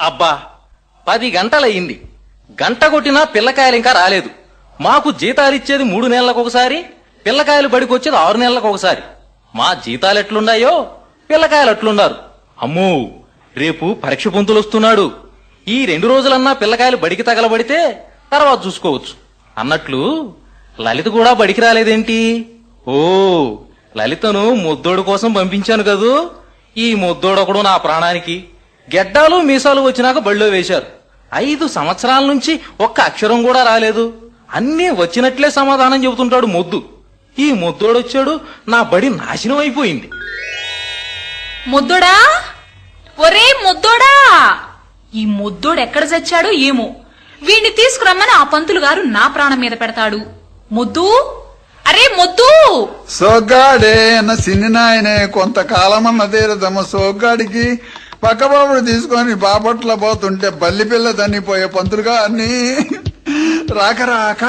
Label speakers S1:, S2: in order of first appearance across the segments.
S1: అబ్బా 10 గంటలయ్యింది. గంట కొట్టినా పిల్లకాయలు ఇంకా రాలేదు. మాకు జీతాలిచ్చేది 3 నెలలకు ఒకసారి, పిల్లకాయలు బడికొచ్చేది 6 నెలలకు ఒకసారి. మా జీతాలు ఎట్లున్నాయో పిల్లకాయలు అట్లున్నారు. అమ్మో, రేపు పరీక్ష పొంతులు వస్తున్నాడు. ఈ 2 రోజులన్నా పిల్లకాయలు బడికి తగలబడితే తర్వాత చూసుకోవచ్చు. అన్నట్లు లలిత కూడా బడికి రాలేదేంటి? ఓ, లలితను ముద్దోడు కోసం పంపించాను కదూ. ఈ ముద్దోడొకడు నా ప్రాణానికి. గెడ్డాలు మీసాలు వచ్చినాక బడిలో వేశారు. 5 సంవత్సరాల నుంచి ఒక్క అక్షరం కూడా రాలేదు. అన్నీ వచ్చినట్లే సమాధానం చెబుతుంటాడు మొద్దు. ఈ ముద్దోడొచ్చాడు, నా బడి నాశనం అయిపోయింది.
S2: ముద్దోడా, ఒరే ముద్దోడా, ఈ ముద్దోడు ఎక్కడ చచ్చాడో ఏమో. వీణ్ణి తీసుకురమ్మని ఆ పంతులు గారు నా ప్రాణం మీద పెడతాడు. ముద్దు, అరే ముద్దు.
S3: సోగ్గాడే అన్న సిన్ని నాయనే కొంతకాలమన్న తీరదమ్మ. సోగ్గాడికి పక్కబాబుడు తీసుకొని బాపట్ల పోతుంటే బల్లి పిల్ల తన్నిపోయే పంతులు గారిని రాక రాక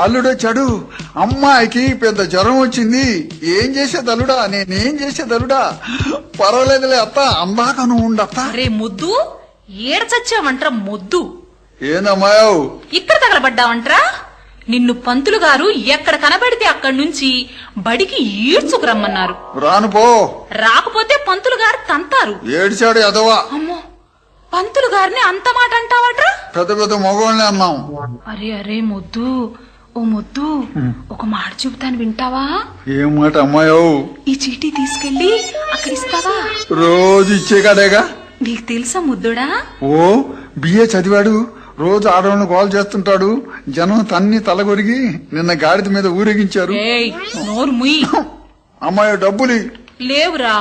S3: అల్లుడొచ్చాడు. అమ్మాయికి పెద్ద జ్వరం వచ్చింది. ఏం చేసేది అల్లుడా, నేనేం చేసేది అల్లుడా? పర్వాలేదులే అత్త, అందాక నువ్వు ఉండత్త.
S2: అరే ముద్దు, ఏడ చచ్చావంట్రా ముద్దు?
S3: ఏందమ్మాయో
S2: ఇక్కడ తగలబడ్డావంట్రా? నిన్ను పంతులు గారు ఎక్కడ కనబడితే అక్కడి నుంచి బడికి ఈడ్చుకురమ్మన్నారు.
S3: రాను పో.
S2: రాకపోతే పంతులు గారు తంతారు.
S3: ఏడ్చాడు ఎదవా.
S2: అమ్మో, పంతులు గారిని అంత మాట అంటావట్రా?
S3: పెద్ద పెద్ద మగవాళ్ళని అన్నాం.
S2: అరే అరే ముద్దు, ఓ ముద్దు, ఒక మాట చెబుతాను వింటావా?
S3: ఏం మాట అమ్మాయో?
S2: ఈ చీటీ తీసుకెళ్లి అక్కడ ఇస్తావా?
S3: రోజు ఇచ్చే కాడేగా.
S2: నీకు తెలుసా ముద్దుడా?
S3: ఓ, బిఏ చదివాడు. రోజు ఆడవాళ్ళని కాల్ చేస్తుంటాడు. జనం తన్ని తలగొరిగి నిన్న గాడిద మీద ఊరేగించారు.
S2: ఏయ్, నోరు ముయ్.
S3: అమ్మాయి డబ్బులు
S2: లేవురా.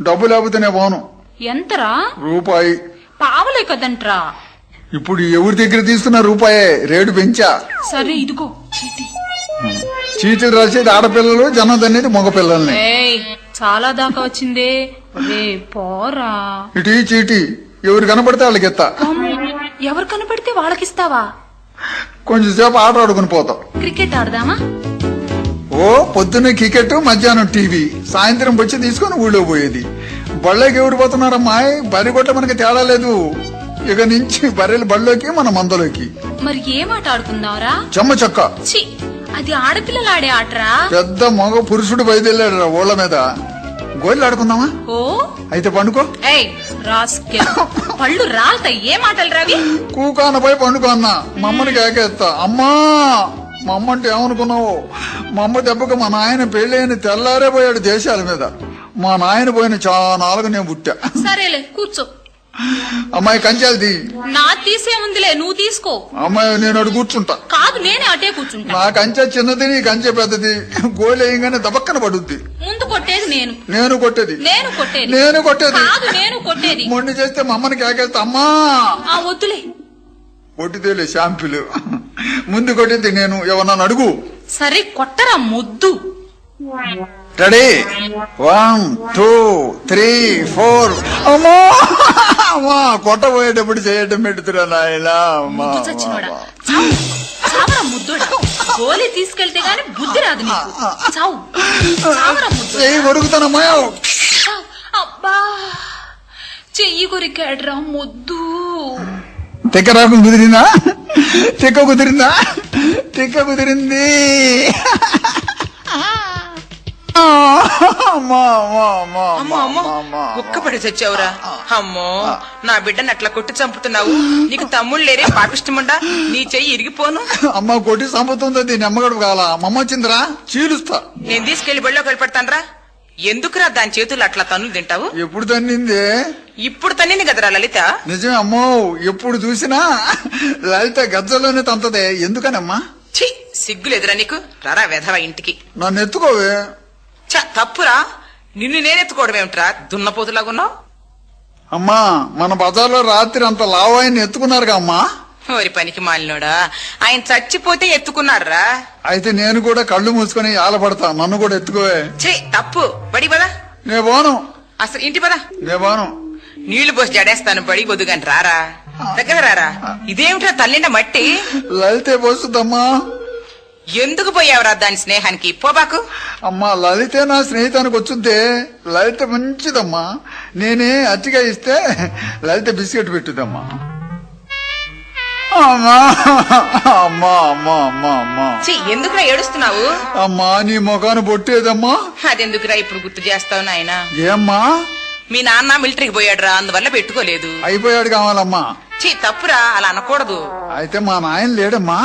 S3: డబ్బు లేకపోతేనే పోను.
S2: ఎంతరా?
S3: రూపాయి.
S2: పావలే కదంట్రా.
S3: ఇప్పుడు ఎవరి దగ్గర తీసుకున్న రూపాయే, రేటు పెంచా.
S2: సరే ఇదిగో చీటీ.
S3: చీటీలు రాసేది ఆడపిల్లలు, జనం తన్నేది మగపిల్లల్ని.
S2: ఏయ్, చాలా దాకా వచ్చిందే. రే పోరా.
S3: ఇటు ఈ చీటీ ఎవరు కనపడితే వాళ్ళకి ఎత్తా.
S2: ఎవరు కనపడితే వాళ్ళకిస్తావా?
S3: కొంచెం సేపు ఆట ఆడుకుని పోతాం.
S2: క్రికెట్ ఆడదామా?
S3: ఓ, పొద్దున్నే క్రికెట్, మధ్యాహ్నం టీవీ, సాయంత్రం వచ్చి తీసుకుని ఊళ్ళో పోయేది. బళ్ళకి ఎవరు పోతున్నారమ్మా? బరి కొట్ట మనకి తేడా లేదు. ఇక నుంచి బర్రెలు బళ్ళలోకి, మన మందలోకి.
S2: మరి ఏమాట ఆడుకుందావరా?
S3: చెమ్మ చెక్క.
S2: ఛీ, అది ఆడపిల్లలు ఆడే ఆటరా.
S3: పెద్ద మగ పురుషుడు బయలుదేరాడు ఊళ్ళ మీద. గోళ్ళు ఆడుకుందామా?
S2: ఓ,
S3: అయితే పండుకో.
S2: ఏయ్ రాస్కెల్, పళ్ళు రాలతాయి. ఏ మాటలు రవి?
S3: కూకానపై పండుకో అన్నా. మమ్మని కేకేస్తా. అమ్మా, మా అమ్మ అంటే ఏమనుకున్నావు? మా అమ్మ దెబ్బకు మా నాయన పెళ్ళైన తెల్లారే పోయాడు దేశాల మీద. మా నాయన పోయిన చానాలుగా నేను పుట్టా.
S2: సరేలే కూర్చో.
S3: అమ్మాయి కంచాలది.
S2: నా తీసే ఉందిలే, నువ్వు తీసుకో.
S3: అమ్మాయి నేను అడు కూర్చుంటా.
S2: కాదు, నేనే అటే కూర్చుంటా.
S3: నా కంచె చిన్నది, నీ కంచె పెద్దది. గోలు వేయంగానే దబక్కన పడుద్ది.
S2: ముందు కొట్టేది నేను.
S3: నేను కొట్టేది.
S2: నేను కొట్టేది.
S3: నేను కొట్టేది.
S2: కాదు, నేను కొట్టేది.
S3: మొండి చేస్తే మా అమ్మని కేకేస్తా. అమ్మా,
S2: ఆ వద్దులే.
S3: కొట్టితేలే షాంపులు. ముందు కొట్టింది నేను. ఎవరన్నా అడుగు.
S2: సరే కొట్టరా ముద్దు.
S3: రెడీ, 1 2 3 4. అమ్మా, అమ్మా, కొట్టబోయేటప్పుడు చేయటం పెడుతురా నాయనా.
S2: ముద్దు చచ్చినోడా, చావు. చావరా ముద్దుడా. గోలీ తీసుకెళ్తే గాని బుద్ధి రాదు నీకు. చావు. చావరా ముద్దు.
S3: చెయ్యి కొరుకుతానమ్మా.
S2: చావు. అబ్బా, చెయ్యి కొరికాడ్రా ముద్దు.
S3: తిక్క రాకు కుదిరిందా? తిక్క కుదిరిందా? తిక్క కుదిరింది.
S4: కుక్కపడి చచ్చావురా. అమ్మో, నా బిడ్డను అట్లా కొట్టి చంపుతున్నావు. నీకు తమ్ముళ్ళు లేరే పాపిష్టముండా? నీ చెయ్యి ఇరిగిపోను.
S3: అమ్మ కొట్టి చంపుతుంది. దీని అమ్మగడు కాల. మమ్మ వచ్చిందిరా, చీలుస్తా.
S4: నేను తీసుకెళ్లి బడిలో కలిపెడతానరా. ఎందుకురా దాని చేతులు అట్లా తన్నులు తింటావు?
S3: ఎప్పుడు తన్నింది?
S4: ఇప్పుడు తన్నింది కదరా లలిత.
S3: నిజమే అమ్మో, ఎప్పుడు చూసినా లలిత గజ్జలోనే తంతదే. ఎందుకనమ్మా?
S4: ఛీ, సిగ్గులేదురా నీకు? రారా వెధవ ఇంటికి.
S3: నన్ను ఎత్తుకోవే.
S4: తప్పురా. నిన్ను నేనెత్తుకోవడమేమిట్రా, దున్నపోతులాగున్నావు?
S3: అమ్మా, మన బజార్లో రాత్రి అంత లావాయిని ఎత్తుకున్నారుగా అమ్మా.
S4: ఓరి పనికి మాలినోడా, ఆయన చచ్చిపోతే ఎత్తుకున్నాడురా.
S3: అయితే నేను కూడా కళ్ళు మూసుకొని ఆలపడతా. నన్ను కూడా ఎత్తుకోవే.
S4: ఛీ, తప్పు. బడి పదా.
S3: నే పోను.
S4: అసలు ఇంటి పదా.
S3: నే పోను.
S4: నీళ్లు పోసి జడేస్తాను. బడి వద్దుగాని రారా, దగ్గర రారా. ఇదేమిట్రా తల్లిండ మట్టి?
S3: లలితే పోస్తుందమ్మా.
S4: ఎందుకు పోయావురా దాని స్నేహానికి? పోబాకు.
S3: అమ్మా, లలితే నా స్నేహితానికి వచ్చుద్దే. లలిత మంచిదమ్మా. నేనే అతిగా ఇస్తే లలిత బిస్కెట్ పెట్టుదమ్మా. అమ్మా అమ్మా అమ్మా అమ్మా అమ్మా
S4: ఛీ, ఎందుకురా ఏడుస్తున్నావు?
S3: అమ్మా నీ ముఖాన్ని బొట్టేదమ్మా.
S4: అదెందుకురా ఇప్పుడు గుర్తు చేస్తావు నాయనా?
S3: ఏమ్మా?
S4: మీ నాన్న మిలిటరీకి పోయాడురా, అందువల్ల పెట్టుకోలేదు.
S3: అయిపోయాడు కావాలమ్మా.
S4: ఛీ, తప్పురా, అలా అనకూడదు.
S3: అయితే మా నాయన లేడమ్మా.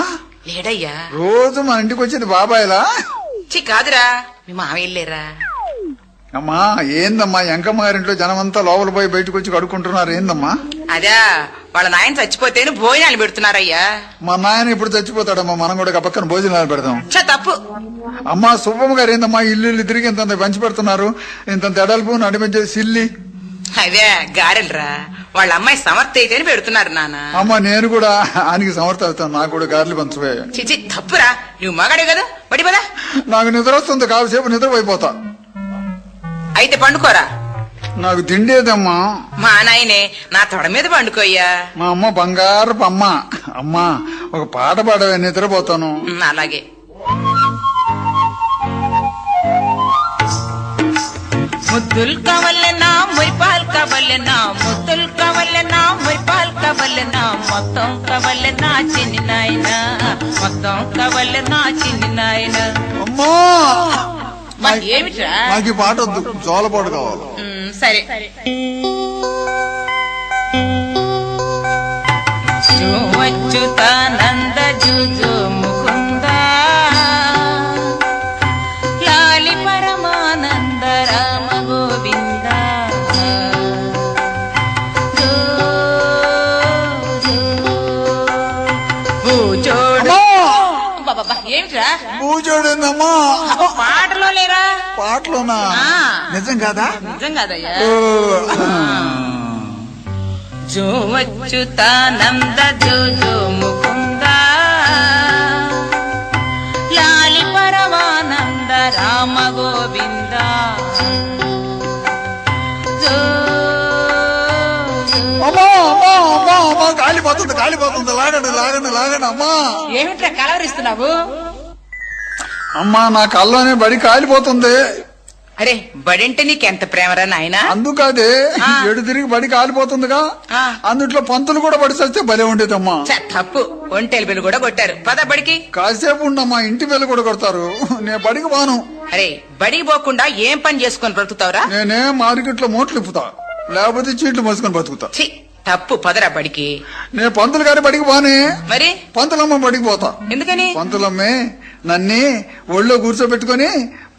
S4: లేడయ్యా.
S3: రోజు మన ఇంటికి వచ్చేది బాబాయ్లా.
S4: ఛీ, కాదురా, మీ మావయ్య లేరా?
S3: అమ్మా ఏందమ్మా ఎంకమ్మ గారింట్లో జనమంతా లోపల పోయి బయటకు వచ్చి కడుక్కుంటున్నారు ఏందమ్మా?
S4: అదే వాళ్ళ నాయన చచ్చిపోతేనే భోజనాలు పెడుతున్నారయ్యా.
S3: మా నాయన ఇప్పుడు చచ్చిపోతాడమ్మా, మనం కూడా పక్కన భోజనాలు పెడదాం.
S4: ఛ, తప్పు.
S3: అమ్మా సుబ్బమ్మ గారు ఏందమ్మా ఇల్లు తిరిగి ఇంత పంచి పెడుతున్నారు, ఇంత ఎడల్పు నడిపించే సిల్లి.
S4: అదే గారెలరా, వాళ్ళ అమ్మాయి సమర్థ అయితేనే పెడుతున్నారు నాన్న.
S3: అమ్మా నేను కూడా ఆయనకి సమర్థ అవుతాను, నాకు కూడా గారెలు పంచవే.
S4: చిచి, తప్పురా, నువ్వు మగాడే కదా, బడి పదా.
S3: నాకు నిద్ర వస్తుంది, కాసేపు నిద్రపోయిపోతా.
S4: అయితే పండుకోరా.
S3: నాకు తిండేదమ్మా.
S4: మా నాయనే నా తొడ మీద పండుకోయ్యా.
S3: మా అమ్మ బంగారపు అమ్మ. అమ్మా ఒక పాట పాడవే, నిద్రపోతాను.
S4: అలాగే. ముద్దులు కావాలన్నా మురిపాలు కావాలన్నా, ముద్దులు కావాలన్నా మురిపాలు కావాలన్నా, మొత్తం కావాలన్నా చిన్ని నాయన, మొత్తం కావాలన్నా చిన్ని నాయన.
S3: అమ్మా
S4: ఏమిట్రా?
S3: నాకు ఈ పాట వద్దు, జోలపాటు కావాలి.
S4: సరే. అచ్యుతానంద జుజు ముకుంద లాలి పరమానంద రామ గోవింద. ఏమిట్రా?
S3: పూజోడేందమ్మా?
S4: పాటలో లేరా?
S3: పాటలోనా? నిజం కాదా?
S4: నిజం కాదయ్యా. జో అచ్యుతానంద జో జో ముకుంద లాలి పరమానంద రామ గోవింద.
S3: కాలిపోతుంది లాగండి లాగండి లాగండి అమ్మా.
S4: ఏమిట్రా కలవరిస్తున్నావు?
S3: అమ్మా నా కల్లోనే బడి కాలిపోతుంది.
S4: అరే బడింటే నీకెంత ప్రేమరా నాయనా?
S3: అందుకదే ఎడు తిరిగి బడి కాలిపోతుందిగా, అందుట్లో పంతులు కూడా బడి చస్తే భలే ఉండేదమ్మా.
S4: తప్పు, ఒంటెలు బిల్లు కూడా కొట్టారు. పద బడికి.
S3: కాసేపు ఉండమ్మా, ఇంటి బిల్లు కూడా కొడతారు. నేను బడికి పోను.
S4: అరే బడికి పోకుండా ఏం పని చేసుకుని బ్రతుకుతావురా?
S3: నేనే మార్కెట్లో మోట్లు ఇప్పుతా, లేకపోతే చీట్లు మోసుకొని బతుకుతా.
S4: తప్పు, పదరా బడికి.
S3: నేను పంతులు గారి బడికి పోనే.
S4: మరి
S3: పంతులమ్మ బడికి పోతా.
S4: ఎందుకని?
S3: పంతులమ్మే నన్ని ఒళ్ళో కూర్చోబెట్టుకుని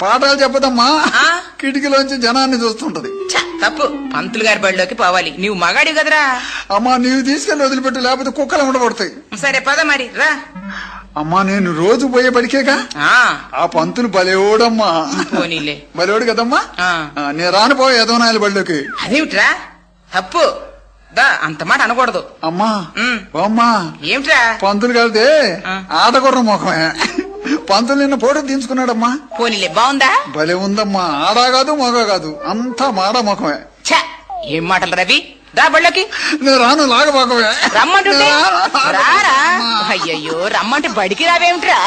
S3: పాఠాలు చెప్పదమ్మా, కిటికీలోంచి జనాన్ని చూస్తుంటది.
S4: తప్పు, పంతులు గారి బడిలోకి పోవాలి. నీవు మగాడి కదరా.
S3: అమ్మా నీవు తీసుకెళ్లి వదిలిపెట్టు, లేకపోతే కుక్కలు ఉండబడతాయి.
S4: సరే పద మరి రా.
S3: అమ్మా నేను రోజు పోయే బడికేగా. ఆ పంతులు బలేోడమ్మా.
S4: పోనీలే,
S3: బలేోడు కదమ్మా. నేను రానిపోయే యదవనాయల బడిలోకి.
S4: అదేమిట్రా? తప్పు, దా అంత మాట అనకూడదు.
S3: అమ్మా అమ్మా
S4: ఏమిట్రా?
S3: పంతులు కలితే ఆటగుర్ర ముఖమే. పంతులు నిన్న ఫోటో తీయించుకున్నాడమ్మా.
S4: పోనీలే, బాగుందా?
S3: భలే ఉందమ్మా, ఆడా కాదు మగ కాదు, అంతా మాడ ముఖమే.
S4: ఏం మాటలు రవి, దా బళ్ళకి.
S3: నేను రాను, లాగబాకమే.
S4: రమ్మంటుంటే రారా. అయ్యయ్యో, రమ్మంటే బడికి రావేమిట్రా?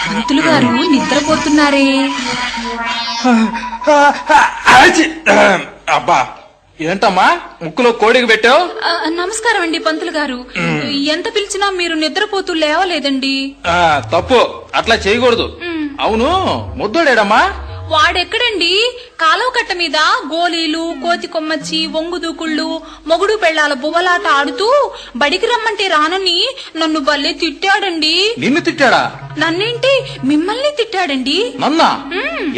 S2: పంతులు గారు నిద్రపోతున్నారే.
S1: అబ్బా ఏంటమ్మా ముక్కులో కోడికి పెట్టావు?
S2: నమస్కారం అండి పంతులు గారు. ఎంత పిలిచినా మీరు నిద్రపోతూ లేవలేదండి.
S1: తప్పు, అట్లా చేయకూడదు. అవును ముద్దోడేడమ్మా?
S2: వాడెక్కడండి? కాలువ కట్ట మీద గోలీలు, కోతి కొమ్మచ్చి, ఒంగు దూకుళ్ళు, మొగుడు పెళ్లాల బువ్వలాట ఆడుతూ బడికి రమ్మంటే రానని నన్ను భలే తిట్టాడండి.
S1: నిన్ను తిట్టాడా?
S2: నన్నేంటి, మిమ్మల్ని తిట్టాడండి.
S1: నన్నా?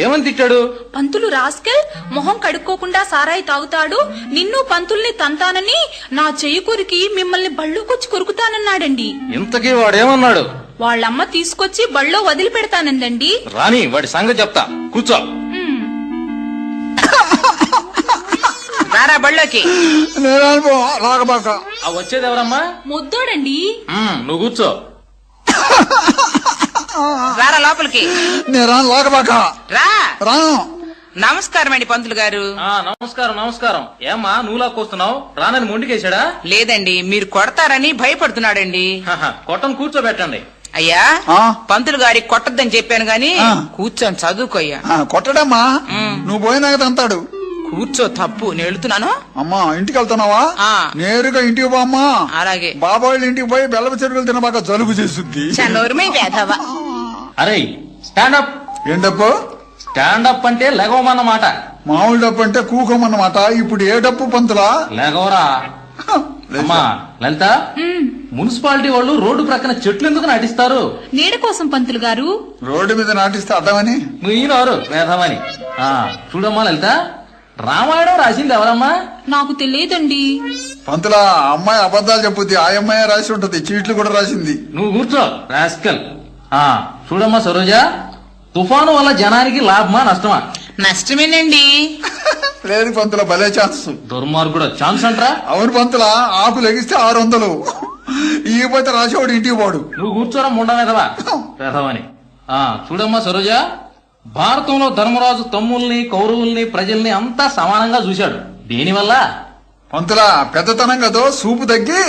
S1: ఏమని తిట్టాడు?
S2: పంతులు రాస్కెల్, మొహం కడుక్కోకుండా సారాయి తాగుతాడు, నిన్ను పంతుల్ని తంతానని నా చెయ్యి కొరికి మిమ్మల్ని బళ్ళోకొచ్చి కొరుకుతానన్నాడండి.
S1: ఇంతకీ వాడేమన్నాడు?
S2: వాళ్ళమ్మ తీసుకొచ్చి బళ్ళో వదిలిపెడతానందండి.
S1: రాని వాడి సంగతి చెప్తా, కూర్చో.
S4: రారా బళ్ళోకి.
S3: లాగబాక.
S1: వచ్చేది ఎవరమ్మా?
S2: ముద్దోడండి.
S1: నువ్వు కూర్చో.
S4: రారా లోపలికి.
S3: నేను లాగబాక.
S4: రా.
S3: రాను.
S4: నమస్కారం అండి పంతులు గారు.
S1: నమస్కారం నమస్కారం. ఏమ్మా నువ్వు లాక్కొస్తున్నావు? రానని మొండికేశాడా?
S4: లేదండి, మీరు కొడతారని భయపడుతున్నాడండి.
S1: కొట్టను, కూర్చోబెట్టండి.
S4: అయ్యా
S3: ఆ?
S4: పంతులు గారి కొట్టద్దని చెప్పాను గాని
S3: ఆ.
S4: కూర్చొని చదువుకోయ్యా.
S3: కొట్టడమ్మా నువ్వు పోయినాక తంతాడు.
S4: కూర్చో, తప్పు నేను వెళుతున్నాను.
S3: అమ్మా ఇంటికి వెళ్తున్నావా?
S4: ఆ.
S3: నేరుగా ఇంటికి పోమ్మా.
S4: అలాగే.
S3: బాబాయిల ఇంటికి పోయి బెల్లపు చెరుకులు తినబాక జలుబు చేస్తుంది.
S4: నోరుమై వేధవా.
S1: అరే స్టాండప్.
S3: ఏంటప్పు?
S1: స్టాండప్ అంటే లెగవమన్నమాట.
S3: మామూలు డప్పు అంటే కూకోమన్నమాట. ఇప్పుడు ఏ డప్పు పంతులా?
S1: లెగవరా. అమ్మా లలిత, మున్సిపాలిటీ వాళ్ళు రోడ్డు ప్రక్కన చెట్లు ఎందుకు నాటిస్తారు?
S2: నీడ కోసం పంతులు గారు.
S3: రోడ్డు మీద నాటిస్తే అడ్డమని.
S1: మీరెవరు వేధమని? చూడమ్మా లలిత, రామాయణం రాసింది ఎవరమ్మా?
S2: నాకు తెలియదండి.
S3: పంతులా అమ్మాయి అబద్ధాలు చెప్పుద్ది. ఆ అమ్మాయి రాసి ఉంటది, చీట్లు కూడా రాసింది.
S1: నువ్వు కూర్చో రాస్కల్. చూడమ్మా సరోజ, తుఫాను వల్ల జనానికి లాభమా నష్టమా?
S4: నష్టమేనండి.
S3: లేదు పంతుల, భలే ఛాన్స్.
S1: దుర్మార్గుడు ఛాన్స్ అంటరా?
S3: అవును పంతులా, ఆపు లెగిస్తే 600. ఇకపోతే రాసేవాడు ఇంటికి పోడు.
S1: నువ్వు కూర్చోరా ముండ వేధవా వేధవని. చూడమ్మా సరోజ, భారతంలో ధర్మరాజు తమ్ముల్ని కౌరవుల్ని ప్రజల్ని అంతా సమానంగా చూశాడు. దేనివల్ల?
S3: పంతులా పెద్దతనం కదో సూపు తగ్గి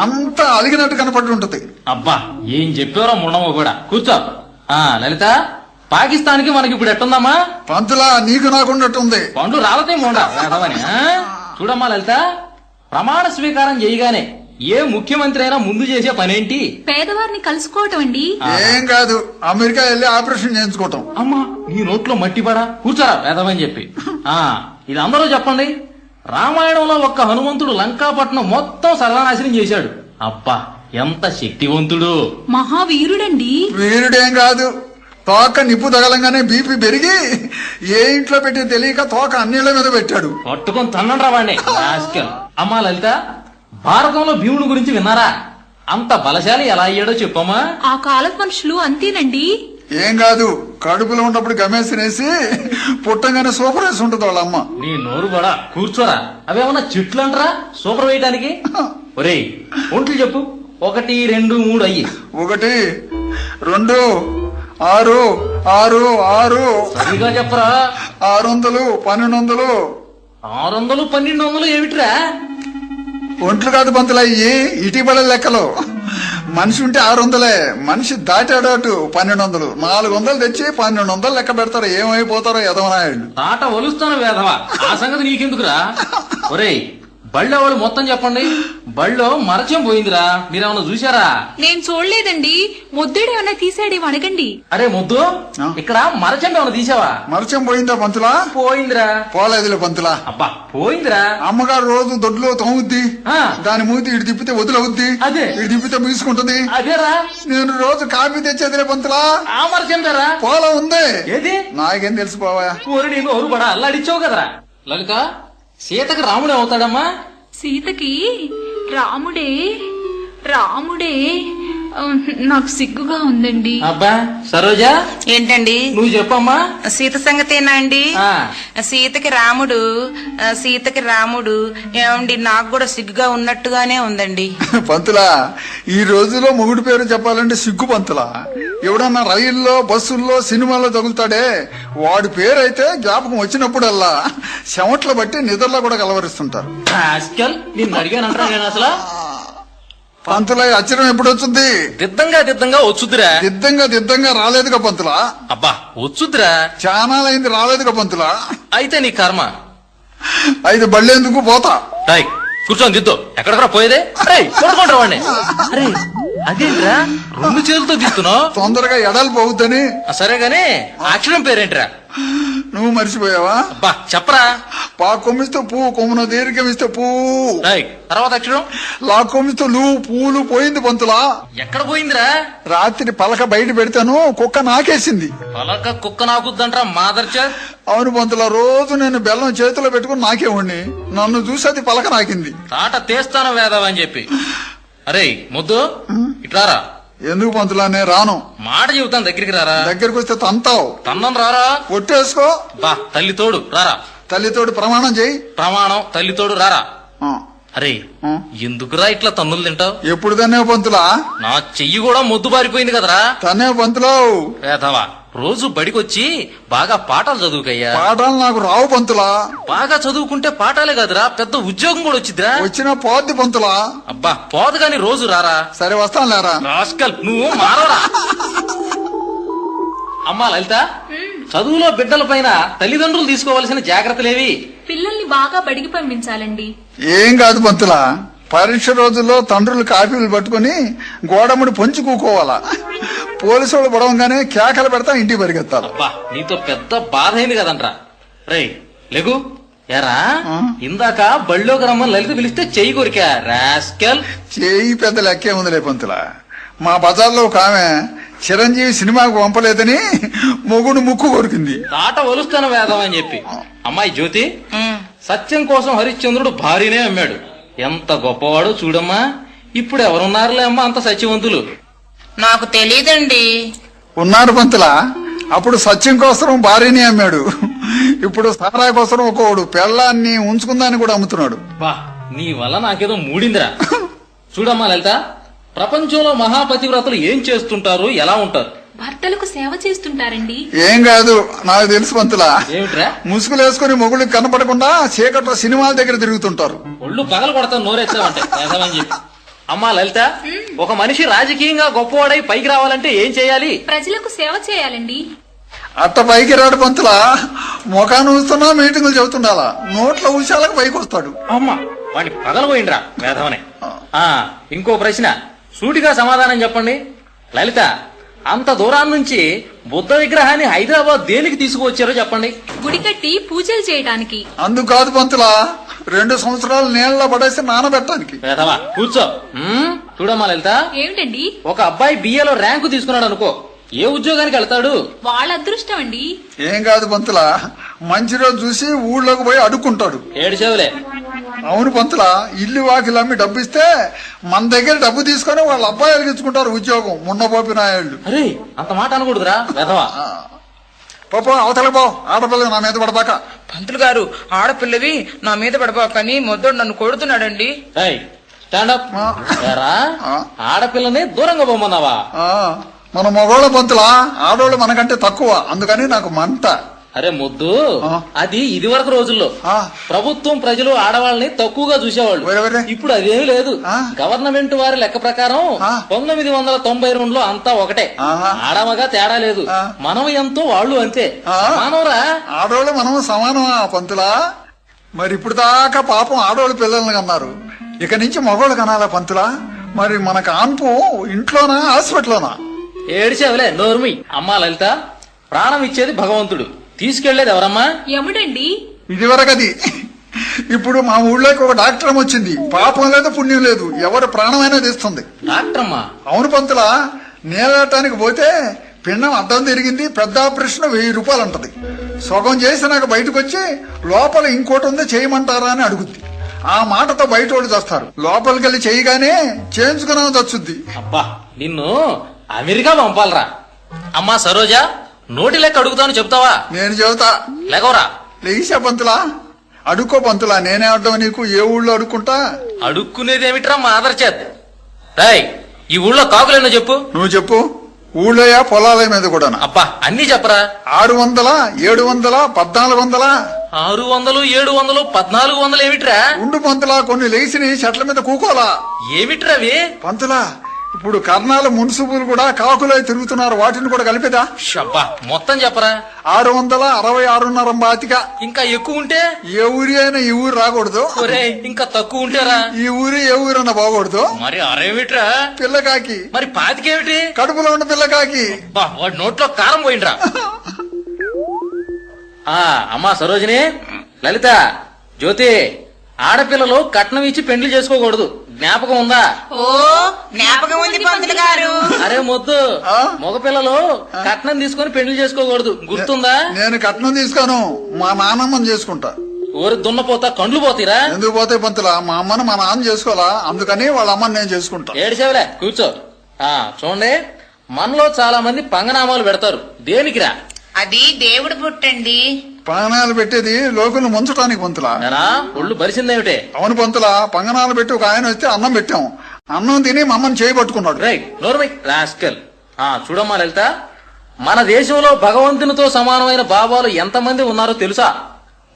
S3: అంతా అలిగినట్టు కనపడి ఉంటది.
S1: అబ్బా ఏం చెప్పారో ముండమ్మ కూడా. కూర్చో. లలిత, పాకిస్తాన్ కి మనకి ఇప్పుడు ఎట్టుందమ్మా?
S3: పంతులా నీకు నాకున్నట్టుంది.
S1: పండ్లు రాలతే ముండ వేధవని. చూడమ్మా లలిత, ప్రమాణ స్వీకారం చేయగానే ఏ ముఖ్యమంత్రి అయినా ముందు చేసే పనేంటి?
S2: పేదవారిని కలుసుకోవటం అండి.
S3: ఏం కాదు, అమెరికా వెళ్ళి ఆపరేషన్ చేయించుకోవటం.
S1: అమ్మా నీ నోట్లో మట్టి పడా. కూర్చోరా వేదమని చెప్పి. ఇది అందరూ చెప్పండి. రామాయణంలో ఒక్క హనుమంతుడు లంకాపట్నం మొత్తం సర్వనాశనం చేశాడు. అబ్బా ఎంత శక్తివంతుడు.
S2: మహావీరుడండి.
S3: వీరుడేం కాదు, తోక నిప్పు తగలంగానే బీపీ పెరిగి ఏ ఇంట్లో పెట్టి తెలియక తోక అన్నిళ్ల మీద పెట్టాడు.
S1: పట్టుకొని తన్నండ్రా వాడిని. అమ్మా లలిత, భారతంలో భీముడు గురించి విన్నారా? అంత బలశాలి ఎలా అయ్యాడో చెప్పమ్మా.
S2: ఆ కాలపు మనుషులు అంతేనండి.
S3: ఏం కాదు, కడుపులో ఉన్నప్పుడు గమేసినేసి పుట్టంగానే సూపర్ వేసి ఉంటుంది వాళ్ళ అమ్మ.
S1: నీ నోరు కూడా. కూర్చోరా. అవేమన్నా చెట్లు అంటరా సూపర్ వేయడానికి? ఒరేయ్ ఒంట్లు చెప్పు. 1, 2, 3 అయ్యి.
S3: 1, 2, 6, 6, 6.
S1: సరిగా చెప్పరా.
S3: 600, 1200.
S1: 600, 1200 ఏమిట్రా?
S3: ఒంట్లు కాదు పంతులు అయ్యి, ఇటీవల లెక్కలు. మనిషి ఉంటే 600, మనిషి దాటాడు 1200. 400 తెచ్చి 1200 లెక్క పెడతారు. ఏమైపోతారో ఎదవనాయుడు.
S1: తాట ఒలుస్తాను వేధవా. ఆ సంగతి నీకెందుకురా? ఒరేయ్ బళ్ళో వాళ్ళు మొత్తం చెప్పండి. బళ్ళో మరచం పోయిందిరా, మీరేమన్నా చూసారా?
S2: నేను చూడలేదండి. ముద్దుడు ఏమన్నా తీసాడేమో అడగండి.
S1: అరే ముద్దు, ఇక్కడ మరచం ఏమన్నా తీసావా?
S3: మరచం పోయిందా పంతులా?
S1: పోయిందిరా.
S3: పోలేదులే పంతులా.
S1: అబ్బా పోయిందిరా.
S3: అమ్మగారు రోజు దొడ్లో తోముద్ది. దాని మూతి ఇటు తిప్పితే వదిలవుద్ది,
S1: అదే.
S3: ఇటు తిప్పితే ముగిసుకుంటుంది.
S1: అదేరా.
S3: నేను రోజు కాఫీ తెచ్చేదిలే పంతులా.
S1: ఆ మరచం రా.
S3: పోలా ఉంది.
S1: ఏది?
S3: నాకేం తెలిసిపోవా.
S1: ఊరి నీకు ఊరు పడా అల్లాడిచ్చావు కదరా. లలిత, సీతకు రాముడే అవుతాడమ్మా?
S2: సీతకి రాముడే. రాముడే. నాకు సిగ్గుగా ఉందండి.
S1: అబ్బా సరోజా,
S4: ఏంటండి?
S1: నువ్వు చెప్పమ్మా.
S4: సీత సంగతేనా అండి?
S1: ఆ.
S4: సీతకి రాముడు. సీతకి రాముడు ఏమండి? నాకు కూడా సిగ్గుగా ఉన్నట్టుగానే ఉందండి.
S3: పంతులా ఈ రోజులో మొగుడు పేరు చెప్పాలంటే సిగ్గు పంతులా. ఎవడన్నా రైల్లో బస్సుల్లో సినిమాల్లో తగులుతాడే వాడి పేరు అయితే జ్ఞాపకం వచ్చినప్పుడల్లా చెమట్లు బట్టి నిద్రలో కూడా కలవరిస్తుంటారు.
S1: నిన్ను అడిగానంటారా నేను అసలు?
S3: పంతులా అచ్చరం ఎప్పుడు వచ్చింది?
S1: దిద్దంగా వచ్చుద్దిరా.
S3: దిద్దంగా రాలేదుగా పంతులా.
S1: అబ్బా వచ్చుద్దిరా.
S3: చానాలైంది రాలేదుగా పంతులా.
S1: అయితే నీ కర్మ.
S3: అయితే బళ్ళేందుకు పోతా.
S1: కూర్చొని దిద్దు. ఎక్కడెక్కడ పోయేదే? చూడకుండా వాడిని. అరే అదేంట్రా 2 చేతులతో తీస్తున్నావు?
S3: తొందరగా ఎడలు పోవద్దని.
S1: సరే గాని అక్షరం పేరేంట్రా?
S3: నువ్వు మర్చిపోయావా?
S1: అబ్బా చెప్పరా.
S3: పా కొమ్మిస్తే పువ్వు, కొమ్మున దీర్ఘమిస్తే పువ్వు.
S1: తర్వాత అక్షరం
S3: లా కొమ్మిస్తే నువ్వు పూలు. పోయింది పంతులా.
S1: ఎక్కడ పోయిందిరా?
S3: రాత్రి పలక బయట పెడతాను, కుక్క నాకేసింది.
S1: పలక కుక్క నాకుద్దంట్రా మాదర్చా.
S3: అవును పంతులా, రోజు నేను బెల్లం చేతిలో పెట్టుకుని నాకేవాడిని. నన్ను చూసి అది పలక నాకింది.
S1: తాట తీస్తాను వేదవని చెప్పి. అరే ముద్దు ఇట్లారా.
S3: ఎందుకు పంతులా? నేను రాను.
S1: మాట చెబుతాను, దగ్గరికి రారా.
S3: దగ్గరికి వస్తే తంతావు.
S1: తన్నం రారా.
S3: ఒట్టేసుకో.
S1: బా తల్లి తోడు రారా.
S3: తల్లితోడు ప్రమాణం చేయి.
S1: ప్రమాణం. తల్లి తోడు రారా.
S3: ఆ.
S1: అరే ఎందుకురా ఇట్లా తన్నులు తింటావు?
S3: ఎప్పుడు తనే పంతులా?
S1: నా చెయ్యి కూడా మొద్దు పారిపోయింది కదరా.
S3: తనే పంతులో.
S1: వేధవా రోజు బడికొచ్చి బాగా పాఠాలు చదువుకయ్యా.
S3: పాఠాలు నాకు రావు పంతులా.
S1: బాగా చదువుకుంటే పాఠాలే కాదురా, పెద్ద ఉద్యోగం కూడా వచ్చిద్దిరా.
S3: వచ్చిన పోద్ది పంతులా.
S1: అబ్బా పోదు గాని రోజు రారా.
S3: సరే వస్తాను లేరా.
S1: రాస్కల్ నువ్వు మారవరా. అమ్మా లలిత, చదువులో బిడ్డల పైన తల్లిదండ్రులు తీసుకోవాల్సిన జాగ్రత్తలేవి?
S2: పిల్లల్ని బాగా బడికి పంపించాలండి.
S3: ఏం కాదు పంతులా, పరీక్ష రోజుల్లో తండ్రులు కాపీలు పట్టుకుని గోడముడి పొంచి కూకోవాలా. పోలీసు వాళ్ళు పడవంగానే కేకలు పెడతా ఇంటికి పరిగెత్తాలి.
S1: అబ్బా నీతో పెద్ద బాధ అయింది కదంట్రా. రేయ్ లెగు. ఎరా ఇందాక బళ్ళోకి రమ్మని లలిత పిలిస్తే చెయ్యి కొరికా రాస్కల్.
S3: చేయి పెద్ద లెక్కే ఉందిలే పంతులా. మా బజార్లో ఒక ఆమె చిరంజీవి సినిమాకు పంపలేదని మొగుడు ముక్కు కొరికింది.
S1: తాట ఒలుస్తాను వేదం అని చెప్పి. అమ్మాయి జ్యోతి, సత్యం కోసం హరిశ్చంద్రుడు భార్యనే అమ్మాడు. ఎంత గొప్పవాడో చూడమ్మా. ఇప్పుడు ఎవరున్నారులే అమ్మా అంత సత్యవంతులు.
S4: నాకు తెలీదండి.
S3: ఉన్నారు పంతులా. అప్పుడు సత్యం కోసం భార్యని అమ్మాడు. ఇప్పుడు సారాయి కోసం ఒకడు పెళ్ళాన్ని ఉంచుకుందాన్ని కూడా అమ్ముతున్నాడు.
S1: బా నీ వల్ల నాకేదో మూడిందిరా. చూడమ్మా లలిత, ప్రపంచంలో మహాపతివ్రతలు ఏం చేస్తుంటారు, ఎలా ఉంటారు?
S2: భర్తలకు సేవ చేస్తుంటారండి.
S3: ఏం కాదు, నాకు తెలుసు పంతులా.
S1: ఏమిట్రా?
S3: ముసుగులు వేసుకుని మొగుళ్ళకి కనపడకుండా చీకట్లో సినిమాల దగ్గర తిరుగుతుంటారు.
S1: ఒళ్ళు పగలు కొడతాను నోరెచ్చావంటే వేదమని చెప్పి. అమ్మా లలిత, ఒక మనిషి రాజకీయంగా గొప్పవాడై పైకి రావాలంటే ఏం చేయాలి?
S2: ప్రజలకు సేవ చేయాలండి.
S3: అట్ట పైకి రాడు పంతులా. ముఖాన్ని ఊస్తున్నా మీటింగులు చెబుతుండాలా. నోట్ల ఉషాలకు పైకి వస్తాడు.
S1: అమ్మా వాడిని పగలపోయిండ్రా వేదమనే. ఇంకో ప్రశ్న, సూటిగా సమాధానం చెప్పండి. లలిత, అంత దూరం నుంచి బుద్ధ విగ్రహాన్ని హైదరాబాద్ దేనికి తీసుకువచ్చారో చెప్పండి.
S2: గుడి కట్టి పూజలు చేయడానికి.
S3: అందుకు కాదు పంతులా, 2 సంవత్సరాలు నీళ్ళలో పడేసి నానబెట్టడానికి.
S1: వేదవా కూర్చో. చూడమ్మా లలిత,
S2: ఏమిటండి?
S1: ఒక అబ్బాయి బిఏలో ర్యాంకు తీసుకున్నాడు అనుకో, ఏ ఉద్యోగానికి వెళ్తాడు?
S2: వాళ్ళ అదృష్టం అండి.
S3: ఏం కాదు పంతులా, మంచి రోజు చూసి ఊళ్ళోకి పోయి అడుక్కుంటాడు.
S1: ఏడు చెవులే.
S3: అవును పంతులా, ఇల్లు వాకిలు అమ్మి డబ్బు ఇస్తే మన దగ్గర డబ్బు తీసుకొని వాళ్ళ అబ్బాయిలు ఇచ్చుకుంటారు ఉద్యోగం. మున్నపోపిన నాయుళ్ళు.
S1: అరే అంత మాట అనకూడదురా వేదవా.
S3: పాప అవతల పో, ఆడపిల్ల నా మీద పడబాక.
S4: పంతులు గారు, ఆడపిల్లవి నా మీద పడబాకని మొద్దోడు నన్ను కొడుతున్నాడండి.
S1: స్టాండప్. ఆడపిల్లని దూరంగా పోమన్నావా?
S3: మన మగోళ్ళ పంతులా, ఆడోళ్ళు మనకంటే తక్కువ, అందుకని నాకు మంట.
S1: అరే ముద్దు, అది ఇది వరకు రోజుల్లో ప్రభుత్వం ప్రజలు ఆడవాళ్ళని తక్కువగా చూసేవాళ్ళు. ఇప్పుడు అదేమీ లేదు. గవర్నమెంట్ వారి లెక్క ప్రకారం 1992లో అంతా ఒకటే. ఆడమగా తేడా లేదు. మనం ఎంతో వాళ్ళు అంతే. మానవరా,
S3: ఆడోళ్ళు మనం సమానమా పంతులా? మరి ఇప్పుడు దాకా పాపం ఆడోళ్ళు పిల్లల్ని కన్నారు, ఇక నుంచి మగోళ్ళు కనాలా పంతులా? మరి మన కాన్పు ఇంట్లోనా హాస్పిటల్లోనా?
S1: ఏడిచేవలే నోర్మి. అమ్మా లలిత, ప్రాణం ఇచ్చేది భగవంతుడు, తీసుకెళ్లేది ఎవరమ్మా?
S2: యముడండి.
S3: ఇదివరకది. ఇప్పుడు మా ఊళ్ళోకి ఒక డాక్టర్ వచ్చింది. పాపం లేదు పుణ్యం లేదు, ఎవరు ప్రాణమైనా తీస్తుంది.
S1: డాక్టర్ అమ్మా?
S3: అవును పంతులా, నేలటానికి పోతే పిండం అడ్డం తిరిగింది, పెద్ద ఆపరేషన్ 1000 రూపాయలు అంటది. సగం చేసి నాకు బయటకు వచ్చి లోపల ఇంకోటి ఉంది చేయమంటారా అని అడుగుద్ది. ఆ మాటతో బయట వాళ్ళు చేస్తారు. లోపలికి వెళ్ళి చేయగానే చేయించుకున్నా చచ్చుద్ది.
S1: అబ్బా నిన్ను అమెరికా పంపాలరా. అమ్మా సరోజా, నోటి లెక్క అడుగుతాను చెప్తావా?
S3: నేను చెబుతా.
S1: లేకవరా.
S3: లేచా పంతులా, అడుక్కో పంతులా. నేనే అడ్డం నీకు, ఏ ఊళ్ళో అడుక్కుంటా?
S1: అడుక్కునేదేమిట్రా మా ఆదర్ చేత్. రాయ్, ఈ ఊళ్ళో కాకులేనో చెప్పు.
S3: నువ్వు చెప్పు. ఊళ్ళోయా పొలాల మీద కూడా?
S1: అబ్బా అన్ని చెప్పరా.
S3: 600, 700, 1400.
S1: 600, 700, 1400 ఏమిట్రా?
S3: ఉండు పంతులా, కొన్ని లేచిని చెట్ల మీద కూకోలా.
S1: ఏమిట్రవి?
S3: పంతులా, ఇప్పుడు కర్ణాల మున్సిపులు కూడా కాకులై తిరుగుతున్నారు, వాటిని కూడా కలిపేదా?
S1: షబ్బా మొత్తం చెప్పరా.
S3: 666.5 బాతిక.
S1: ఇంకా ఎక్కువ ఉంటే?
S3: ఏ ఊరి అయినా ఈ ఊరు రాకూడదు.
S1: ఇంకా తక్కువ ఉంటేరా? ఈ
S3: ఊరి ఏ ఊరన్నా బాగూడదు.
S1: మరి అరేమిట్రా?
S3: పిల్లకాకి.
S1: మరి పాతికేమిటి?
S3: కడుపులో ఉన్న పిల్లకాకి.
S1: వాడి నోట్లో కారం పోయిండ్రా. అమ్మా సరోజిని, లలిత, జ్యోతి, ఆడపిల్లలు కట్నం ఇచ్చి పెండ్లి చేసుకోకూడదు, జ్ఞాపకం ఉందా?
S4: ఓ జ్ఞాపకం ఉంది పంతులు గారు.
S1: అరే ముద్దు, మగపిల్లలు కట్నం తీసుకొని పెండ్లి చేసుకోకూడదు, గుర్తుందా?
S3: నేను కట్నం తీసుకోను, మా నాన్నమ్మని చేసుకుంటా.
S1: ఊరి దున్నపోతా కండ్లు పోతీరా?
S3: ఎందుకు పోతాయి పంతులా, మా అమ్మని మా నాన్న చేసుకోవాలా, అందుకని వాళ్ళ అమ్మని నేను చేసుకుంటా.
S1: ఏడిసేవలే కూర్చో. చూడండి, మనలో చాలా మంది పంగనామాలు పెడతారు, దేనికిరా?
S4: అది దేవుడు పుట్టండి.
S3: పంగనాలు పెట్టేది లోకులు ముంచడానికి పంతులా.
S1: ఒళ్ళు బరిసిందేమిటే?
S3: అవును పంతులా, పంగనాలు పెట్టి ఒక ఆయన వస్తే అన్నం పెట్టాం, అన్నం తిని మా అమ్మని చేయబట్టుకున్నాడు.
S1: రైట్ నోర్మై రాస్కల్. చూడమ్మా లలిత, మన దేశంలో భగవంతునితో సమానమైన బాబాలు ఎంతమంది ఉన్నారో తెలుసా?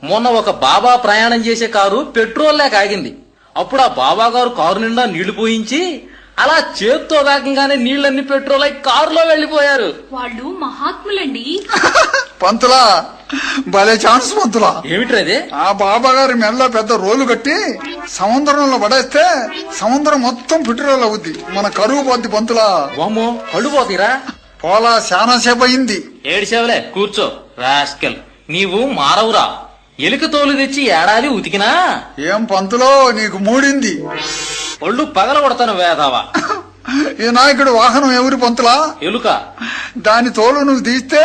S1: మొన్న ఒక బాబా ప్రయాణం చేసే కారు పెట్రోల్ లేక ఆగింది. అప్పుడు ఆ బాబా గారు కారు నిండా నీళ్లు పోయించి అలా చేత్తో వేగంగానే నీళ్లన్నీ పెట్రోల్ అయి కారులో వెళ్లిపోయారు.
S2: వాళ్ళు మహాత్ములండి.
S3: పంతులా, భలే ఛాన్స్ పంతులా.
S1: ఏమిట్రది?
S3: ఆ బాబా గారి మెల్ల పెద్ద రోలు కట్టి సముద్రంలో పడేస్తే సముద్రం మొత్తం పెట్రోల్ అవుద్ది, మన కరువు పోద్ది పంతులా.
S1: వామ్మో, కళ్ళు పోతీరా?
S3: పోలా, చాలా సేపు అయింది.
S1: ఏడిసేవలే, కూర్చో రాస్కెల్. నీవు మారవురా. ఎలుక తోలు తెచ్చి ఏడాది ఉతికినా
S3: ఏం పంతులో నీకు మూడింది?
S1: ఒళ్ళు పగల కొడతాను వేదావా.
S3: ఈ నాయకుడు వాహనం ఎవరి పంతులా?
S1: ఎలుక.
S3: దాని తోలు నువ్వు తీస్తే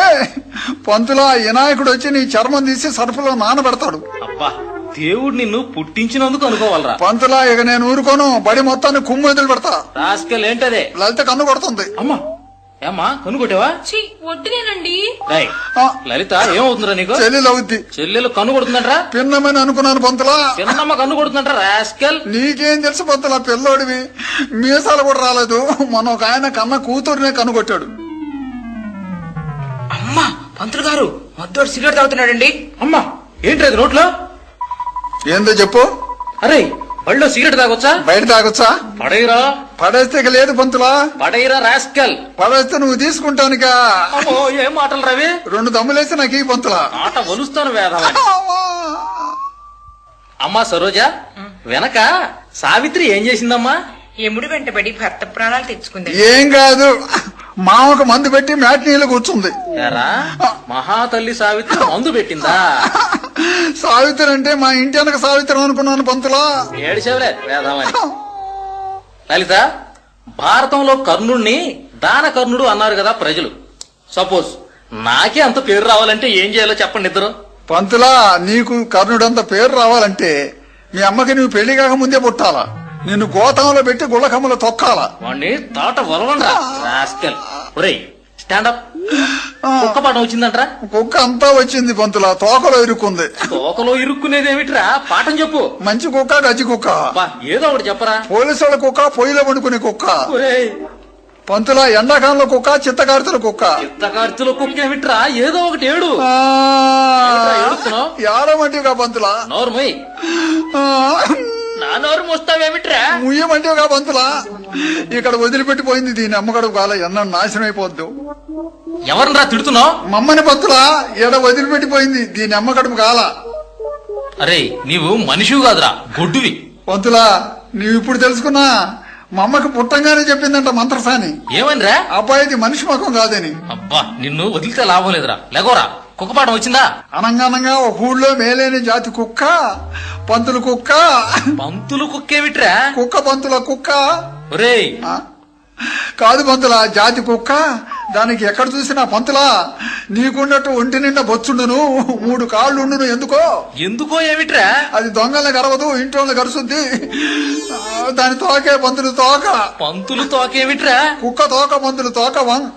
S3: పంతులా ఈ నాయకుడు వచ్చి నీ చర్మం తీసి సరుపులో నానబెడతాడు.
S1: అబ్బా, దేవుడు నిన్ను పుట్టించినందుకు అనుకోవాలరా.
S3: పంతులా, ఇక నేను ఊరుకోను, బడి మొత్తాన్ని కుమ్ము ఎదురు పెడతా.
S1: రాస్కెల్ ఏంటదే?
S3: లలిత కన్ను కొడుతుంది.
S1: అమ్మా, ఏమ్మా కనుగొట్టావా?
S2: ఛీ, వడ్డీనేనండి.
S1: రేయ్,
S3: ఆ,
S1: లలిత ఏమవుతుందిరా నీకు?
S3: చెల్లెలు అవుద్ది.
S1: చెల్లెలు కన్ను కొడుతుందంట్రా?
S3: పిన్నమని అనుకున్నాను పంతులా.
S1: చిన్నమ్మ కన్ను కొడుతుందంట్రా రాస్కెల్.
S3: నీకేం తెలుసు పంతులా, పిల్లోడివి, మీసాలు కూడా రాలేదు. మన ఒక ఆయన కన్న కూతురునే కనుగొట్టాడు.
S4: అమ్మా, పంతులు గారు మద్దోడు సిగరెట్ తాగుతున్నాడండి.
S1: అమ్మా, ఏంట్రది నోట్లో?
S3: ఏందో చెప్పు.
S1: అరే, బళ్ళో సిగరెట్ తాగొచ్చా?
S3: బయట తాగొచ్చా?
S1: పడేయరా.
S3: పడేస్తే ఇక లేదు పంతులా.
S1: పడేయరా రాస్కెల్.
S3: పడేస్తే నువ్వు తీసుకుంటానుక.
S1: అమ్మో, ఏం మాటలు రవి?
S3: 2 దమ్ములేసి నాకు ఈ పంతులా.
S1: ఆట వలుస్తాను వేదమని. అమ్మా సరోజా, వెనక సావిత్రి ఏం చేసిందమ్మా?
S4: ఎముడు వెంటబడి భర్త ప్రాణాలు తెచ్చుకుంది.
S3: ఏం కాదు, మామకు మందు పెట్టి మ్యాట్నీళ్ళు కూర్చుంది.
S1: ఏరా, మహాతల్లి సావిత్రి మందు పెట్టిందా?
S3: సావిత్రి అంటే మా ఇంటి వెనక సావిత్రి అనుకున్నాను పంతులా.
S1: ఏడిసేవలే వేదమని. లలిత, భారతంలో కర్ణుణ్ణి దానకర్ణుడు అన్నారు కదా ప్రజలు. సపోజ్ నాకే అంత పేరు రావాలంటే ఏం చేయాలో చెప్పండి ఇద్దరు.
S3: పంతులా, నీకు కర్ణుడంత పేరు రావాలంటే మీ అమ్మకి నువ్వు పెళ్లి కాక ముందే పుట్టాలా, నిన్ను గోతంలో పెట్టి గుళ్ళకమ్మలో తొక్కాలా.
S1: వాణ్ణి తాట వలవండ్రా రాస్కెల్. ఒరేయ్, స్టాండప్. కుక్క పాఠం వచ్చిందంట్రా?
S3: కుక్క అంతా వచ్చింది పంతులా, తోకలో ఇరుక్కుంది.
S1: తోకలో ఇరుక్కునేదేమిట్రా? పాఠం చెప్పు.
S3: మంచి కుక్క, గజ్జి కుక్క.
S1: అబ్బా, ఏదో ఒకటి చెప్పరా.
S3: పోలీసుల కుక్క, పొయ్యిలో వండుకునే కుక్క.
S1: ఒరేయ్,
S3: పంతులా, ఎండాకాలంలో కుక్క, చిత్తకార్తెల కుక్క.
S1: చిత్తకార్తెలో కుక్క ఏమిట్రా? ఏదో ఒకటి ఏడు.
S3: ఆ,
S1: ఏడుస్తున్నావ్?
S3: ఏడమంటివిగా పంతులా.
S1: నోర్మయ్.
S3: ఆ,
S1: నా నోరు మోస్తావేమిట్రా?
S3: ముయ్యమంటివిగా పంతులా. ఇక్కడ వదిలిపెట్టిపోయింది దీని అమ్మగడు కాల, ఎన్న నాశనం అయిపోద్దు.
S1: ఎవరినరా తిడుతున్నావు?
S3: మమ్మని పంతులా, ఎడ వదిలిపెట్టిపోయింది దీని అమ్మగడుపు కాల.
S1: అరే, నీవు మనిషివి కాదురా, గొడ్డువి.
S3: పంతులా, నీవు ఇప్పుడు తెలుసుకున్నా, మా అమ్మకి పుట్టంగానే చెప్పిందంట మంత్రసాని.
S1: ఏమనిరా?
S3: అబ్బాయిది మనిషి ముఖం కాదని.
S1: అబ్బా, నిన్ను వదిలితే లాభం లేదురా. లేకోరా, కుక్కపాఠం వచ్చిందా?
S3: అనంగానంగా ఒక ఊళ్ళో మేలేని జాతి కుక్క, పంతులు కుక్క.
S1: పంతులు కుక్కేమిట్రా?
S3: కుక్క పంతుల కుక్క.
S1: ఒరేయ్,
S3: ఆ? కాదు పంతులా, జాతి కుక్క. దానికి ఎక్కడ చూసినా పంతులా, నీకున్నట్టు ఒంటి నిండా బొచ్చుండును, 3 కాళ్ళుండును. ఎందుకో?
S1: ఎందుకో ఏమిట్రా?
S3: అది దొంగల్ని గరవదు, ఇంట్లో గరుసుద్ది. దాని తోకే పంతులు తోక.
S1: పంతులు తోకేమిట్రా?
S3: కుక్క తోక, పంతులు తోక వంగ్.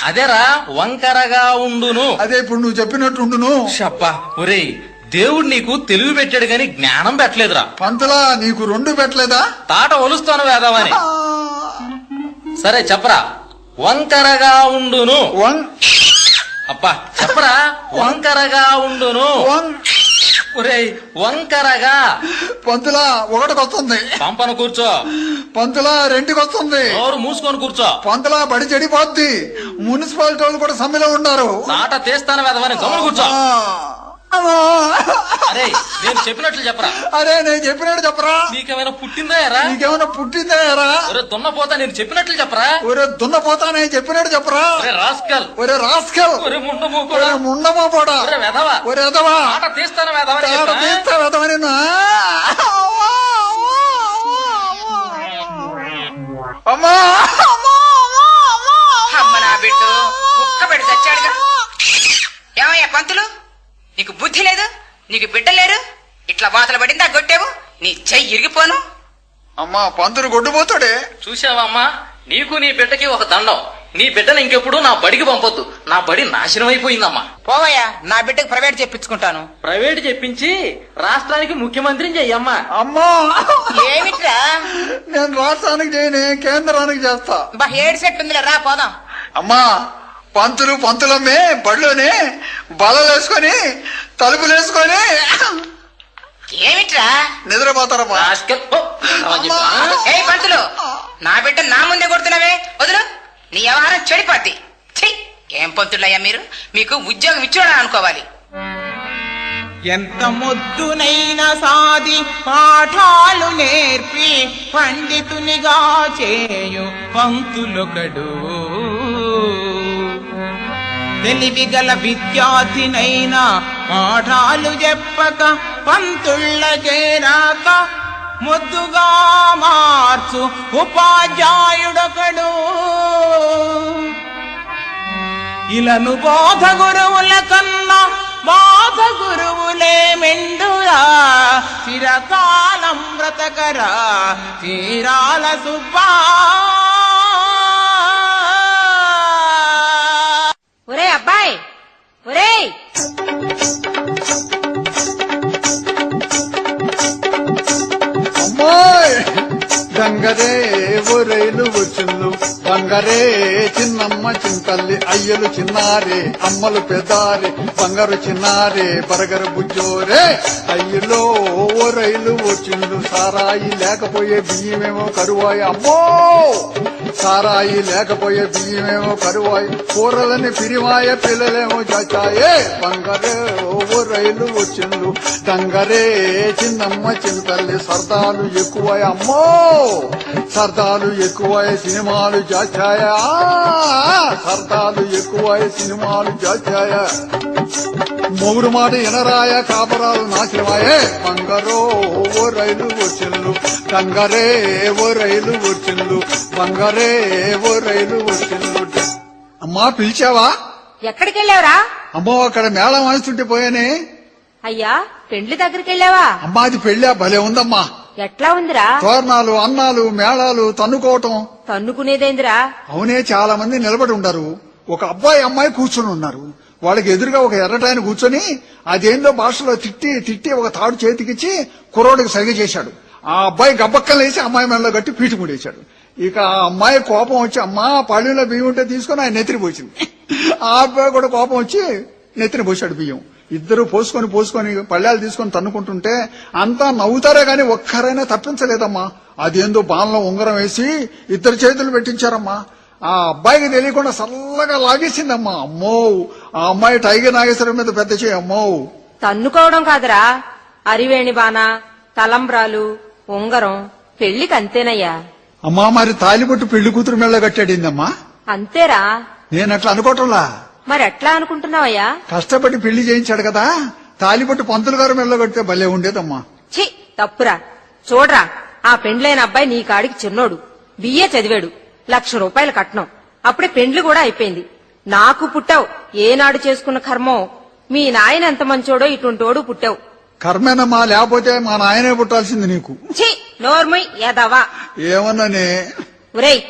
S1: అదేరా, వంకరగా ఉండును.
S3: అదే ఇప్పుడు నువ్వు చెప్పినట్టు ఉండును.
S1: షబ్బా, ఒరేయ్, దేవుడు నీకు తెలివి పెట్టాడు గాని జ్ఞానం పెట్టలేదురా.
S3: పంతులా, నీకు 2 పెట్టలేదా?
S1: తాట ఒలుస్తాను వేదామని. సరే చెప్పరా. వంకరగా ఉండును.
S3: వంగ్
S1: అబ్బా చెప్పరా. వంకరగా ఉండును.
S3: వంగ్.
S1: ఒరేయ్, వంకరగా.
S3: పంతులా, 1కి వస్తుంది.
S1: పంపను కూర్చో.
S3: పంతులా, 2కి వస్తుంది.
S1: నోరు మూసుకొని కూర్చో.
S3: పంతులా, బడి చెడిపోద్ది. మున్సిపాలిటీ వాళ్ళు కూడా సమ్మెలో ఉన్నారు.
S1: తాట తీస్తాను వేదమని గమని కూర్చో. అరే, నేను చెప్పినట్లు చెప్పరా.
S3: అరే, నేను చెప్పినట్టు చెప్పరా.
S1: నీకేమైనా పుట్టిందా ఎరా?
S3: నీకేమైనా పుట్టిందా ఎరా?
S1: ఒరే దున్నపోతా, నేను చెప్పినట్లు చెప్పరా.
S3: ఒరే దున్నపోతా, నేను చెప్పినట్టు చెప్పరా.
S1: ఒరే రాస్కల్.
S3: ఒరే రాస్కల్.
S1: ఒరే ముండము కూడా.
S3: ఒరే ముండమా పోడా.
S1: ఒరే వెధవా.
S3: ఒరే ఎదవా.
S1: తాట తీస్తాను వేదమని
S3: తాట
S1: చెప్పరా?
S3: తీస్తా వెదవని. అమ్మా,
S4: అమ్మ నా బిడ్డ కుక్క పెడి చచ్చాడుగా. ఏమయ్యా పంతులు, నీకు బుద్ధి లేదు, నీకు బిడ్డ లేరు, ఇట్లా వాతలు పడిందా గొట్టేవు, నీ చెయ్యి ఇరిగిపోను.
S3: అమ్మా, పంతులు గొడ్డుపోతాడే.
S1: చూసావమ్మా, నీకు నీ బిడ్డకి ఒక దండం. నీ బిడ్డను ఇంకెప్పుడు నా బడికి పంపొద్దు. నా బడి నాశనం అయిపోయిందమ్మా.
S4: పోవయ్యా, నా బిడ్డకు ప్రైవేట్ చెప్పించుకుంటాను.
S1: ప్రైవేట్ చెప్పించి రాష్ట్రానికి ముఖ్యమంత్రిని చెయ్యమ్మా.
S3: అమ్మా,
S4: ఏమిట్రా?
S3: నేను రాష్ట్రానికి చేయనే, కేంద్రానికి చేస్తా.
S4: బా 7 సెట్ ఉందిలే, రా పోదాం.
S3: అమ్మా, పంతులమ్మే బడిలోనే బలలేసుకొని తలుపులేసుకొని
S4: ఏమిట్రా
S3: నిద్రపోతారమ్మా.
S1: రాస్కెల్. ఓ,
S4: ఏ పంతులు, నా బిడ్డ నా ముందే కొడుతున్నావే, వదులు. నీ వ్యవహారం చెడిపోద్ది. ఛీ, ఏం పంతులయ్యా మీరు? మీకు ఉద్యోగం ఇచ్చాడని అనుకోవాలి.
S5: ఎంత మొద్దునైనా సాది పాఠాలు నేర్పి పండితునిగా చేయు పంతులొకడు, తెలివిగల విద్యార్థినైనా పాఠాలు చెప్పక పంతుళ్ళ చేరాక మొద్దుగా మార్చు ఉపాధ్యాయుడొకడు. ఇలను బోధ గురువుల కన్నా బాధ గురువులే మెండురా, చిరకాలం బ్రతకరా చీరాల సుబ్బా.
S6: ఒరే అబ్బాయి, ఒరే
S3: అమ్మాయి గంగరే ఓ రైలు వచ్చిండు, బంగారే చిన్నమ్మ చింతల్లి, అయ్యలు చిన్నారే అమ్మలు పెదారే, బంగారు చిన్నారే బరగరు బుజ్జోరే. అయ్యలో ఓ రైలు వచ్చిండు, సారాయి లేకపోయే బియ్యమేమో కరువాయి. అమ్మో సారాయి లేకపోయే బియ్యమేమో కరువాయి, కూరలని పిరివాయ పిల్లలేమో చాచాయే. బంగారే ఓ రైలు వచ్చిండు, గంగరే చిన్నమ్మ చింతల్లి, సరదాలు ఎక్కువై. అమ్మో సరదాలు ఎక్కువై సినిమాలు జాచాయా, సరదాలు ఎక్కువై సినిమాలు జాచాయా. మొగుడు మాట ఎనరాయ కాపరాలు నాశనమాయే. బంగారో ఓ రైలు వచ్చిండు, గంగరే ఓ రైలు వచ్చిండు, బంగారే ఓ రైలు వచ్చిండు. అమ్మా పిలిచావా?
S6: ఎక్కడికెళ్ళావురా?
S3: అమ్మో అక్కడ మేళం వాయిస్తుంటే పోయానే.
S6: అయ్యా పెండ్లి దగ్గరికెళ్ళావా?
S3: అమ్మా అది పెళ్ళా భలే ఉందమ్మా.
S6: ఎట్లా ఉందిరా?
S3: తోరణాలు అన్నాలు మేళాలు తన్నుకోవటం.
S6: తన్నుకునేదేందిరా?
S3: అవునే చాలా మంది నిలబడి ఉండరు, ఒక అబ్బాయి అమ్మాయి కూర్చుని ఉన్నారు. వాళ్ళకి ఎదురుగా ఒక ఎర్రటాయన కూర్చొని అదేందో భాషలో తిట్టి తిట్టి ఒక తాడు చేతికిచ్చి కుర్రోడికి సరిగ చేశాడు. ఆ అబ్బాయి గబ్బక్కలేసి అమ్మాయి మెడలో కట్టి పీటు ముడేశాడు. ఇక ఆ అమ్మాయి కోపం వచ్చి అమ్మా పళ్ళులో బియ్యం ఉంటే తీసుకొని ఆయన నెత్తిని పోసింది. ఆ అబ్బాయి కూడా కోపం వచ్చి నెత్తిని పోశాడు బియ్యం. ఇద్దరు పోసుకొని పళ్ళాలు తీసుకొని తన్నుకుంటుంటే అంతా నవ్వుతారే గాని ఒక్కరైనా తప్పించలేదమ్మా. అదేందో బాణలో ఉంగరం వేసి ఇద్దరు చేతులు పెట్టించారమ్మా. ఆ అబ్బాయికి తెలియకుండా సల్లగా లాగేసిందమ్మా. అమ్మో ఆ అమ్మాయి టైగర్ నాగేశ్వరం మీద పెద్ద చేయి. అమ్మో
S6: తన్నుకోవడం కాదురా, అరివేణి బాణ, తలంబ్రాలు, ఉంగరం పెళ్లికి అంతేనయ్యా.
S3: అమ్మా మరి తాలిబొట్టు పెళ్లి కూతురు మెళ్ళ కట్టాడిందమ్మా.
S6: అంతేరా.
S3: నేనట్లా అనుకోవటంలా,
S6: మరి ఎట్లా అనుకుంటున్నావయ్యా?
S3: కష్టపడి పెళ్లి చేయించాడు కదా, తాలిబొట్టు పంతులు గారు మెళ్ళ కడితే భలే ఉండేదమ్మా.
S6: ఛీ తప్పురా. చూడరా, ఆ పెండ్లైన అబ్బాయి నీ కాడికి చిన్నోడు, బిఏ చదివాడు, ₹1,00,000 కట్నం, అప్పుడే పెండ్లి కూడా అయిపోయింది. నాకు పుట్టావు, ఏనాడు చేసుకున్న కర్మో. మీ నాయన ఎంత మంచోడో ఇటుంటోడు పుట్టావు.
S3: కర్మేనమ్మా, లేకపోతే మా నాయనే పుట్టాల్సింది నీకు.
S6: ఛీ నోర్మయ్ యాదవా.
S3: ఏమన్నానే?
S6: ఒరేయ్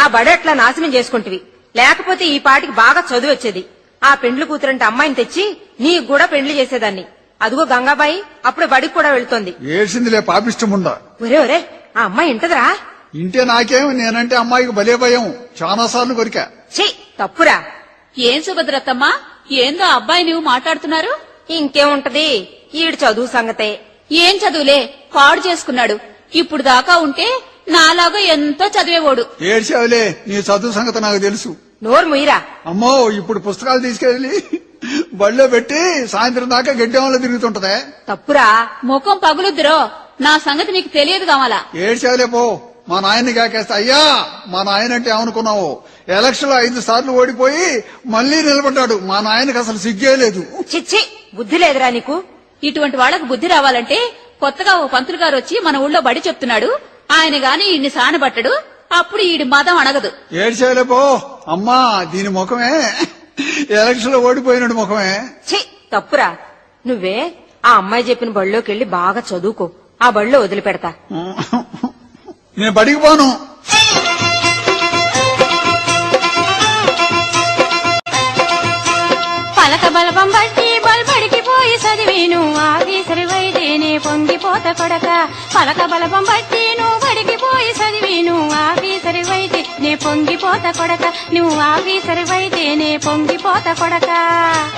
S6: ఆ బడెట్లా నాశనం చేసుకుంటివి, లేకపోతే ఈ పాటికి బాగా చదువు వచ్చేది. ఆ పెండ్లి కూతురంటే అమ్మాయిని తెచ్చి నీకు కూడా పెండ్లి చేసేదాన్ని. అదిగో గంగాబాయి అప్పుడే బడికి కూడా వెళ్తోంది.
S3: ఏడ్చిందిలే పాపిష్టముండా.
S6: ఒరే ఒరే ఆ అమ్మాయి ఇంటదిరా?
S3: ఇంటే నాకేం, నేనంటే అమ్మాయికి భలే భయం, చాలా సార్లు కొరికా.
S6: ఛీ తప్పురా.
S2: ఏం సుభద్రత్తమ్మా, ఏందో అబ్బాయి నువ్వు మాట్లాడుతున్నారు?
S6: ఇంకేముంటది, ఈడు చదువు సంగతే.
S2: ఏం చదువులే, పాడు చేసుకున్నాడు. ఇప్పుడు దాకా ఉంటే నాలాగా ఎంతో చదివేవాడు.
S3: ఏడ్చావులే, నీ చదువు సంగతి నాకు తెలుసు.
S6: నోరు ముయిరా.
S3: అమ్మో ఇప్పుడు పుస్తకాలు తీసుకెళ్లి బడిలో పెట్టి సాయంత్రం దాకా గడ్డెంలో తిరుగుతుంటదే.
S6: తప్పురా.
S2: ముఖం పగులుద్దురో, నా సంగతి నీకు తెలియదు కావాలా?
S3: ఏడ్చావులే పో. మా నాయన్ని కాకేస్తా. అయ్యా మా నాయన అంటే ఏమనుకున్నావు, ఎలక్షన్ లో 5 సార్లు ఓడిపోయి మళ్లీ నిలబడ్డాడు. మా నాయనకి అసలు సిగ్గే లేదు.
S6: చిచ్చి బుద్ధి లేదురా నీకు.
S2: ఇటువంటి వాళ్ళకు బుద్ధి రావాలంటే కొత్తగా ఓ పంతులు గారు వచ్చి మన ఊళ్ళో బడి చెప్తున్నాడు, ఆయన గాని ఈయన్ని సానబట్టడు, అప్పుడు ఈడి మదం అణగదు.
S3: ఏడ్చావులే పో. అమ్మా దీని ముఖమే ఎలక్షన్ లో ఓడిపోయినాడు ముఖమే.
S6: ఛీ తప్పురా. నువ్వే ఆ అమ్మాయి చెప్పిన బడిలోకెళ్లి బాగా చదువుకో, ఆ బడిలో వదిలిపెడతా.
S3: నేను బడికి పోను.
S2: పలక బలపం బట్టి బల్బడికి పోయి
S7: పోయి చదివి నువ్వు ఆఫీసరివైతేనే పొంగిపోత కొడక పలక బలపం బట్టి నువ్వు బడికి పోయి చదివి నువ్వు ఆఫీసరివైతే నే పొంగిపోత కొడక నువ్వు ఆఫీసరివైతేనే పొంగిపోత కొడక.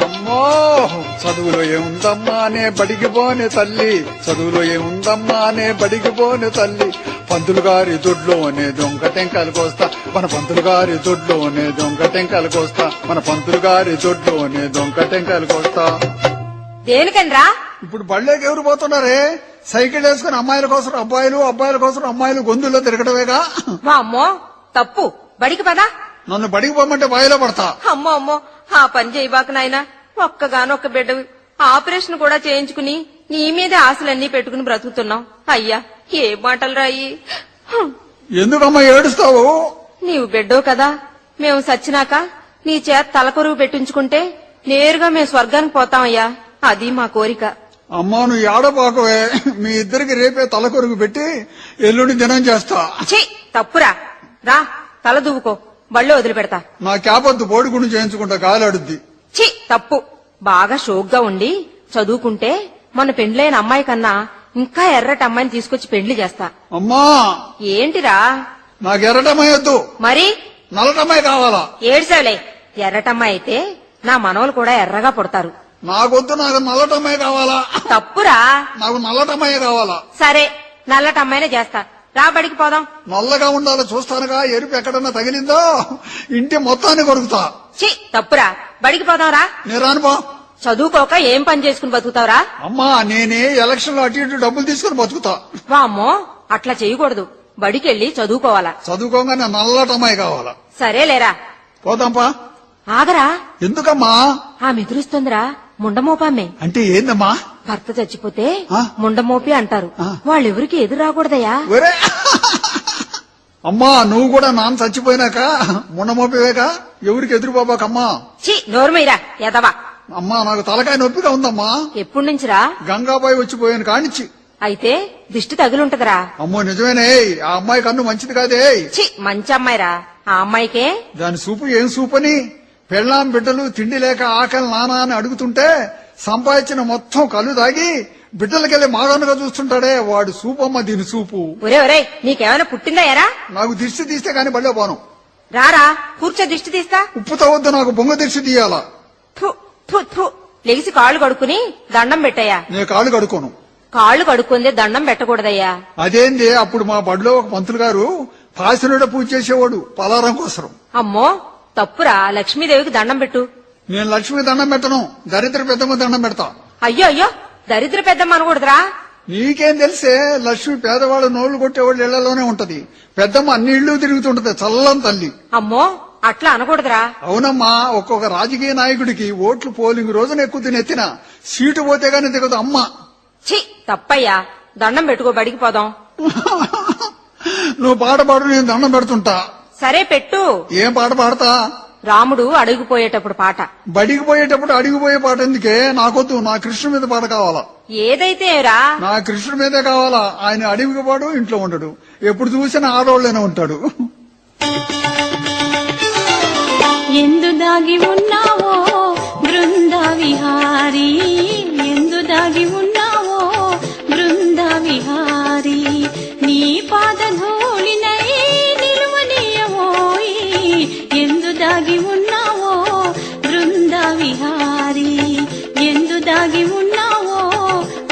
S3: అమ్మో చదువులో ఏముందమ్మా నే బడికి పోనే తల్లి, చదువులో ఏముందమ్మా నే బడికి పోనే తల్లి. పంతులు గారి దొడ్లోనే దొంగ టెంకాయలు కోస్తా, మన పంతులు గారి దొడ్లోనే దొంగ టెంకాయలు కోస్తా, మన పంతులు గారి దొడ్లోనే దొంగ టెంకాయలు కోస్తా.
S6: దేనికనరా?
S3: ఇప్పుడు బళ్ళేకి ఎవరు పోతున్నారే? సైకిల్ వేసుకుని అమ్మాయిల కోసం అబ్బాయిలు, అబ్బాయిల కోసం అమ్మాయిలు గొంతుల్లో తిరగడమేగా.
S6: అమ్మో తప్పు, బడికి పదా.
S3: నన్ను బడికి పోమంటే బాయిలో పడతా.
S6: అమ్మో అమ్మో ఆ పని చేయబాక నాయనా, ఒక్కగానొక్క బిడ్డవి, ఆపరేషన్ కూడా చేయించుకుని నీ మీదే ఆశలన్నీ పెట్టుకుని బ్రతుకుతున్నావు. అయ్యా ఏ మాటలు రాయి.
S3: ఎందుకమ్మా ఏడుస్తావు?
S6: నీవు బిడ్డవు కదా, మేము సచ్చినాక నీ చేత తలకొరువు పెట్టించుకుంటే నేరుగా మేము స్వర్గానికి పోతామయ్యా, అది మా కోరిక.
S3: అమ్మా నువ్వు ఏడబాకవే, మీ ఇద్దరికి రేపే తలకొరుగు పెట్టి ఎల్లుండి దినం చేస్తా.
S6: ఛీ తప్పురా, రా తల దువ్వుకో, బళ్ళు వదిలిపెడతా.
S3: నా క్యాపొద్దు బోడిగుండు చేయించుకుంటా, గాలాడుద్ది.
S6: ఛీ తప్పు, బాగా షోక్గా ఉండి చదువుకుంటే మన పెండ్లైన అమ్మాయి కన్నా ఇంకా ఎర్రటి అమ్మాయిని తీసుకొచ్చి పెండ్లి చేస్తా.
S3: అమ్మా
S6: ఏంటిరా?
S3: నాకు ఎర్రటమ్మాయి వద్దు,
S6: మరి
S3: నల్లటమ్మాయి కావాలా.
S6: ఏడ్చావులే, ఎర్రటమ్మాయి అయితే నా మనవలు కూడా ఎర్రగా పుడతారు.
S3: నాకొద్దు, నాకు నల్లటమ్మాయి కావాలా.
S6: తప్పురా,
S3: నాకు నల్లటమ్మాయి కావాలా.
S6: సరే నల్లటమ్మాయినే చేస్తా, రా బడికి పోదాం.
S3: నల్లగా ఉండాలో చూస్తానుగా, ఎరుపు ఎక్కడన్నా తగిలిందో ఇంటి మొత్తాన్ని కొరుకుతా.
S6: ఛీ తప్పురా, బడికి పోదాం రా.
S3: నేను రానుపో.
S6: చదువుకోక ఏం పని చేసుకుని బతుకుతావురా?
S3: అమ్మా నేనే ఎలక్షన్ లో అటు ఇటు డబ్బులు తీసుకుని బతుకుతా.
S6: వామ్మో అట్లా చేయకూడదు, బడికెళ్ళి చదువుకోవాలా.
S3: చదువుకోగానే నల్లటమ్మాయి కావాలా.
S6: సరేలేరా,
S3: పోదాంపా.
S6: ఆగరా.
S3: ఎందుకమ్మా?
S6: ఆ మెదురుస్తుందిరా, ముండమోపమ్మే.
S3: అంటే ఏందమ్మా?
S6: భర్త చచ్చిపోతే
S3: ఆ?
S6: ముండమోపి అంటారు,
S3: ఆ.
S6: వాళ్ళెవరికి ఎదురు రాకూడదయ్యా.
S3: ఒరే అమ్మా నువ్వు కూడా నాన్న చచ్చిపోయినాక ముండమోపివేగా, ఎవరికి ఎదురు బాబాకమ్మా.
S6: ఛీ నోరుమీరా ఎదవా.
S3: అమ్మా నాకు తలకాయ నొప్పిగా ఉందమ్మా.
S6: ఎప్పుడు నుంచిరా?
S3: గంగాబాయి వచ్చిపోయాను కానిచ్చి.
S6: అయితే దిష్టి తగులుంటదిరా.
S3: అమ్మో నిజమేనే, ఆ అమ్మాయి కన్ను మంచిది కాదే.
S6: ఛీ మంచి అమ్మాయిరా, ఆ అమ్మాయికే.
S3: దాని సూపు ఏం సూపని, పెళ్ళాం బిడ్డలు తిండి లేక ఆకలి నానా అని అడుగుతుంటే సంపాదించిన మొత్తం కళ్ళు దాగి బిడ్డలకెళ్ళి మాగనుగా చూస్తుంటాడే, వాడు సూపమ్మ దీని సూపు.
S6: ఒరే ఒరే నీకేమైనా పుట్టిందా ఎరా?
S3: నాకు దిష్టి తీస్తే గాని బళ్ళో పోను.
S6: రారా కూర్చో, దిష్టి తీస్తా.
S3: ఉప్పుతో వద్దు, నాకు బొంగ దిష్టి తీయాలా.
S6: ఫు, ఫు, ఫు. లెగిసి కాళ్ళు కడుక్కుని దండం పెట్టయ్యా.
S3: నేను కాళ్ళు కడుకోను.
S6: కాళ్ళు కడుక్కుందే దండం పెట్టకూడదయ్యా.
S3: అదేంది, అప్పుడు మా బడిలో ఒక పంతులు గారు పాసినుడ పూజ చేసేవాడు పలారం కోసం.
S6: అమ్మో తప్పురా, లక్ష్మీదేవికి దండం పెట్టు.
S3: నేను లక్ష్మి దండం పెట్టను, దరిద్ర పెద్దమ్మ దండం పెడతా.
S6: అయ్యో అయ్యో దరిద్ర పెద్దమ్మ అనకూడదురా.
S3: నీకేం తెలిసే, లక్ష్మి పేదవాళ్ళు నోళ్లు కొట్టేవాళ్ళు ఇళ్లలోనే ఉంటది, పెద్దమ్మ అన్ని ఇళ్లు తిరుగుతుంటది, చల్లని తల్లి.
S6: అమ్మో అట్లా అనకూడదురా.
S3: అవునమ్మా, ఒక్కొక్క రాజకీయ నాయకుడికి ఓట్లు పోలింగ్ రోజున ఎక్కువ తినెత్తిన సీటు పోతే గానీ దిగదు అమ్మ.
S6: ఛీ తప్పయ్యా, దండం పెట్టుకో, బడికి పోదాం.
S3: నువ్వు పాట పాడు, నేను దండం పెడుతుంటా.
S6: సరే పెట్టు.
S3: ఏం పాట పాడతా?
S6: రాముడు అడుగుపోయేటప్పుడు పాట.
S3: బడికి పోయేటప్పుడు అడిగిపోయే పాట ఎందుకే? నాకొద్దు, నా కృష్ణుడి మీద పాట కావాలా.
S6: ఏదైతే రా,
S3: నా కృష్ణుడి మీదే కావాలా. ఆయన అడవికి పాడు, ఇంట్లో ఉండడు, ఎప్పుడు చూసినా ఆడవాళ్ళనే ఉంటాడు.
S7: ఎందు దాగి ఉన్నావో బృంద విహారీ, ఎందు దాగి ఉన్నావో బృంద విహారీ, నీ పాదధూళినై నిలువనీయవోయి, ఎందు దాగి ఉన్నావో బృంద విహారీ, ఎందు దాగి ఉన్నావో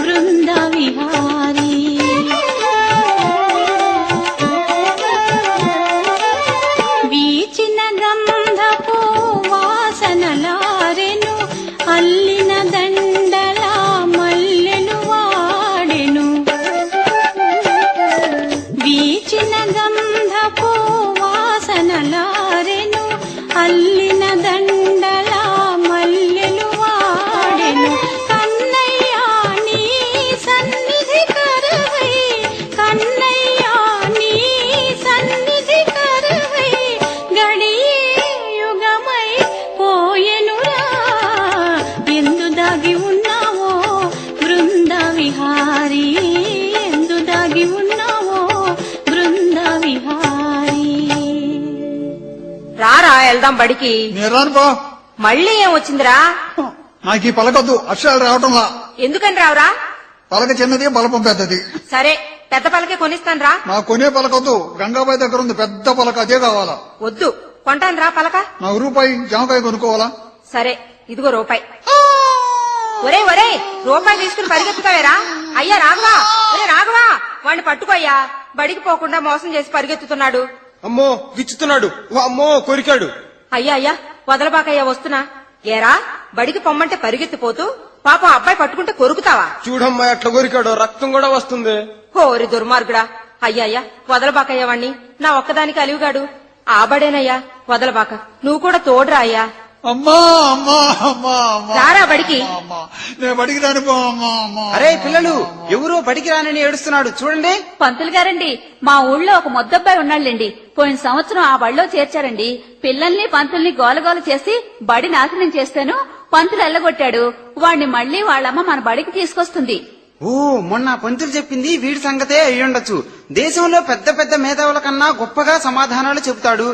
S7: బృంద విహారీ. వీచిన గంధపు వాసనలారెను, అల్లిన దండల మల్లెలు వాడెను, వీచిన గంధపు వాసనలారెను, అల్లిన దండల మల్లెలు వాడెను, కన్నయ్యా నీ సన్నిధి కరవై, కన్నయ్యా నీ సన్నిధి కరవై, గడియే యుగమై పోయెనురా, ఎందు దాగి ఉన్నావో బృంద విహారీ, ఎందు దాగి ఉన్నావో బృంద విహారీ.
S6: రారా వెళ్దాం బడికి.
S3: నేను రాను పో.
S6: మళ్ళీ ఏం వచ్చిందిరా?
S3: నాకు ఈ పలకొద్దు, అక్షరాలు రావటంలా.
S6: ఎందుకని రావురా?
S3: పలక చిన్నది, బలపం పెద్దది.
S6: సరే పెద్ద పలకే కొనిస్తాను రా.
S3: నాకు కొనే పలకొద్దు, గంగాబాయి దగ్గర ఉంది పెద్ద పలక, అదే కావాలా.
S6: వద్దు, కొంటాను రా పలక.
S3: నాకు రూపాయి జామకాయ కొనుక్కోవాలా.
S6: సరే ఇదిగో రూపాయి. ఒరే ఒరే, రూపాయి తీసుకుని పరిగెత్తుతావేరా? అయ్యా రాఘవా, ఒరే రాఘవా, వాడిని పట్టుకోయ్యా. బడికి పోకుండా మోసం చేసి పరిగెత్తుతున్నాడు.
S8: అమ్మో గిచ్చుతున్నాడు, అమ్మో కొరికాడు.
S6: అయ్యా అయ్యా వదలబాకయ్యా, వస్తున్నా. ఏరా బడికి పొమ్మంటే పరిగెత్తిపోతూ పాపం అబ్బాయి పట్టుకుంటే కొరుకుతావా?
S8: చూడమ్మా ఎట్లా కొరికాడు, రక్తం కూడా వస్తుంది.
S6: ఓరి దుర్మార్గుడా. అయ్యా అయ్యా వదలబాకయ్యా వాణ్ణి, నా ఒక్కదానికి అలివిగాడు. ఆ బడేనయ్యా, వదలబాక. నువ్వు కూడా తోడురా అయ్యా.
S3: అమ్మా అమ్మా అమ్మా అమ్మా,
S6: రారా బడికి.
S3: అమ్మా నేను బడికి రానిపో. అమ్మా అమ్మా.
S4: అరే పిల్లలు, ఎవరో బడికి రానని ఏడుస్తున్నాడు చూడండి.
S7: పంతులు గారండి, మా ఊళ్ళో ఒక మొద్దబ్బాయి ఉన్నాళ్ళండి. పోయిన సంవత్సరం ఆ బడిలో చేర్చారండి. పిల్లల్ని పంతుల్ని గోలగోల చేసి బడి నాశనం చేస్తాను పంతులు ఎల్లగొట్టాడు. వాణ్ణి మళ్ళీ వాళ్ళమ్మ మన బడికి తీసుకొస్తుంది.
S4: ఓ, మొన్న పంతులు చెప్పింది వీడి సంగతే అయ్యుండొచ్చు. దేశంలో పెద్ద పెద్ద మేధావుల కన్నా గొప్పగా సమాధానాలు చెబుతాడు,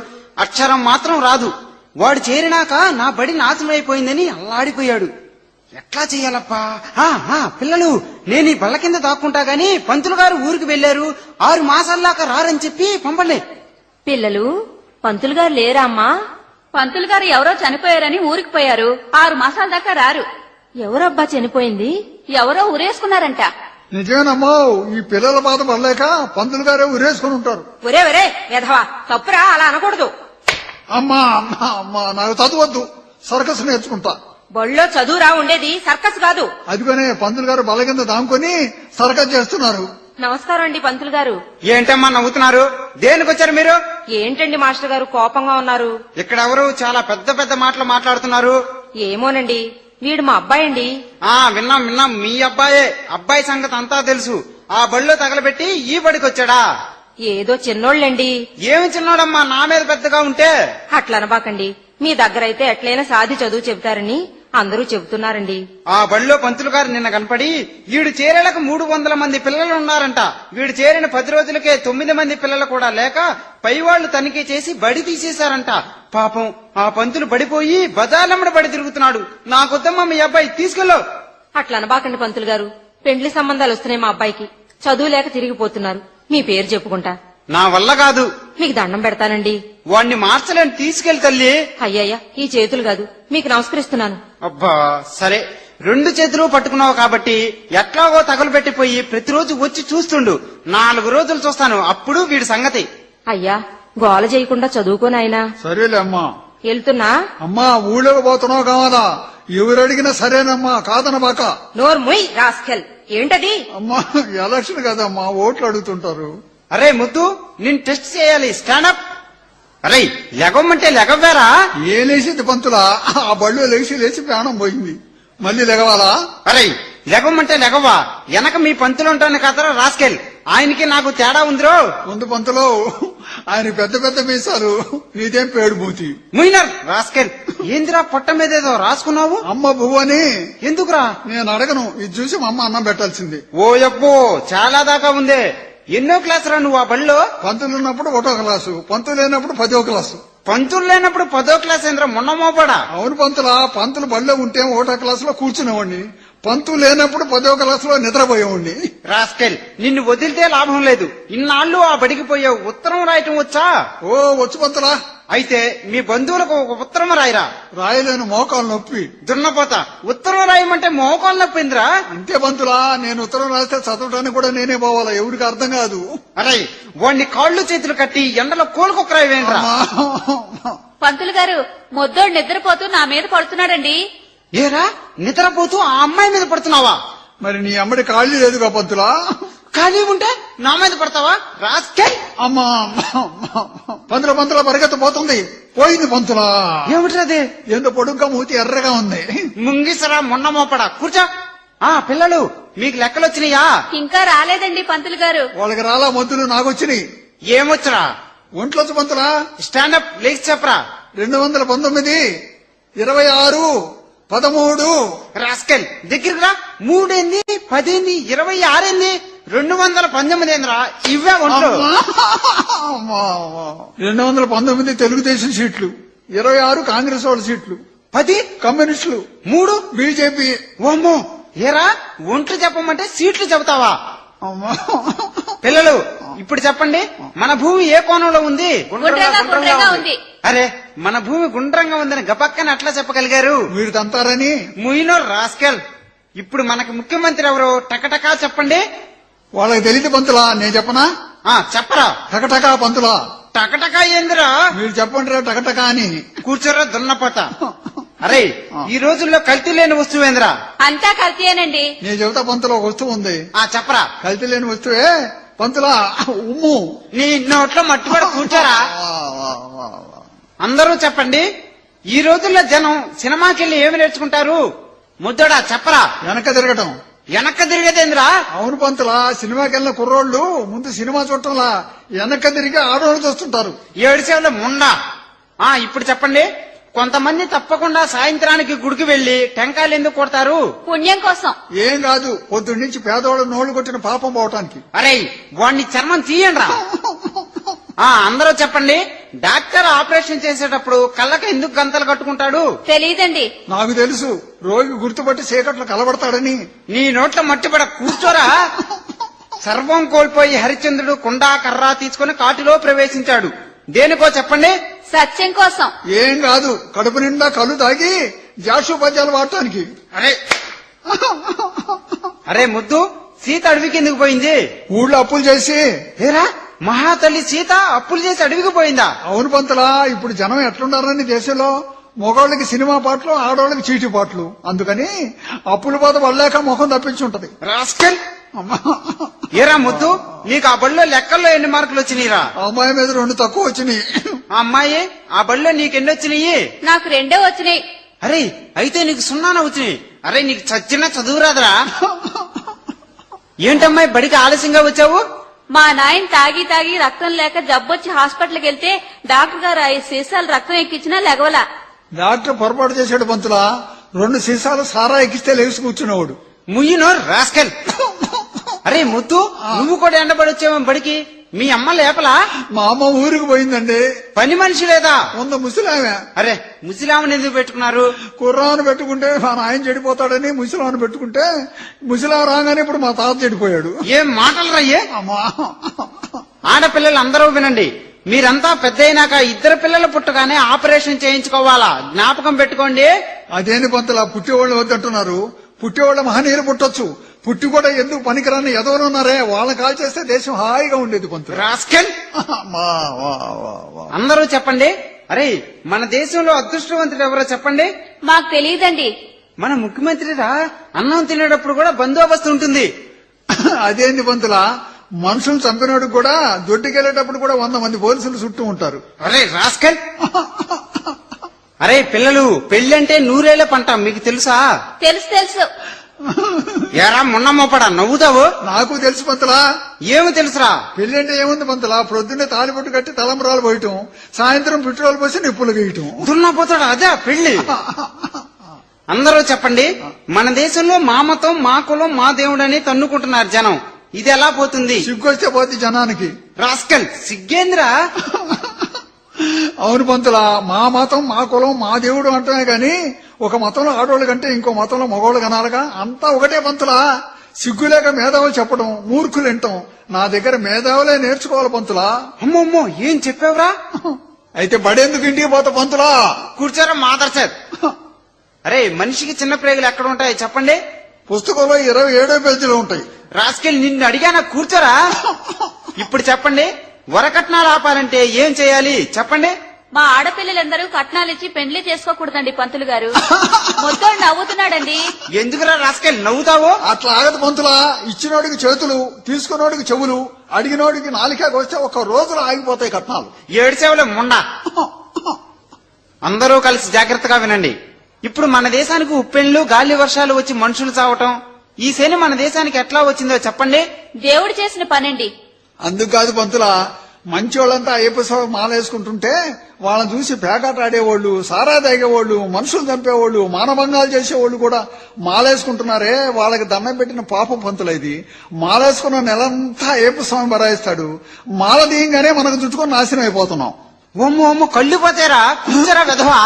S4: అక్షరం మాత్రం రాదు. వాడు చేరినాక నా బడి నాశనం అయిపోయిందని అల్లాడిపోయాడు. ఎట్లా చెయ్యాలప్పా? పిల్లలు, నేను ఈ బళ్ళ కింద దాక్కుంటా గాని పంతులు గారు ఊరికి వెళ్లారు, 6 మాసాల్లాకా రారని చెప్పి పంపండి.
S6: పిల్లలు, పంతులు గారు లేరా అమ్మా?
S7: పంతులు గారు ఎవరో చనిపోయారని ఊరికి పోయారు. 6 మాసాల దాకా రారు.
S6: ఎవరబ్బా చనిపోయింది?
S7: ఎవరో ఉరేసుకున్నారంట.
S3: నిజమేనమ్మా, ఈ పిల్లల బాధ పడలేక పంతులు గారే ఉరేసుకుని ఉంటారు.
S6: ఒరే ఒరే వెధవా, తప్పురా, అలా అనకూడదు.
S3: అమ్మా అమ్మా అమ్మా, నాకు చదవద్దు, సర్కస్ నేర్చుకుంటా.
S6: బళ్ళో చదువురా ఉండేది, సర్కస్ కాదు.
S3: అదిగోనే పంతులు గారు బల్ల కింద దాముకొని సర్కస్ చేస్తున్నారు.
S6: నమస్కారం అండి పంతులు గారు.
S4: ఏంటమ్మా నవ్వుతున్నారు? దేనికొచ్చారు మీరు?
S6: ఏంటండి మాస్టర్ గారు కోపంగా ఉన్నారు?
S4: ఇక్కడ ఎవరు చాలా పెద్ద పెద్ద మాటలు మాట్లాడుతున్నారు?
S6: ఏమోనండి, వీడు మా అబ్బాయి అండి.
S4: విన్నాం, మీ అబ్బాయే. అబ్బాయి సంగతి అంతా తెలుసు. ఆ బడిలో తగలబెట్టి ఈ బడికి వచ్చాడా?
S6: ఏదో చిన్నోళ్ళండి.
S4: ఏమి చిన్నోడమ్మా, నా మీద పెద్దగా ఉంటే.
S6: అట్లనబాకండి, మీ దగ్గరైతే ఎట్లయినా సాది చదువు చెబుతారని అందరూ చెబుతున్నారండి.
S4: ఆ బడిలో పంతులు గారు నిన్న కనపడి, వీడు చేరేలకు 300 మంది పిల్లలు ఉన్నారంట. వీడు చేరిన 10 రోజులకే 9 మంది పిల్లలు కూడా లేక పైవాళ్లు తనిఖీ చేసి బడి తీసేశారంట. పాపం ఆ పంతులు బడిపోయి బజార్లమ్మడి బడి తిరుగుతున్నాడు. నాకొద్దమ్మా మీ అబ్బాయి, తీసుకెళ్ళు.
S6: అట్లనబాకండి పంతులు గారు, పెండ్లి సంబంధాలు వస్తున్నాయి మా అబ్బాయికి. చదువు లేక తిరిగిపోతున్నారు. మీ పేరు చెప్పుకుంటా.
S4: నా వల్ల కాదు.
S6: మీకు దండం పెడతానండి.
S4: వాణ్ణి మార్చలేని, తీసుకెళ్లి తల్లి.
S6: అయ్యయ్యా, ఈ చేతులు కాదు, మీకు నమస్కరిస్తున్నాను.
S4: అబ్బా సరే, 2 చేతులు పట్టుకున్నావు కాబట్టి ఎట్లాగో తగలబెట్టిపోయి ప్రతిరోజు వచ్చి చూస్తుండు. 4 రోజులు చూస్తాను, అప్పుడు వీడి సంగతి.
S6: అయ్యా గోల చేయకుండా చదువుకోనాయనా.
S3: సరేలే అమ్మా.
S6: వెళ్తున్నా.
S3: అమ్మా ఊళ్ళోకి పోతున్నావు కావాలా? ఎవరు అడిగినా సరేనమ్మా, కాదనబాక.
S6: నోర్ముయ్ రాస్కెల్. ఏంటది?
S3: అమ్మా ఎలక్షన్ కదమ్మా, ఓట్లు అడుగుతుంటారు.
S4: అరే ముద్దు, నేను టెస్ట్ చేయాలి. స్టాండప్. అరే లెగమ్మంటే లెగవ్వారా?
S3: ఏ లేచింది పంతులా? ఆ బళ్ళు లేచి ప్రాణం పోయింది, మళ్ళీ లెగవాలా?
S4: అరే లెగమ్మంటే లెగవ్వా? వెనక మీ పంతులు ఉంటాను కదరా రాస్కెల్. ఆయనకి నాకు తేడా ఉందిరో.
S3: ముందు పంతులో, ఆయన పెద్ద పెద్ద మీసాలు, నీదేం పేడు మూతి.
S4: ముయినర్ రాస్కెల్. ఏందిరా పొట్ట మీద ఏదో రాసుకున్నావు?
S3: అమ్మ బువ్వని.
S4: ఎందుకురా?
S3: నేను అడగను, ఇది చూసి మా అమ్మ అన్నం పెట్టాల్సింది.
S4: ఓ యబ్బో, చాలా దాకా ఉందే. ఎన్నో క్లాసురా నువ్వు ఆ బళ్ళో?
S3: పంతులు ఉన్నప్పుడు 1వ క్లాసు, పంతులు లేనప్పుడు 10వ క్లాసు.
S4: పంతులు లేనప్పుడు 10వ క్లాస్ ఏంద్రా, మొన్న మోపడా?
S3: అవును పంతులా, పంతులు బళ్ళో ఉంటే 1వ క్లాసులో కూర్చునేవాడిని, పంతులు లేనప్పుడు 10వ క్లాసులో నిద్రపోయేవాడిని.
S4: రాస్కెల్, నిన్ను వదిలితే లాభం లేదు. ఇన్నాళ్ళు ఆ బడికి పోయావు. ఉత్తరం రాయటం వచ్చా?
S3: ఓ వచ్చు పంతులా.
S4: అయితే మీ బంధువులకు ఒక ఉత్తరం రాయరా.
S3: రాయలేను, మోకాలు నొప్పి.
S4: దున్నపోతా, ఉత్తరం రాయమంటే మోకాలు నొప్పిందిరా.
S3: అంతే పంతులా, నేను ఉత్తరం రాస్తే చదవటానికి కూడా నేనే పోవాలా, ఎవరికి అర్థం కాదు.
S4: అరే వాడిని కాళ్ళు చేతులు కట్టి ఎండలో కోలుకొక్కరాయి వేయండిరా.
S7: పంతులు గారు, మొద్దోడు నిద్రపోతూ నా మీద పడుతున్నాడండి.
S4: ఏరా నిద్రపోతూ ఆ అమ్మాయి మీద పడుతున్నావా?
S3: మరి నీ అమ్మడి కాళ్ళు లేదుగా పంతులా?
S4: ఖాళీ ఉంటే నా మీద పడతావా రాస్కెల్?
S3: అమ్మా పంతుల పరిగెత్త పోతుంది. పోయింది పంతులా.
S4: ఏమిటది?
S3: ఎందు పొడుగ్గా మూతి ఎర్రగా ఉంది.
S4: ముంగిసరా మొన్న మోపడా. కూర్చో. పిల్లలు, మీకు లెక్కలు వచ్చినాయా?
S7: ఇంకా రాలేదండి పంతులు గారు.
S3: వాళ్ళకి రాలా మంతులు, నాకొచ్చినాయి.
S4: ఏమొచ్చరా?
S3: ఒంట్లోచ్చు పంతులా.
S4: స్టాండప్ లేచి చెప్పరా.
S3: 219, 26, 13.
S4: రాస్కెల్ దగ్గరికి రా. 3 ఏంది, 10 ఏంది, 26 ఏంది, 219 ఏంద్రా? ఇవే ఒంట్లో.
S3: 219 తెలుగుదేశం సీట్లు, 26 కాంగ్రెస్ వాళ్ళ సీట్లు,
S4: 10
S3: కమ్యూనిస్టులు
S4: 3
S3: బీజేపీ.
S4: ఓమ్మో ఏరా ఒంట్లు చెప్పమంటే సీట్లు చెబుతావా?
S3: అమ్మా.
S4: పిల్లలు ఇప్పుడు చెప్పండి, మన భూమి ఏ కోణంలో ఉంది?
S2: గుండ్రంగా ఉంది.
S4: అరే మన భూమి గుండ్రంగా ఉందని గబక్కన అట్లా చెప్పగలిగారు?
S3: మీరు తంతారని.
S4: ముయినో రాస్కెల్. ఇప్పుడు మనకి ముఖ్యమంత్రి ఎవరు? టకటకా చెప్పండి.
S3: వాళ్ళకి తెలియదు పంతులా, నేను చెప్పనా?
S4: చెప్పరా.
S3: టకటకా పంతులా.
S4: టకటకా ఏందిరా?
S3: మీరు చెప్పండి టకటకా అని.
S4: కూర్చోరా దున్నపోత. అరే ఈ రోజుల్లో కల్తీ లేని వస్తువేంద్రా?
S2: అంతా కల్తీయేనండి.
S3: నేను చెబుతా పంతులో ఒక వస్తువు ఉంది.
S4: చెప్పరా.
S3: కల్తీ లేని వస్తువే పంతులా, ఉమ్ము.
S4: నీ నోట్లో మట్టి కూడా కూర్చోరా. అందరూ చెప్పండి, ఈ రోజుల్లో జనం సినిమాకెళ్ళి ఏమి నేర్చుకుంటారు? ముద్దడా చెప్పరా.
S3: వెనక తిరగటం.
S4: వెనక్క తిరిగేదేంద్రా?
S3: అవును పంతులా, సినిమాకి వెళ్ళిన కుర్రోళ్ళు ముందు సినిమా చూడటంలా వెనక తిరిగి ఆడవాళ్ళు చూస్తుంటారు.
S4: 7 సేవల ముండా. ఇప్పుడు చెప్పండి, కొంతమంది తప్పకుండా సాయంత్రానికి గుడికి వెళ్లి టెంకాయలు ఎందుకు కొడతారు?
S2: పుణ్యం కోసం.
S3: ఏం కాదు, పొద్దున్న నుంచి పేదవాళ్ళు నోళ్లు కొట్టిన పాపం పోవటానికి.
S4: అరే వాణ్ణి చర్మం తీయండ్రా. అందరూ చెప్పండి, డాక్టర్ ఆపరేషన్ చేసేటప్పుడు కళ్ళకి ఎందుకు గంతలు కట్టుకుంటాడు?
S2: తెలీదండి.
S3: నాకు తెలుసు, రోగి గుర్తుపట్టి చీకట్లు కలబడతాడని.
S4: నీ నోట్ల మట్టిపడ కూర్చోరా. సర్వం కోల్పోయి హరిశ్చంద్రుడు కుండా కర్రా తీసుకుని కాటిలో ప్రవేశించాడు. దేనికో చెప్పండి.
S2: సత్యం కోసం.
S3: ఏం కాదు, కడుపు నిండా కళ్ళు తాగి జాషు పద్యాలు వాడటానికి.
S4: అరే ముద్దు, సీత అడవికి ఎందుకు పోయింది?
S3: ఊళ్ళో అప్పులు చేసి.
S4: ఏరా మహాతల్లి సీత అప్పులు చేసి అడవికి పోయిందా?
S3: అవును పంతులా, ఇప్పుడు జనం ఎట్లుండారని దేశంలో మగవాళ్ళకి సినిమా పాటలు, ఆడవాళ్ళకి చీటీ పాటలు. అందుకని అప్పుల బాధ పడలేక ముఖం తప్పించుంటది.
S4: రాస్కెల్. ఏరా ముద్దు, నీకు ఆ బడిలో లెక్కల్లో ఎన్ని మార్కులు వచ్చినాయిరా?
S3: అమ్మాయి మీద 2 తక్కువ వచ్చినాయి.
S4: అమ్మాయి ఆ బడిలో నీకెన్ని వచ్చినాయి?
S2: నాకు 2 వచ్చినాయి.
S4: అరే అయితే నీకు 0 వచ్చినాయి. అరే నీకు చచ్చిన చదువు రాదురా? ఏంటమ్మాయి బడికి ఆలస్యంగా వచ్చావు?
S2: మా నాయన తాగి తాగి రక్తం లేక జబ్బొచ్చి హాస్పిటల్కి వెళ్తే డాక్టర్ గారు 5 సీసాలు రక్తం ఎక్కించినా లెగవలా.
S3: డాక్టర్ పొరపాటు చేశాడు పంతులా, 2 సీసాలు సారా ఎక్కిస్తే లేచి కూర్చునేవాడు.
S4: ముయ్యినో రాస్కెల్. అరే ముద్దు, నువ్వు కూడా ఎండబడి వచ్చావు బడికి. మీ అమ్మ లేపలా?
S3: మా అమ్మ ఊరికి పోయిందండి.
S4: పని మనిషి లేదా?
S3: వంద ముసలామె.
S4: అరే ముసలామని ఎందుకు పెట్టుకున్నారు?
S3: కుర్రాను పెట్టుకుంటే మా నాయన చెడిపోతాడని ముసలాను పెట్టుకుంటే, ముసలా రాగానే ఇప్పుడు మా తాత చెడిపోయాడు.
S4: ఏం మాటలు రయ్యే.
S3: అమ్మా,
S4: ఆడపిల్లలు అందరూ వినండి, మీరంతా పెద్ద అయినాక 2 పిల్లలు పుట్టగానే ఆపరేషన్ చేయించుకోవాలా, జ్ఞాపకం పెట్టుకోండి.
S3: అదేని పంతులా, పుట్టేవాళ్ళు వద్దంటున్నారు. పుట్టేవాళ్ళ మహనీయులు పుట్టొచ్చు, పుట్టి కూడా ఎందుకు పనికిరాని ఎదవనున్నారే, వాళ్ళ కాల్ చేస్తే దేశం హాయిగా ఉండేది పంతులు.
S4: రాస్కెల్. అందరూ చెప్పండి. అరే మన దేశంలో అదృష్టవంతుడు ఎవరో చెప్పండి.
S2: మాకు తెలియదండి.
S4: మన ముఖ్యమంత్రిరా, అన్నం తినేటప్పుడు కూడా బందోబస్తు ఉంటుంది.
S3: అదేంది పంతులా, మనుషులు చంపినోడికి కూడా దొడ్డికెళ్లేటప్పుడు కూడా 100 మంది పోలీసులు చుట్టూ ఉంటారు.
S4: అరే రాస్కెల్. అరే పిల్లలు, పెళ్ళంటే 100 ఏళ్ల పంట, మీకు తెలుసా?
S2: తెలుసు.
S4: ఎరా మొన్నమ్మపడా నవ్వుతావు?
S3: నాకు తెలుసు పంతులా.
S4: ఏమి తెలుసురా?
S3: పెళ్లి అంటే ఏముంది పంతులా, ప్రొద్దున్నే తాలిబొట్టు కట్టి తలంబరాలు పోయటం, సాయంత్రం పెట్రోల్ పోసి నిప్పులు గీయటం.
S4: దున్నపోతాడు అదే పెళ్లి. అందరూ చెప్పండి, మన దేశంలో మా మతం, మా కులం, మా దేవుడని తన్నుకుంటున్నారు జనం. ఇది ఎలా పోతుంది?
S3: సిగ్గొస్తే పోతే జనానికి.
S4: రాస్కల్, సిగ్గేంద్రా?
S3: అవును పంతులా, మా మతం, మా కులం, మా దేవుడు అంటమే గాని ఒక మతంలో ఆడవాళ్ళు కంటే ఇంకో మతంలో మగవాళ్ళు కనాలిగా. అంతా ఒకటే పంతులా. సిగ్గులేక మేధావులు చెప్పడం, మూర్ఖులు వింటాం. నా దగ్గర మేధావులే నేర్చుకోవాలి పంతులా.
S4: అమ్మమ్మో, ఏం చెప్పావురా?
S3: అయితే బడేందుకు ఇంటికి పోతా పంతులా?
S4: కూర్చోరా మాదర్సార్. అరే మనిషికి చిన్న ప్రేగులు ఎక్కడ ఉంటాయి చెప్పండి?
S3: పుస్తకంలో 27వ పేజీలో ఉంటాయి.
S4: రాస్కెల్, నిన్ను అడిగానా? కూర్చోరా. ఇప్పుడు చెప్పండి, వరకట్నాలు ఆపాలంటే ఏం చేయాలి చెప్పండి?
S2: మా ఆడపిల్లలందరూ కట్నాలిచ్చి పెండ్లి చేసుకోకూడదండి పంతులు గారు. మొత్తం నవ్వుతున్నాడండి.
S4: ఎందుకురా రాస్కెల్ నవ్వుతావు?
S3: అట్లా ఆగదు పంతులా. ఇచ్చినోడికి చేతులు, తీసుకున్నోడికి చెవులు, అడిగినోడికి నాలికకు వస్తే 1 రోజులో ఆగిపోతాయి కట్నాలు.
S4: 7 సేవలే ముండా. అందరూ కలిసి జాగ్రత్తగా వినండి. ఇప్పుడు మన దేశానికి ఉప్పెన్లు, గాలి వర్షాలు వచ్చి మనుషులు చావటం, ఈ శని మన దేశానికి ఎట్లా వచ్చిందో చెప్పండి?
S2: దేవుడు చేసిన పనండి.
S3: అందుకు కాదు పంతులా, మంచి వాళ్ళంతా అయ్యప్ప స్వామి మాల వేసుకుంటుంటే వాళ్ళని చూసి పేకాట ఆడేవాళ్ళు, సారా తాగేవాళ్ళు, మనుషులు చంపేవాళ్ళు, మానభంగాలు చేసేవాళ్ళు కూడా మాలేసుకుంటున్నారే, వాళ్ళకి దండం పెట్టిన పాపం పంతులు. ఇది మాలేసుకున్న నెలంతా అయ్యప్ప స్వామి బరాయిస్తాడు. మాల దీయంగానే మనకు చుట్టుకొని నాశనం అయిపోతున్నాం.
S4: ఓమ్మో ఓమ్మో, కళ్ళు పోతేరా. కూర్చోరా వెధవా.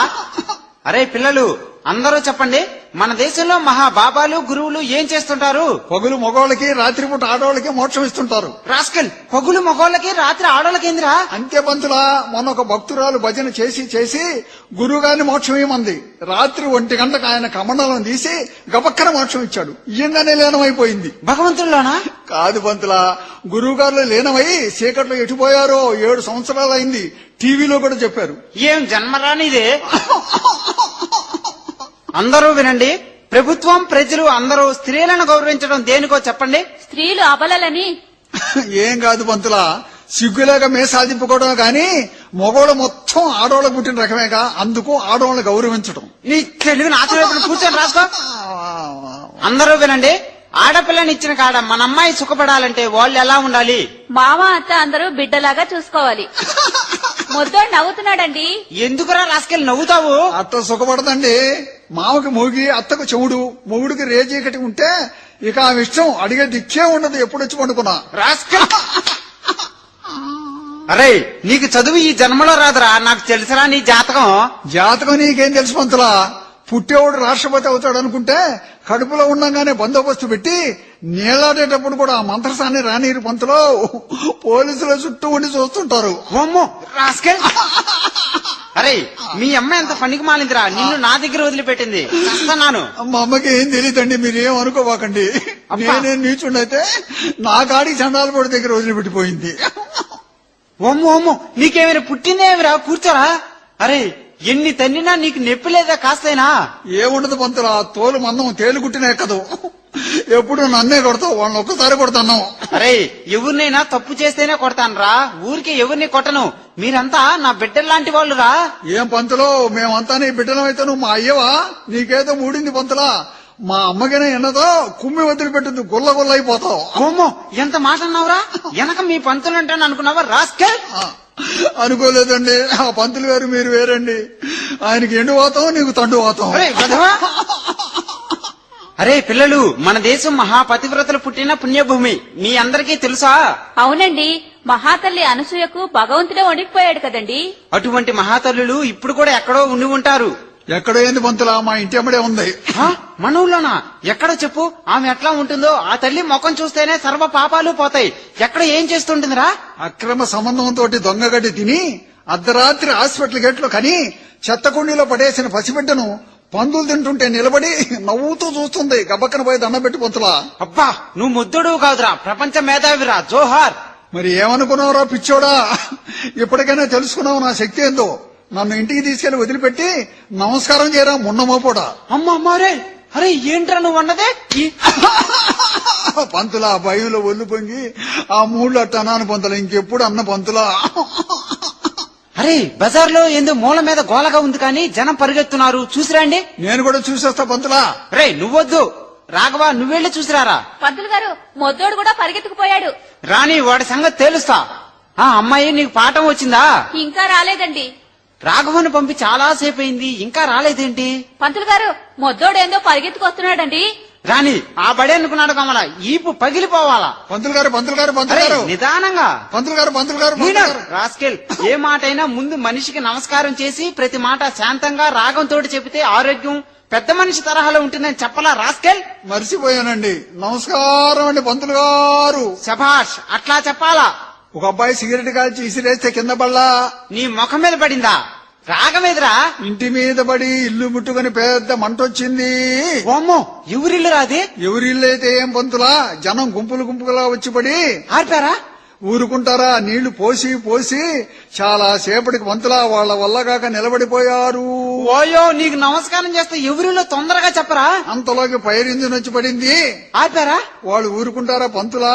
S4: అరే పిల్లలు అందరూ చెప్పండి, మన దేశంలో మహాబాబాలు గురువులు ఏం చేస్తుంటారు?
S3: పగులు మగవాళ్ళకి రాత్రిపూట ఆడవాళ్ళకి మోక్షం ఇస్తుంటారు.
S4: రాస్కల్, పగులు మగోళ్ళకి రాత్రి ఆడోళ్ళకేందిరా?
S3: అంతే పంతులా, మొన్న ఒక భక్తురాలు భజన చేసి చేసి గురువు గారిని మోక్షం ఇవ్వమంది. రాత్రి 1 గంటకు ఆయన కమండలం తీసి గబక్కన మోక్షం ఇచ్చాడు. ఇయ్యంగానే లీనమైపోయింది.
S4: భగవంతుల్లోనా?
S3: కాదు పంతులా, గురువు గారు లీనమై చీకట్లో ఎటుపోయారో 7 సంవత్సరాలు అయింది. టీవీలో కూడా చెప్పారు.
S4: ఏం జన్మరానిదే. అందరూ వినండి, ప్రభుత్వం ప్రజలు అందరూ స్త్రీలను గౌరవించడం దేనికో చెప్పండి.
S7: స్త్రీలు అబలలని.
S3: ఏం కాదు పంతులా, సిగ్గులేక మేసాలు తిప్పుకోవడం గాని మగవాళ్ళు మొత్తం ఆడవాళ్ళకు పుట్టిన రకమేగా, అందుకు ఆడవాళ్ళని గౌరవించడం.
S4: నీ తెలివి నాచవేపుడు కూర్చొని రాసుకో. అందరూ వినండి, ఆడపిల్లని ఇచ్చిన కాడ మన అమ్మాయి సుఖపడాలంటే వాళ్ళు ఎలా ఉండాలి?
S7: మామ అత్త అందరూ బిడ్డలాగా చూసుకోవాలి. మొద్దోడు నవ్వుతున్నాడండి.
S4: ఎందుకురా రాసుకెళ్ళి నవ్వుతావు?
S3: అత్త సుఖపడదండి. మామకి మూగి, అత్తకు చెవుడు, మొగుడికి రేజీకటి ఉంటే ఇక ఆ ఇష్టం అడిగే దిక్కే ఉండదు. ఎప్పుడొచ్చి పండుకున్నా.
S4: రాస్కెల్. అరే నీకు చదువు ఈ జన్మలో రాదురా, నాకు తెలుసురా నీ జాతకం.
S3: జాతకం నీకేం తెలుసు పంతులా? పుట్టేవాడు రాష్ట్రపతి అవుతాడు అనుకుంటే కడుపులో ఉండగానే బందోబస్తు పెట్టి నీళ్లాడేటప్పుడు కూడా ఆ మంత్రసాన్ని రానీరు పంతులో పోలీసుల చుట్టూ ఉండి చూస్తుంటారు.
S4: ఓమ్మో రాస్కెల్. అరే మీ అమ్మ ఎంత పనికి మాలిందిరా, నిన్ను నా దగ్గర వదిలిపెట్టింది. చేస్తున్నాను.
S3: మా అమ్మకి ఏం తెలియదండి, మీరేం అనుకోబాకండి. నేనే నీచుండైతే నా కాడికి చండాల పొడి దగ్గర వదిలిపెట్టిపోయింది.
S4: ఓమ్మో ఓమ్మో, నీకేమైనా పుట్టిందేమిరా? కూర్చోరా. అరే ఎన్ని తన్నినా నీకు నొప్పి లేదా కాస్తైనా?
S3: ఏముండదు పంతులా, తోలు మందం తేలుగుట్టినే కదూ. ఎప్పుడు నన్నే కొడతావు, వాళ్ళని ఒక్కసారి కొడతాను.
S4: అరే ఎవరినైనా తప్పు చేస్తేనే కొడతానురా, ఊరికి ఎవరిని కొట్టను. మీరంతా నా బిడ్డల్లాంటి వాళ్ళురా.
S3: ఏం పంతులో, మేమంతా నీ బిడ్డలమైతే నువ్వు మా అయ్యవా? నీకేదో మూడింది పంతులా. మా అమ్మకైనా ఎన్నదో కుమ్మి వదిలిపెట్టింది, గుల్ల గుల్ల అయిపోతావు.
S4: ఓమ్మో ఎంత మాట అన్నావురా? వెనక మీ పంతులంటాను అనుకున్నావా రాస్కెల్?
S3: అనుకోలేదండి, ఆ పంతులు గారు మీరు వేరండి. ఆయనకి ఎండు వాతాం, నీకు తండు వాతాం.
S4: అరే పిల్లలు, మన దేశం మహాపతివ్రతలు పుట్టిన పుణ్యభూమి, మీ అందరికీ తెలుసా?
S7: అవునండి, మహాతల్లి అనసూయకు భగవంతుడే వణికిపోయాడు కదండి.
S4: అటువంటి మహాతల్లులు ఇప్పుడు కూడా ఎక్కడో ఉండి ఉంటారు.
S3: ఎక్కడో ఏంది పంతులా, మా ఇంటి అమ్మడే ఉంది.
S4: మన ఊళ్ళోనా? ఎక్కడో చెప్పు. ఆమె ఎట్లా ఉంటుందో, ఆ తల్లి ముఖం చూస్తేనే సర్వ పాపాలు పోతాయి. ఎక్కడ ఏం చేస్తుంటుందిరా?
S3: అక్రమ సంబంధంతో దొంగగడ్డి తిని అర్ధరాత్రి హాస్పిటల్ గేట్లో కని చెత్త కుండీలో పడేసిన పసిబిడ్డను పందులు తింటుంటే నిలబడి నవ్వుతూ చూస్తుంది. గబ్బక్కన పోయి దండం పెట్టి పంతులా.
S4: అబ్బా నువ్వు ముద్దుడు కాదురా, ప్రపంచ మేధావిరా, జోహార్.
S3: మరి ఏమనుకున్నావురా పిచ్చోడా? ఇప్పటికైనా తెలుసుకున్నావు నా శక్తి ఏందో. నన్ను ఇంటికి తీసుకెళ్లి వదిలిపెట్టి నమస్కారం చేయరా మున్నమోపోడా.
S4: అమ్మారే, అరే ఏంట్రా నువ్వు అన్నదే?
S3: పంతులా భయంలో ఒళ్ళు పొంగి ఆ మూళ్ళు అట్టనాను పంతులా, ఇంకెప్పుడు అన్న పంతులా.
S4: అరే బజార్లో ఏందో మూల మీద గోలగా ఉంది కానీ జనం పరిగెత్తున్నారు, చూసిరండి.
S3: నేను కూడా చూసేస్తా పంతులా.
S4: రే నువ్వొద్దు, రాఘవా నువ్వెళ్ళి చూసిరారా.
S7: పంతులు గారు, మొద్దోడు కూడా పరిగెత్తుకుపోయాడు.
S4: రాని వాడి సంగతి తేలుస్తా. ఆ అమ్మాయి నీకు పాఠం వచ్చిందా?
S7: ఇంకా రాలేదండి.
S4: రాఘవను పంపి చాలా సేపు అయింది, ఇంకా రాలేదేంటి?
S7: పంతులు గారు, మొద్దోడేందో పరిగెత్తుకొస్తున్నాడండి.
S4: రాని ఆ బడి అనుకున్నాడు కమల, ఈపు పగిలిపోవాలా.
S3: పంతులు గారు పంతులు గారు పంతులు గారు
S4: నిదానంగా.
S3: పంతులు గారు పంతులు గారు
S4: రాస్కెల్, ఏ మాటైనా ముందు మనిషికి నమస్కారం చేసి ప్రతి మాట శాంతంగా రాగంతో చెబితే ఆరోగ్యం పెద్ద మనిషి తరహాలో ఉంటుందని చెప్పలా రాస్కెల్?
S3: మర్చిపోయానండి. నమస్కారం అండి పంతులు గారు.
S4: శభాష్, అట్లా చెప్పాలా.
S3: ఒక అబ్బాయి సిగరెట్ కాల్చి ఇసిరేస్తే కింద పడలా.
S4: నీ ముఖం మీద పడిందా? రాగమేదిరా?
S3: ఇంటి మీద పడి ఇల్లు ముట్టుకుని పెద్ద మంట వచ్చింది.
S4: ఓమ్మో ఎవరిల్లు రాది?
S3: ఎవరిల్లు అయితే ఏం పంతులా, జనం గుంపులు గుంపులుగా వచ్చి పడి
S4: ఆర్పారా?
S3: ఊరుకుంటారా? నీళ్లు పోసి పోసి చాలా సేపటికి పంతులా వాళ్ళ వల్లగాక నిలబడిపోయారు.
S4: ఓయో నీకు నమస్కారం చేస్తే ఎవరిలో తొందరగా చెప్పరా?
S3: అంతలోకి ఫైర్ ఇంజిన్ వచ్చి పడింది.
S4: ఆర్పారా?
S3: వాళ్ళు ఊరుకుంటారా పంతులా?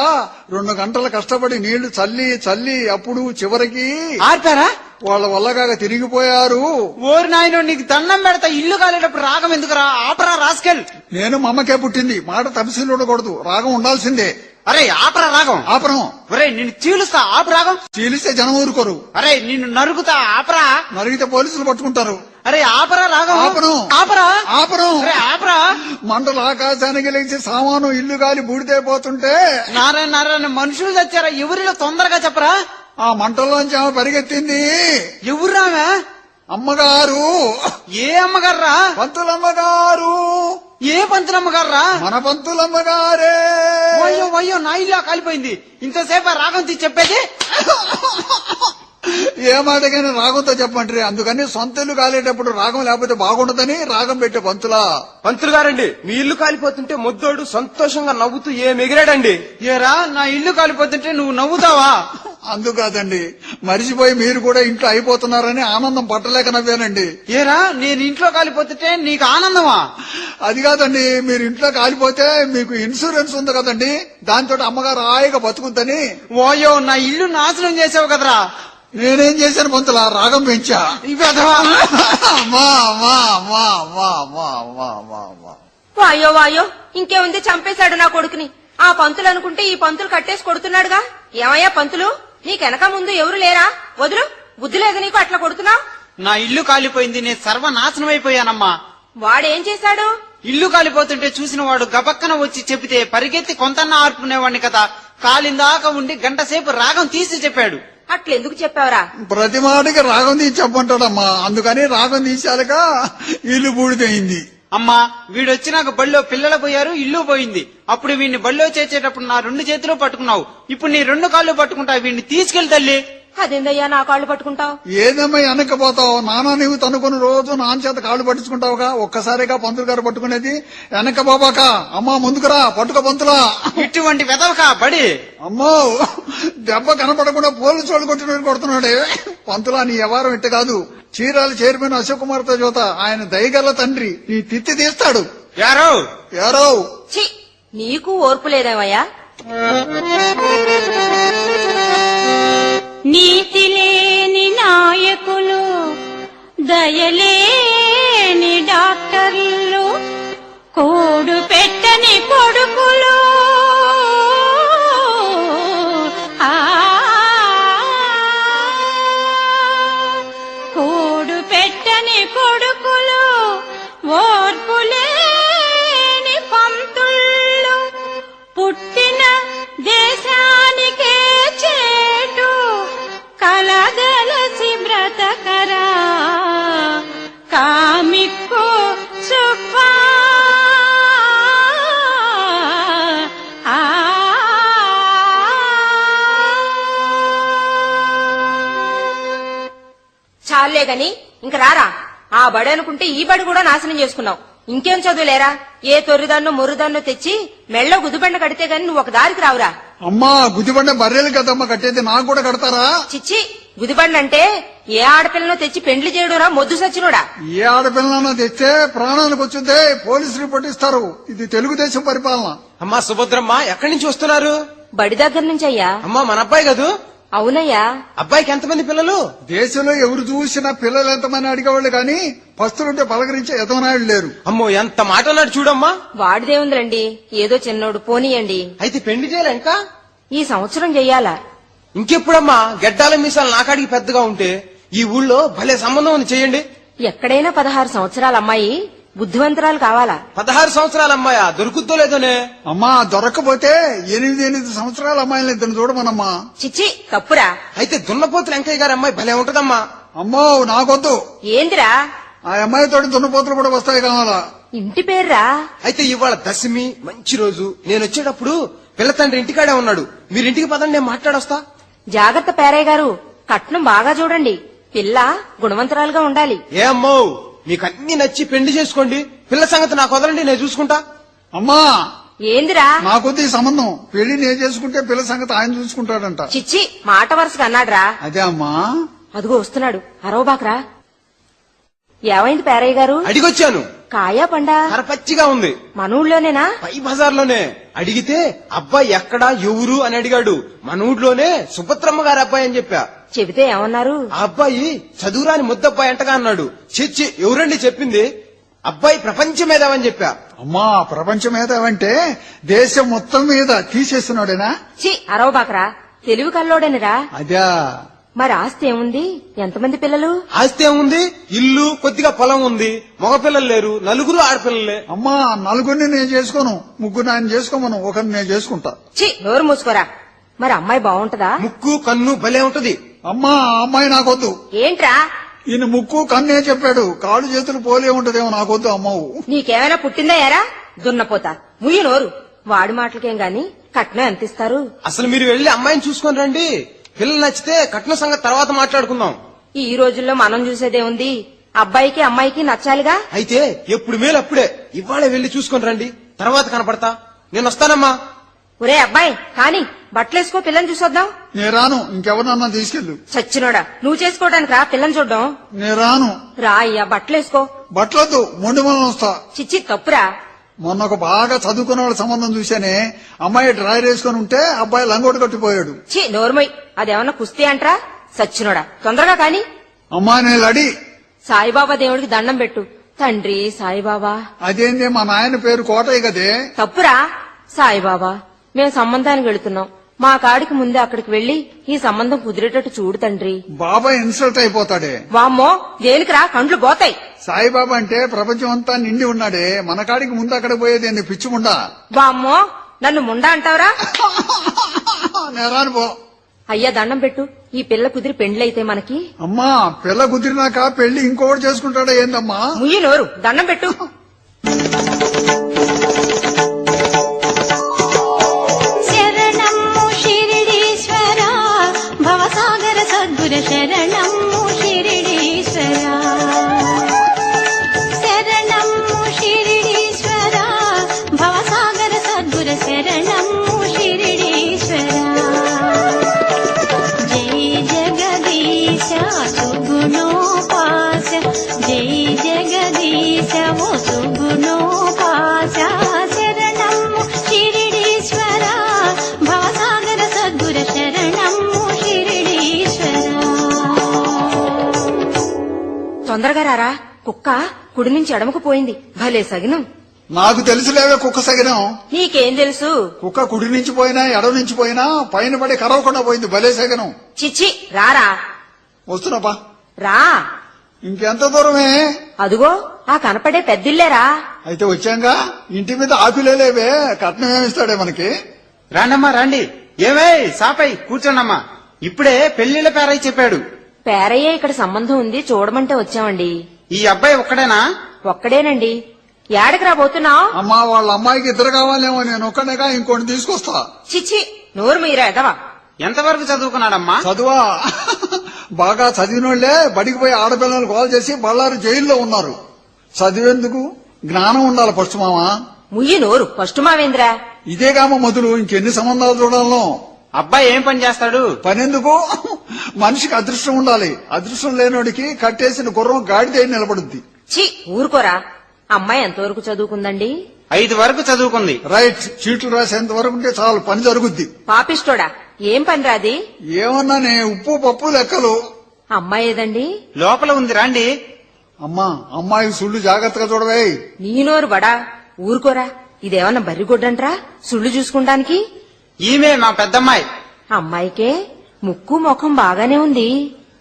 S3: 2 గంటలు కష్టపడి నీళ్లు చల్లి చల్లి అప్పుడు చివరికి
S4: ఆర్పారా?
S3: వాళ్ళ వల్లగాక తిరిగిపోయారు.
S4: ఓరి నాయనో నీకు దండం పెడతా, ఇల్లు కాలేటప్పుడు రాగం ఎందుకురా? ఆపరా రాస్కెల్.
S3: నేను మా అమ్మకే పుట్టింది, మాట తపశీలు ఉండకూడదు, రాగం ఉండాల్సిందే.
S4: అరే ఆపరా రాగం.
S3: ఆపరం.
S4: ఒరే నిన్ను చీలుస్తా, ఆపు రాగం.
S3: చీలిస్తే జనం ఊరుకోరు.
S4: అరే నిన్ను నరుగుతా, ఆపరా.
S3: నరిగితే పోలీసులు పట్టుకుంటారు.
S4: అరే ఆపరా రాగం.
S3: ఆపను.
S4: ఆపరా.
S3: ఆపరం.
S4: అరే ఆపరా.
S3: మంటలు ఆకాశానికి లేచి సామాను ఇల్లు గాలి బూడిదైపోతుంటే
S4: నారాయణ నారాయణ మనుషులు తెచ్చారా? ఎవరిలో తొందరగా చెప్పరా?
S3: ఆ మంటల్లోంచి ఆమె పరిగెత్తింది.
S4: ఎవరు ఆమె?
S3: అమ్మగారు
S4: ఏ అమ్మగారా?
S3: పంతులమ్మగారు
S4: ఏ పంతులమ్మగారా?
S3: మన పంతులమ్మగారే.
S4: అయ్యో అయ్యో, నా ఇల్లు కాలిపోయింది. ఇంతసేపు ఆ రాగం తీసి చెప్పేది.
S3: ఏ మాటకైనా రాగంతో చెప్పంటారు. అందుకని సొంత ఇల్లు కాలేటప్పుడు రాగం లేకపోతే బాగుండదని రాగం పెట్టే పంతులా.
S8: పంతులు గారండి, మీ ఇల్లు కాలిపోతుంటే ముద్దోడు సంతోషంగా నవ్వుతూ ఎగిరాడండి.
S4: ఏరా, నా ఇల్లు కాలిపోతుంటే నువ్వు నవ్వుతావా?
S3: అందుకాదండి, మరిచిపోయి మీరు కూడా ఇంట్లో అయిపోతున్నారని ఆనందం పట్టలేక నవ్వానండి.
S4: ఏరా, నేను ఇంట్లో కాలిపోతుంటే నీకు ఆనందమా?
S3: అది కాదండి, మీరు ఇంట్లో కాలిపోతే మీకు ఇన్సూరెన్స్ ఉంది కదండి, దాంతో అమ్మగారు హాయిగా బతుకుద్దని.
S4: ఓయో, నా ఇల్లు నాశనం చేసావు కదరా.
S3: నేనేం చేశాను పంతులా, రాగం పెంచా.
S6: వాయో వాయో, ఇంకేముంది, చంపేశాడు నా కొడుకుని. ఆ పంతులు అనుకుంటే ఈ పంతులు కట్టేసి కొడుతున్నాడుగా. ఏమయ్యా పంతులు, నీకెనక ముందు ఎవరు లేరా? వదులు, బుద్ధి లేదు నీకు, అట్లా కొడుతున్నావు.
S4: నా ఇల్లు కాలిపోయింది, నేను సర్వనాశనం అయిపోయానమ్మా.
S6: వాడేం చేశాడు?
S4: ఇల్లు కాలిపోతుంటే చూసిన వాడు గబక్కన వచ్చి చెబితే పరిగెత్తి కొంతన్నా ఆర్పుకునేవాడిని కదా. కాలిందాక ఉండి గంట సేపు రాగం తీసి చెప్పాడు.
S6: అట్లెందుకు చెప్పావురా?
S3: ప్రతి మాటకి రాగం తీసి చెప్పంటాడమ్మా, అందుకని రాగం తీసాక ఇల్లు బూడిదయింది.
S4: అమ్మా, వీడొచ్చినాక బళ్ళో పిల్లలు పోయారు, ఇల్లు పోయింది. అప్పుడు వీడిని బళ్ళో చేర్చేటప్పుడు నా 2 చేతులు పట్టుకున్నావు, ఇప్పుడు నీ 2 కాళ్ళు పట్టుకుంటా. వీడిని తీసుకెళ్లి తల్లి.
S6: అదేందయ్యా నా కాళ్ళు పట్టుకుంటావు?
S3: ఏదమ్మా వెనక్కపోతావు, నానా నీవు తనుకుని రోజు నాన్న చేత కాళ్ళు పట్టించుకుంటావుగా. ఒక్కసారిగా పంతులు గారు పట్టుకునేది. వెనక బాబాక, అమ్మా ముందుకురా, పట్టుక పంతులా.
S4: ఇటువంటి వెదవకా బడి.
S3: అమ్మో, దెబ్బ కనపడకుండా పోలీసు వాళ్ళు కొడుతున్నాడే. పంతులా, నీ వ్యవహారం ఇట్ట కాదు. చీరాల చైర్మన్ అశోక్ కుమార్ తో జోత, ఆయన దయగల తండ్రి, నీ తిత్తి తీస్తాడు.
S4: యారో
S3: యారో,
S6: ఛీ, నీకు ఓర్పు లేదేమయ్యా?
S7: నీతి లేని నాయకులు, దయలేని డాక్టర్లు, కోడు పెట్టని కొడుకులు, కోడు పెట్టని కొడుకులు, ఓర్పులేని పంతుళ్ళు, పుట్టిన దేశానికే చేటు కలగలసి బ్రతకరా కామిక్కు సుబ్బా.
S6: చాలే గాని ఇంక రారా. ఆ బడి అనుకుంటే ఈ బడి కూడా నాశనం చేసుకున్నావు. ఇంకేం చదువులేరా? ఏ తొర్రిదాన్నో మొర్రిదాన్నో తెచ్చి మెళ్ళో గుదిబండ కడితే గాని నువ్వు ఒక దారికి రావురా.
S3: అమ్మా, గుదిబండ బర్రెలు కదమ్మా కట్టేది, నాకు కూడా కడతారా?
S6: చిచ్చి, గుదిబండ అంటే ఏ ఆడపిల్లను తెచ్చి పెండ్లి చేయడురా మొద్దు సచ్చినోడా.
S3: ఏ ఆడపిల్లనో తెస్తే ప్రాణానికి వచ్చిందే పోలీసు రిపోర్ట్ ఇస్తారు. ఇది తెలుగుదేశం పరిపాలన.
S8: అమ్మా సుభద్రమ్మ, ఎక్కడి నుంచి వస్తున్నారు?
S6: బడి దగ్గర నుంచి అయ్యా.
S8: అమ్మా, మన అబ్బాయి కదూ?
S6: అవునయ్యా.
S8: అబ్బాయికి ఎంతమంది పిల్లలు?
S3: దేశంలో ఎవరు చూసినా పిల్లలు ఎంతమంది అడిగేవాళ్ళు కానీ పస్తులుంటే పలకరించే ఎదవనాయుడు లేరు.
S8: అమ్మో, ఎంత మాట అన్నాడు చూడమ్మా.
S6: వాడిదేముందిలండి, ఏదో చిన్నోడు, పోనీయండి.
S8: అయితే పెళ్లి చేయాలా ఇంకా?
S6: ఈ సంవత్సరం చెయ్యాలా?
S8: ఇంకెప్పుడమ్మా? గడ్డాల మీసాలు నాకాడికి పెద్దగా ఉంటే ఈ ఊళ్ళో భలే సంబంధం ఉంది, చేయండి.
S6: ఎక్కడైనా 16 సంవత్సరాల అమ్మాయి బుద్ధివంతురాలు కావాలా?
S8: 16 సంవత్సరాల అమ్మాయా? దొరుకుద్దో లేదోనే.
S3: అమ్మా, దొరక్కపోతే 8 సంవత్సరాల అమ్మాయిని ఇద్దరు చూడమనమ్మా.
S6: చిచ్చి, తప్పురా.
S8: అయితే దున్నపోతులు వెంకయ్య గారి అమ్మాయి భలే ఉంటదమ్మా.
S3: అమ్మో, నాకొద్దు.
S6: ఏందిరా?
S3: ఆ అమ్మాయితోటి దున్నపోతులు కూడా వస్తాయి కావాలా.
S6: ఇంటి పేర్రా?
S8: అయితే ఇవాళ దశమి, మంచి రోజు. నేను వచ్చేటప్పుడు పిల్ల తండ్రి ఇంటికాడే ఉన్నాడు. మీరింటికి పదండి, నేను మాట్లాడొస్తా.
S6: జాగ్రత్త పేరయ్య గారు, కట్నం బాగా చూడండి. పిల్ల గుణవంతరాలుగా ఉండాలి.
S8: ఏ అమ్మో, మీకు అన్ని నచ్చి పెళ్లి చేసుకోండి. పిల్ల సంగతి నాకు వదలండి, నేను చూసుకుంటా.
S3: అమ్మా,
S6: ఏందిరా?
S3: నాకొద్దు ఈ సంబంధం. పెళ్లి నేను చేసుకుంటే పిల్ల సంగతి ఆయన చూసుకుంటాడంట.
S6: చిచ్చి, మాట వరుసగా అన్నాడ్రా.
S3: అదే అమ్మా.
S6: అదిగో వస్తున్నాడు, అరవబాకరా. ఏమైంది పేరయ్య గారు?
S8: అడిగొచ్చాను.
S6: కాయా పండా?
S8: కరపచ్చిగా ఉంది.
S6: మన ఊళ్ళోనేనా?
S8: పై బజార్లోనే. అడిగితే అబ్బాయి ఎక్కడా, ఎవరు అని అడిగాడు. మన ఊళ్ళోనే సుభద్రమ్మ గారి అబ్బాయి అని చెప్పా.
S6: చెబితే ఏమన్నారు?
S8: ఆ అబ్బాయి చదువురాని ముద్దబ్బాయి అంటగా అన్నాడు. చిచ్చి, ఎవరండి చెప్పింది? అబ్బాయి ప్రపంచం మేధావని చెప్పా.
S3: అమ్మా, ప్రపంచం మేధావంటే దేశం మొత్తం మీద తీసేస్తున్నాడేనా?
S6: చి, అరవబాకరా. తెలివి కల్లోడనిరా.
S3: అదా.
S6: మరి ఆస్తి ఏముంది? ఎంతమంది పిల్లలు?
S8: ఆస్తి ఏముంది? ఇల్లు, కొద్దిగా పొలం ఉంది. మగపిల్లలు లేరు, నలుగురు ఆడపిల్లలే.
S3: అమ్మా, నలుగురిని నేను చేసుకోను, ముగ్గురు ఆయన చేసుకోమను, ఒకరిని నేను చేసుకుంటా.
S6: చి, నోరు మూసుకోరా. మరి అమ్మాయి బాగుంటదా?
S8: ముక్కు కన్ను భలే ఉంటది.
S3: అమ్మా, ఆ అమ్మాయి నాకొద్దు.
S6: ఏంట్రా?
S3: ఈయన ముక్కు కన్నే చెప్పాడు, కాళ్ళు చేతులు పోలే ఉంటదేమో నాకొద్దు అమ్మవు.
S6: నీకేమైనా పుట్టిందా ఎరా దున్నపోతా ముయ్యి నోరు. వాడి మాటలకేం గాని కట్నం ఎంత ఇస్తారు?
S8: అసలు మీరు వెళ్లి అమ్మాయిని చూసుకొని రండి. పిల్లలు నచ్చితే కట్న సంగతి తర్వాత మాట్లాడుకుందాం.
S6: ఈ రోజుల్లో మనం చూసేదే ఉంది, అబ్బాయికి అమ్మాయికి నచ్చాలిగా.
S8: అయితే ఎప్పుడు మేలు అప్పుడే. ఇవాళ వెళ్లి చూసుకొని రండి, తర్వాత కనపడతా. నేను వస్తానమ్మా.
S6: ఒరే అబ్బాయి కాని బట్టలేసుకో, పిల్లని చూసొద్దాం.
S3: నేను రాను, ఇంకెవరన్నా తీసుకెళ్ళు.
S6: చచ్చినోడా, నువ్వు చేసుకోవడానికి రా పిల్లని చూడ్డం.
S3: నేను రాను.
S6: రా అయ్యా బట్టలేసుకో.
S3: బట్టలొద్దు, మొండి మనం వస్తా.
S6: చిచ్చి తప్పురా.
S3: మొన్న ఒక బాగా చదువుకున్న వాళ్ళ సంబంధం చూశానే, అమ్మాయి డ్రైర్ వేసుకుని ఉంటే అబ్బాయి లంగోటు కట్టిపోయాడు.
S6: చి నోర్మయ్, అదేమన్నా కుస్తీ అంట్రా? సచ్చినోడా తొందరగా కాని.
S3: అమ్మాయి నేను లడి.
S6: సాయిబాబా దేవుడికి దండం పెట్టు. తండ్రి సాయిబాబా.
S3: అదేంది మా నాయన పేరు కోటయ్య కదే.
S6: తప్పురా. సాయిబాబా, మేం సంబంధానికి వెళుతున్నాం, మా కాడికి ముందే అక్కడికి వెళ్లి ఈ సంబంధం కుదిరేటట్టు చూడు తండ్రి.
S3: బాబాయ్ ఇన్సల్ట్ అయిపోతాడే.
S6: వామ్మో దేనికిరా, కండ్లు పోతాయి.
S3: సాయిబాబా అంటే ప్రపంచం అంతా నిండి ఉన్నాడే, మన కాడికి ముందు అక్కడ పోయేది ఏంది పిచ్చి ముండా.
S6: వామ్మో నన్ను ముండా అంటావురా?
S3: నేను రాను పో.
S6: అయ్యా దండం పెట్టు, ఈ పిల్ల కుదిరి పెండ్లైతే మనకి.
S3: అమ్మా పిల్ల కుదిరినాక పెళ్లి ఇంకోటి చేసుకుంటాడా ఏందమ్మా?
S6: ముయ్యి నోరు, దండం పెట్టు.
S7: శరణము షిరిడీశ్వర భవసాగర సద్గుర శరణము షిరిడీశ్వర శరణము షిరిడీశ్వర భవసాగర సద్గుర శరణము షిరిడీశ్వర జై జగదీశ సుగుణోపాస జై జగదీశ ఓ సుగుణోపాస శరణము షిరిడీశ్వర భవసాగర సద్గుర శరణము షిరిడీశ్వర.
S6: తొందరగా రారా, కుక్క కుడి నుంచి ఎడమకు పోయింది. భలే సగినం.
S3: నాకు తెలుసులేవే కుక్క సగినం.
S6: నీకేం తెలుసు?
S3: కుక్క కుడి నుంచి పోయినా ఎడవ నుంచి పోయినా పైన పడి కరవకుండా పోయింది. భలే సగినం.
S6: చిచ్చి రారా.
S3: వస్తున్నాపా.
S6: రా.
S3: ఇంకెంత దూరమే?
S6: అదుగో ఆ కనపడే పెద్దిల్లేరా.
S3: అయితే వచ్చాంగా. ఇంటి మీద ఆకులేవే, కట్నం ఏమిస్తాడే మనకి.
S4: రాండమ్మా రండి. ఏమై సాపై కూర్చోండమ్మా. ఇప్పుడే పెళ్లిళ్ల పేరై చెప్పాడు.
S6: పేరయ్యే ఇక్కడ సంబంధం ఉంది, చూడమంటే వచ్చామండి.
S4: ఈ అబ్బాయి ఒక్కడేనా?
S6: ఒక్కడేనండి. ఏడకి రాబోతున్నావు?
S3: అమ్మా వాళ్ళ అమ్మాయికి ఇద్దరు కావాలేమో, నేను ఒక్కడేగా ఇంకోటి తీసుకొస్తా.
S6: చిచ్చి నోరు మీరా ఎదవా.
S4: ఎంతవరకు చదువుకున్నాడమ్మా?
S3: చదువా? బాగా చదివినోళ్లే బడికి పోయి ఆడపిల్లలు కాల్ చేసి బళ్ళారు జైల్లో ఉన్నారు. చదివేందుకు జ్ఞానం ఉండాలి ఫస్ట్ మామా.
S6: ముయ్యి నోరు ఫస్ట్ మావేంద్రా.
S3: ఇదేగామో మొదలు, ఇంకెన్ని సంబంధాలు చూడాలో.
S4: అబ్బాయి ఏం పని చేస్తాడు?
S3: పనెందుకు? మనిషికి అదృష్టం ఉండాలి. అదృష్టం లేనోడికి కట్టేసిన గుర్రం గాడిద నిలబడుద్ది.
S6: చి ఊరుకోరా. అమ్మాయి ఎంతవరకు చదువుకుందండి?
S4: 5 వరకు చదువుకుంది.
S3: రైట్. చీట్లు రాసేంత వరకు ఉంటే చాలు, పని జరుగుద్ది.
S6: పాపిస్తోడా, ఏం పని రాది?
S3: ఏమన్నానే, ఉప్పు పప్పు లెక్కలు.
S6: అమ్మాయి ఏదండి?
S4: లోపల ఉంది రండి.
S3: అమ్మా అమ్మాయి సుళ్ళు జాగ్రత్తగా చూడవే.
S6: నీ నోరు బడా. ఊరుకోరా. ఇదేమన్నా బర్రిగొడ్డంట్రా సుళ్ళు చూసుకుంటానికి?
S4: ఈమె మా పెద్దమ్మాయి.
S6: అమ్మాయికే ముక్కు ముఖం బాగానే ఉంది.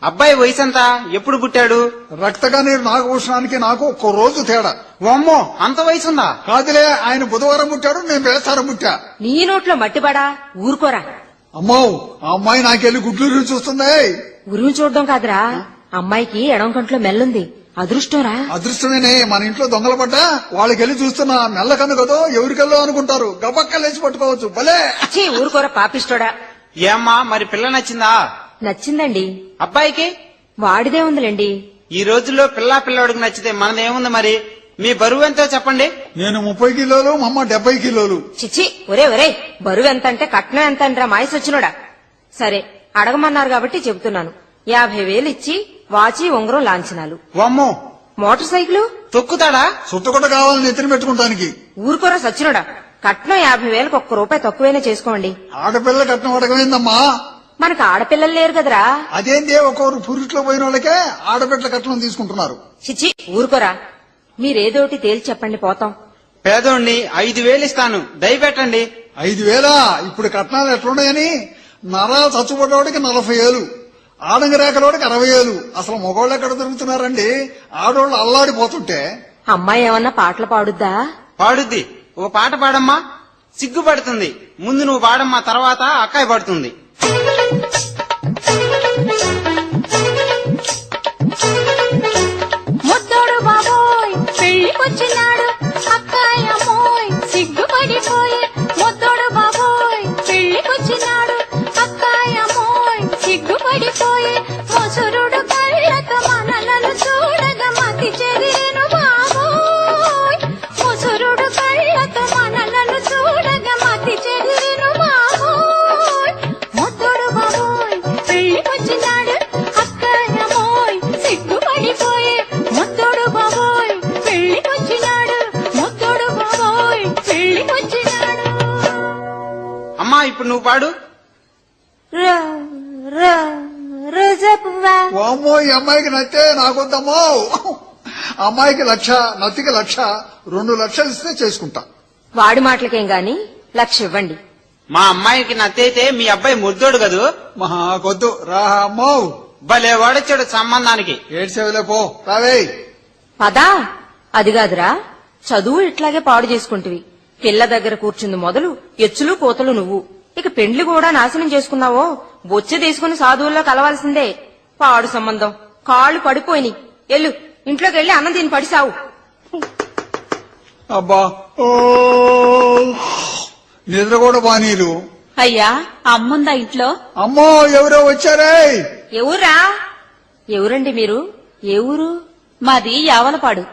S4: అబ్బాయి వయసు ఎంత? ఎప్పుడు పుట్టాడు?
S3: రక్తగా నీరు నాగభూషణానికి నాకు ఒక్క రోజు తేడా.
S4: ఓమ్మో అంత వయసుందా?
S3: కాదులే, ఆయన బుధవారం పుట్టాడు, నేను బేస్తారం పుట్టా.
S6: నీ నోట్లో మట్టిబడా. ఊరుకోరా.
S3: అమ్మో ఆ అమ్మాయి నాకెళ్ళి గుడ్లు రుచి చూస్తుంది.
S6: ఉరుము చూడడం కాదురా, అమ్మాయికి ఎడం కంట్లో మెల్లుంది. అదృష్టంరా.
S3: అదృష్టమేనే. మన ఇంట్లో దొంగలు పడ్డా వాళ్ళకెళ్ళి చూస్తున్నా మెల్లకన్ను కదో ఎవరికెళ్ళో అనుకుంటారు, గబక్కలేసి పట్టుకోవచ్చు. భలే.
S6: ఛీ ఊరుకోరా పాపిస్తోడా.
S4: ఏమ్మా మరి పిల్ల నచ్చిందా?
S6: నచ్చిందండి.
S4: అబ్బాయికి?
S6: వాడిదే ఉందిలేండి.
S4: ఈ రోజుల్లో పిల్లాడికి నచ్చితే మనదేముంది మరి? మీ బరువు ఎంతో చెప్పండి.
S3: నేను 30 కిలోలు, మా అమ్మ 70 కిలోలు.
S6: చిచ్చి ఒరే ఒరే, బరువు ఎంత అంటే కట్నం ఎంత అంటరా మాయసొచ్చినోడా. సరే అడగమన్నారు కాబట్టి చెబుతున్నాను. 50,000 ఇచ్చి వాచి ఉంగరం లాంఛనాలు.
S4: వామ్మో
S6: మోటార్ సైకిల్
S4: తొక్కుతాడా?
S3: సుత్తకొట్ట కావాలని ఎత్తిన పెట్టుకుంటానికి.
S6: ఊరుకోరా సచ్చినోడా. కట్నం 50,000కి ₹1 తక్కువైనా చేసుకోండి.
S3: ఆడపిల్ల కట్నం అడగమైందమ్మా.
S6: మనకు ఆడపిల్లలు లేరు కదరా.
S3: అదేందే, ఒక్కొరు పురుషులో పోయిన వాళ్ళకే ఆడబిడ్డల కట్నం తీసుకుంటున్నారు.
S6: చిచ్చి ఊరుకోరా. మీరేదోటి తేల్చి చెప్పండి పోతాం.
S4: పేదోణ్ణి 5,000 ఇస్తాను, దయపెట్టండి.
S3: 5,000? ఇప్పుడు కట్నాలు ఎట్లున్నాయని. నరాలు చచ్చుపడ్డవాడికి 40,000, ఆడంగరేకలోడికి 60,000. అసలు మగవాళ్ళు ఎక్కడ దొరుకుతున్నారండి? ఆడవాళ్ళు అల్లాడిపోతుంటే.
S6: అమ్మాయి ఏమన్నా పాటలు పాడుద్దా?
S4: పాడుద్ది. ఓ పాట పాడమ్మా. సిగ్గుపడుతుంది. ముందు నువ్వు పాడమ్మా, తర్వాత అక్కాయి పాడుతుంది.
S7: పడిపోయే ముద్దోడు బాబోయ్ పెళ్లికొచ్చినాడు అక్కాయమోయ్ సిగ్గుపడిపోయే ముసురుడు కళ్ళతో మనలను చూడగా మతి చెదిరెను బాబోయ్ ముసురుడు కళ్ళతో మనలను చూడగా మతి చెదిరెను బాబోయ్ ముద్దోడు బాబోయ్ పెళ్లికొచ్చినాడు అక్కాయమోయ్ సిగ్గుపడిపోయే ముద్దోడు బాబోయ్ పెళ్లికొచ్చినాడు ముద్దోడు బాబోయ్ పెళ్లికొచ్చినాడు.
S4: అమ్మా ఇప్పుడు నువ్వు పాడు.
S6: రోజా పువ్వా
S3: వామ్మో ఈ అమ్మాయికి నచ్చే నాకొద్దమ్మో. అమ్మాయికి 1,00,000 నత్తికి 1,00,000 2 లక్షలు ఇస్తే చేసుకుంటా.
S6: వాడి మాటలకేం గాని 1,00,000 ఇవ్వండి.
S4: మా అమ్మాయికి నచ్చైతే మీ అబ్బాయి ముద్దోడు కదూ.
S3: మహాకొద్దు రా అమ్మో.
S4: భలే వాడొచ్చాడు సంబంధానికి.
S3: ఏడ్చేవిలే పో రావే.
S6: పదా అది కాదురా, చదువు ఇట్లాగే పాడు చేసుకుంటివి. పిల్ల దగ్గర కూర్చుంది మొదలు ఎచ్చులు కోతలు నువ్వు. ఇక పెండ్లి కూడా నాశనం చేసుకున్నావో బొచ్చె తీసుకుని సాధువుల్లో కలవాల్సిందే. పాడు సంబంధం, కాళ్ళు పడిపోయినాయి. ఎల్లు ఇంట్లోకి వెళ్ళి అన్నం దీన్ని పడిసావు.
S3: అబ్బా ఓ నిద్ర కూడా బానీరు.
S2: అయ్యా అమ్ముందా ఇంట్లో?
S3: అమ్మో ఎవరో వచ్చారే.
S6: ఎవరా? ఎవరండి మీరు? ఏ ఊరు?
S2: మాది యావలపాడు.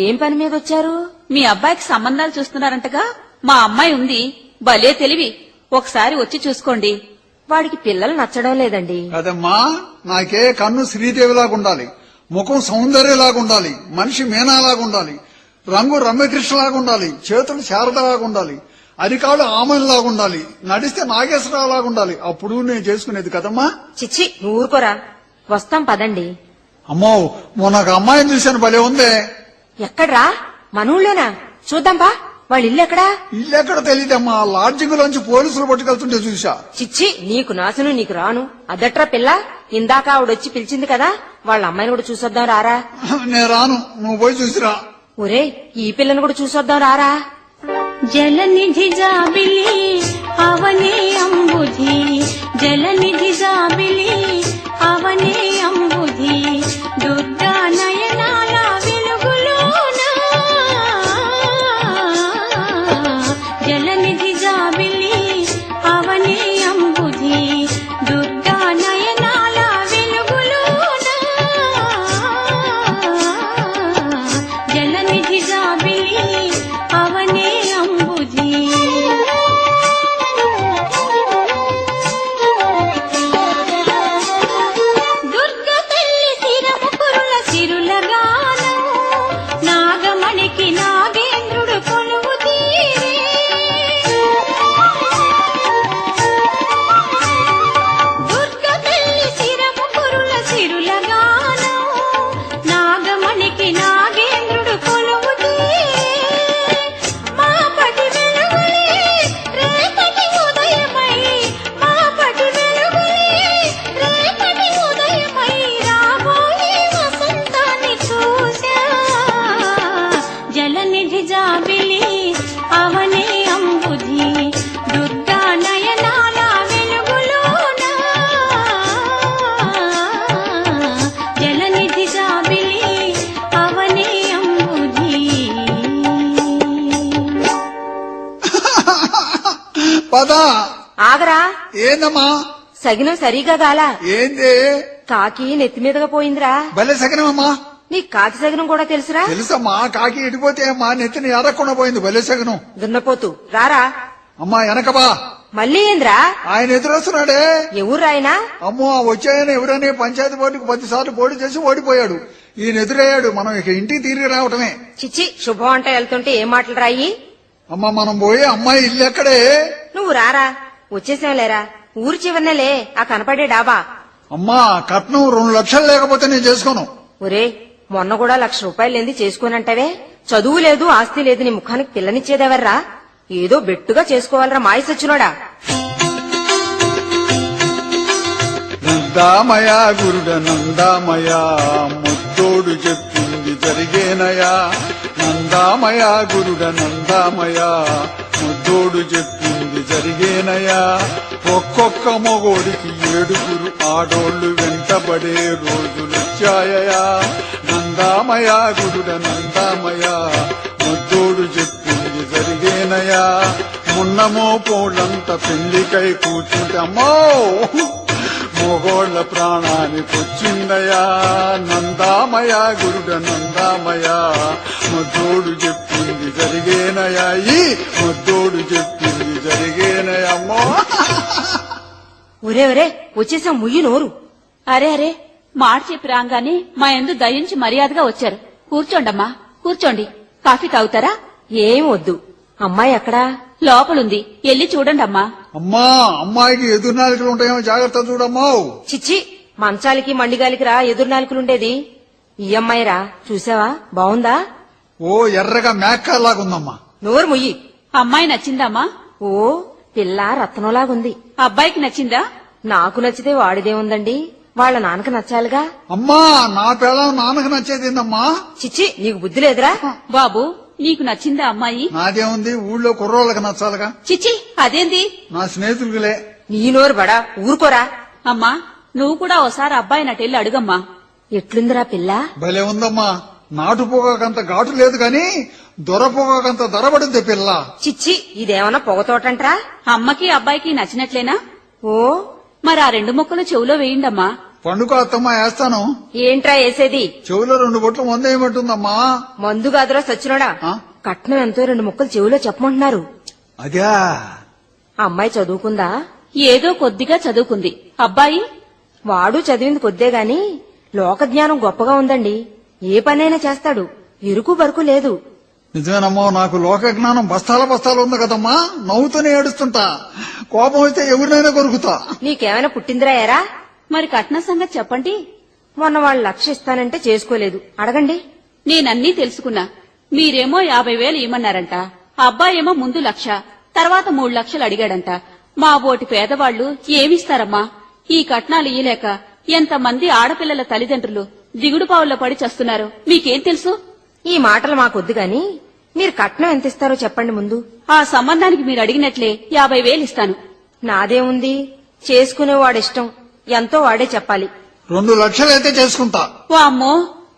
S6: ఏం పని మీద వచ్చారు?
S2: మీ అబ్బాయికి సంబంధాలు చూస్తున్నారంటగా. మా అమ్మాయి ఉంది, భలే తెలివి. ఒకసారి వచ్చి చూసుకోండి.
S6: వాడికి పిల్లలు నచ్చడం లేదండి.
S3: కదమ్మా, నాకే కన్ను శ్రీదేవిలాగా ఉండాలి, ముఖం సౌందర్యలాగా ఉండాలి, మనిషి మీనాలాగా ఉండాలి, రంగు రమ్యకృష్ణలాగా ఉండాలి, చేతులు శారదలాగా ఉండాలి, అరికాళ్ళు ఆమెలాగా ఉండాలి, నడిస్తే నాగేశ్వరరావులాగా ఉండాలి. అప్పుడు నేను చేసుకునేది కదమ్మా.
S6: చిచ్చి ఊరుకోరా. వస్తాం పదండి.
S3: అమ్మో మొన్న ఒక అమ్మాయిని చూశాను, భలే ఉందే.
S6: ఎక్కడ్రా? మన ఊళ్ళోనా? చూద్దాంపా. వాళ్ళ ఇల్లు ఎక్కడా?
S3: ఇల్లు ఎక్కడ తెలియదమ్మా, లాడ్జింగ్ లోంచి పోలీసులు పట్టుకెళ్తుంటే చూసా.
S6: చిచ్చి నీకు నాశను నీకు రాను. అదట్రా పిల్ల, ఇందాక ఆవిడొచ్చి పిలిచింది కదా, వాళ్ళ అమ్మాయిని కూడా చూసొద్దాం రారా.
S3: నేను రాను, నువ్వు పోయి చూసిరా.
S6: ఒరే ఈ పిల్లని కూడా చూసొద్దాం రారా.
S7: జలనిధి జాబిలి అవనే అంబుధి జలనిధి జాబిలి అవనే అంబుధి దుర్గా నయనాల వెలుగులోన జలనిధి జాబిలి అవనే అంబుధి దుర్గా నయనాల వెలుగులోన జలనిధి జాబిలి అవనే అంబుధి దుర్గ తల్లి శిరము కురుల సిరులగాను నాగమణికి నాగేంద్రుడు కొలువు తీరే దుర్గ తల్లి శిరము కురుల సిరులగాను నాగమణికి నాగేంద్రుడు కొలువు తీరే మా పటి వెలుగులే రేపటి ఉదయమై మా పటి వెలుగులే రేపటి ఉదయమై రాబోయే వసంతాన్ని చూశా జలనిధి జాబిలి అవనే అంబుధి దుర్గా నయనాల వెలుగులోన జలనిధి జాబిలి అవనే అంబుధి
S3: పద.
S6: ఆగరా.
S3: ఏందమ్మా?
S6: సగినం సరిగా గాలా.
S3: ఏంది?
S6: కాకి నెత్తి మీదగా పోయిందిరా.
S3: భలే సగనమ్మా.
S6: నీకు కాకి సగనం కూడా తెలుసురా?
S3: తెలుసమ్మా, కాకి ఇడిపోతే అమ్మా నెత్తిని ఎరక్కుండా పోయింది. భలే సగనం.
S6: దున్నపోతు రారా.
S3: అమ్మా వెనకబా.
S6: మళ్ళీ ఏంద్రా?
S3: ఆయన ఎదురొస్తున్నాడే.
S6: ఎవరు ఆయన?
S3: అమ్మో వచ్చాయన ఎవరని పంచాయతీ బోర్డుకు 10 సార్లు పోటీ చేసి ఓడిపోయాడు. ఈయన ఎదురయ్యాడు. మనం ఇక ఇంటికి తిరిగి రావటమే.
S6: చిచ్చి శుభం అంట వెళ్తుంటే ఏం మాటలు రాయి.
S3: అమ్మా మనం పోయే అమ్మాయి ఇల్లు ఎక్కడే?
S6: నువ్వు రారా. వచ్చేసాంలేరా. ఊరు చివరినేలే ఆ కనపడే డాబా.
S3: అమ్మా కట్నం 2 లక్షలు లేకపోతే నేను చేసుకోను.
S6: ఒరే మొన్న కూడా 1,00,000 రూపాయలు లేని చేసుకోనంటావే. చదువు లేదు ఆస్తి లేదు, నీ ముఖానికి పిల్లనిచ్చేదెవర్రా? ఏదో బెట్టుగా చేసుకోవాలరా మాయ సచ్చినోడా.
S3: నందామయ గురుడ నందామయ ముద్దోడు చెప్పింది జరిగేనయా. నందామయ గురుడ నందామయ ముద్దోడు చెప్పింది జరిగేనయా. ఒక్కొక్క మొగోడికి 7 ఆడోళ్లు వెంటబడే రోజులొచ్చాయా. నందామయ గురుడ నందామయ ముద్దోడు చెప్పింది జరిగేనయా. మున్నమో పోలంత పెళ్లికై కూర్చుంటే అమ్మో మొగోళ్ళ ప్రాణానికి వచ్చిందయా నందామయ గురుడ నందామయ ముద్దోడు చెప్పింది జరిగేనయా ఈ ముద్దోడు చెప్పింది జరిగేనయమ్మో.
S6: ఒరే ఒరే వచ్చేసాం, ముయ్యి నోరు.
S9: అరే అరే, మాట చెప్పి రాగానే మా యందు దయించి మర్యాదగా వచ్చారు. కూర్చోండమ్మా, కూర్చోండి. కాఫీ తాగుతారా?
S6: ఏం వద్దు. అమ్మాయి ఎక్కడా?
S9: లోపలుంది, ఎల్లి చూడండమ్మా.
S3: అమ్మా, అమ్మాయికి ఎదురు నాలుకలు ఉంటాయేమో జాగ్రత్త చూడమ్మా.
S6: చిచ్చి, మంచాలకి మండిగాలికి రా ఎదురు నాలుకలుండేది. ఈ అమ్మాయిరా, చూసావా బావుందా?
S3: ఓ ఎర్రగా మేకలాగుందమ్మా.
S6: నోరు ముయ్యి.
S9: అమ్మాయి నచ్చిందమ్మా?
S6: ఓ పిల్ల రత్నంలాగుంది.
S9: అబ్బాయికి నచ్చిందా?
S6: నాకు నచ్చితే వాడిదేముందండి, వాళ్ళ నాన్నకు నచ్చాలిగా.
S3: అమ్మా, నా పిల్లం నాన్నకు నచ్చేదిందమ్మా.
S6: చిచ్చి, నీకు బుద్ధి లేదురా?
S9: బాబు, నీకు నచ్చిందా అమ్మాయి?
S3: నాదేముంది, ఊళ్ళో కుర్రోళ్ళకి నచ్చాలిగా.
S9: చిచ్చి, అదేంది?
S3: నా స్నేహితులకులే.
S6: నీ నోరు బడా, ఊరుకోరా.
S9: అమ్మా, నువ్వు కూడా ఓసారి అబ్బాయి నటెళ్ళి అడుగమ్మా.
S6: ఎట్లుందిరా పిల్ల?
S3: భలే ఉందమ్మా. నాటు పొగాకంత ఘాటు లేదు గాని దొర పొగాకంత ధరబడింది పిల్ల.
S6: చిచ్చి, ఇదేమన్నా పొగతోటంట్రా?
S9: అమ్మకి అబ్బాయికి నచ్చినట్లేనా?
S6: ఓ
S9: మరి ఆ 2 ముక్కలు చెవులో వేయండమ్మా.
S3: పండుగ అత్తమ్మ వేస్తాను.
S6: ఏంట్రా వేసేది?
S3: చెవులో 2 బొట్లు మందేయమంటుందమ్మా.
S6: మందు కాదురా సచ్చినోడా.
S3: ఆ?
S6: కట్నం ఎంతో 2 ముక్కలు చెవిలో చెప్పమంటున్నారు.
S3: అదే
S6: ఆ అమ్మాయి చదువుకుందా?
S9: ఏదో కొద్దిగా చదువుకుంది. అబ్బాయి?
S6: వాడు చదివింది కొద్దే గాని లోక జ్ఞానం గొప్పగా ఉందండి. ఏ పనైనా చేస్తాడు, ఇరుకు బరుకు లేదు.
S3: నిజమేనమ్మో, నాకు లోక జ్ఞానం బస్తాల బస్తాలు ఉంది కదమ్మా. నవ్వుతూనే ఏడుస్తుంటా, కోపం వస్తే ఎవరినైనా కొరుకుతా.
S6: నీకేమైనా పుట్టిందిరా ఎరా?
S9: మరి కట్న సంగతి చెప్పండి.
S6: మొన్న వాళ్ళు 1,00,000 ఇస్తానంటే చేసుకోలేదు. అడగండి.
S9: నేనన్నీ తెలుసుకున్నా. మీరేమో 50,000 ఇమ్మన్నారంట. అబ్బాయేమో ముందు 1,00,000, తర్వాత 3 లక్షలు అడిగాడంట. మా బోటి పేదవాళ్లు ఏమిస్తారమ్మా? ఈ కట్నాలు ఇయ్యలేక ఎంతమంది ఆడపిల్లల తల్లిదండ్రులు దిగుడు పావుల్లో పడి చస్తున్నారు. మీకేం తెలుసు?
S6: ఈ మాటలు మాకొద్దు గాని మీరు కట్నం ఎంత ఇస్తారో చెప్పండి ముందు.
S9: ఆ సంబంధానికి మీరు అడిగినట్లే 50,000 ఇస్తాను.
S6: నాదేముంది, చేసుకునేవాడిష్టం. ఎంతో వాడే చెప్పాలి.
S3: 2 లక్షలైతే చేసుకుంటా.
S9: ఓ అమ్మో,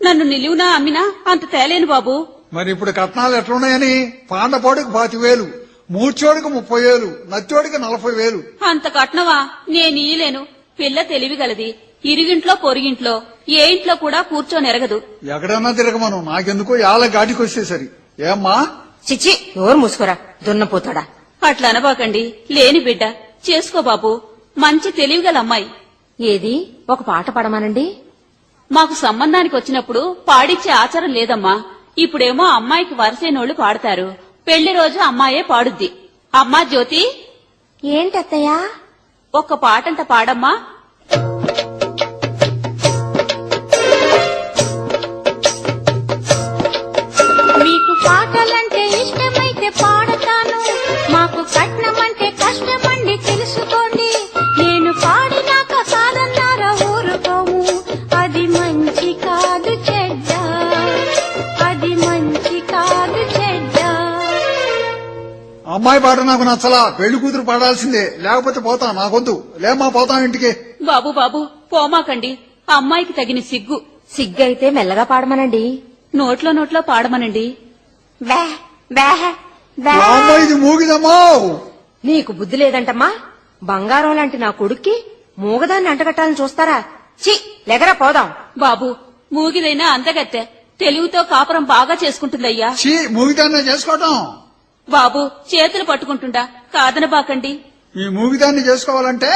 S9: నన్ను నిలువునా అమ్మినా అంత తేలేను బాబు.
S3: మరి ఇప్పుడు కట్నాలు ఎట్లున్నాయని? పాండపోడికి 25,000, మూర్చోడికి 30,000, నచ్చోడికి 40,000.
S9: అంత కట్నవా? నేను ఇయ్యలేను. పిల్ల తెలివిగలది. ఇరుగింట్లో పొరుగింట్లో ఏ ఇంట్లో కూడా కూర్చోనెరగదు.
S3: ఎక్కడన్నా తిరగమను, నాకెందుకో యాల గాటికొస్తే సరి. ఏమ్మా?
S6: చిచ్చి, నోరు మూసుకోరా దున్నపోతాడా.
S9: అట్లా అనబాకండి. లేని బిడ్డ చేసుకో బాబు. మంచి తెలివిగల అమ్మాయి.
S6: ఏది, ఒక పాట పాడమానండి.
S9: మాకు సంబంధానికి వచ్చినప్పుడు పాడిచ్చే ఆచారం లేదమ్మా. ఇప్పుడేమో అమ్మాయికి వరసైనోళ్లు పాడతారు. పెళ్లి రోజు అమ్మాయే పాడుద్ది. అమ్మా జ్యోతి,
S6: ఏంటత్తయ్యా?
S9: ఒక్క పాటంట పాడమ్మా.
S7: మీకు పాటలంటే ఇష్టమైతే పాడతాను, మాకు కట్నం అంటే కష్టమండి తెలుసుకోండి. నేను పాడినాక కాదన్నారా ఊరుకోము, అది మంచి కాదు చెడ్డ, అది మంచి కాదు చెడ్డ.
S3: అమ్మాయి పాట నాకు నచ్చలా. పెళ్లి కూతురు పాడాల్సిందే, లేకపోతే పోతా. నాకొద్దు. లేమ్మా, పోతాం ఇంటికి.
S9: బాబు బాబు, పోమాకండి. అమ్మాయికి తగిన సిగ్గు.
S6: సిగ్గైతే మెల్లగా పాడమనండి.
S9: నోట్లో పాడమనండి.
S6: బే బే బే.
S3: వామ్మో, ఇది మూగిదమ్మా.
S6: నీకు బుద్ధి లేదంటమ్మా. బంగారం లాంటి నా కొడుక్కి మూగదాన్ని అంటగట్టాలని చూస్తారా? చి, లెగరా పోదాం.
S9: బాబు, మూగిదైనా అందగత్తె తెలుగుతో కాపురం బాగా చేసుకుంటుందయ్యా.
S3: చీ, మూగిదాన్నే చేసుకోవటం.
S9: బాబు, చేతులు పట్టుకుంటుండా కాదనబాకండి.
S3: ఈ మూగిదాన్ని చేసుకోవాలంటే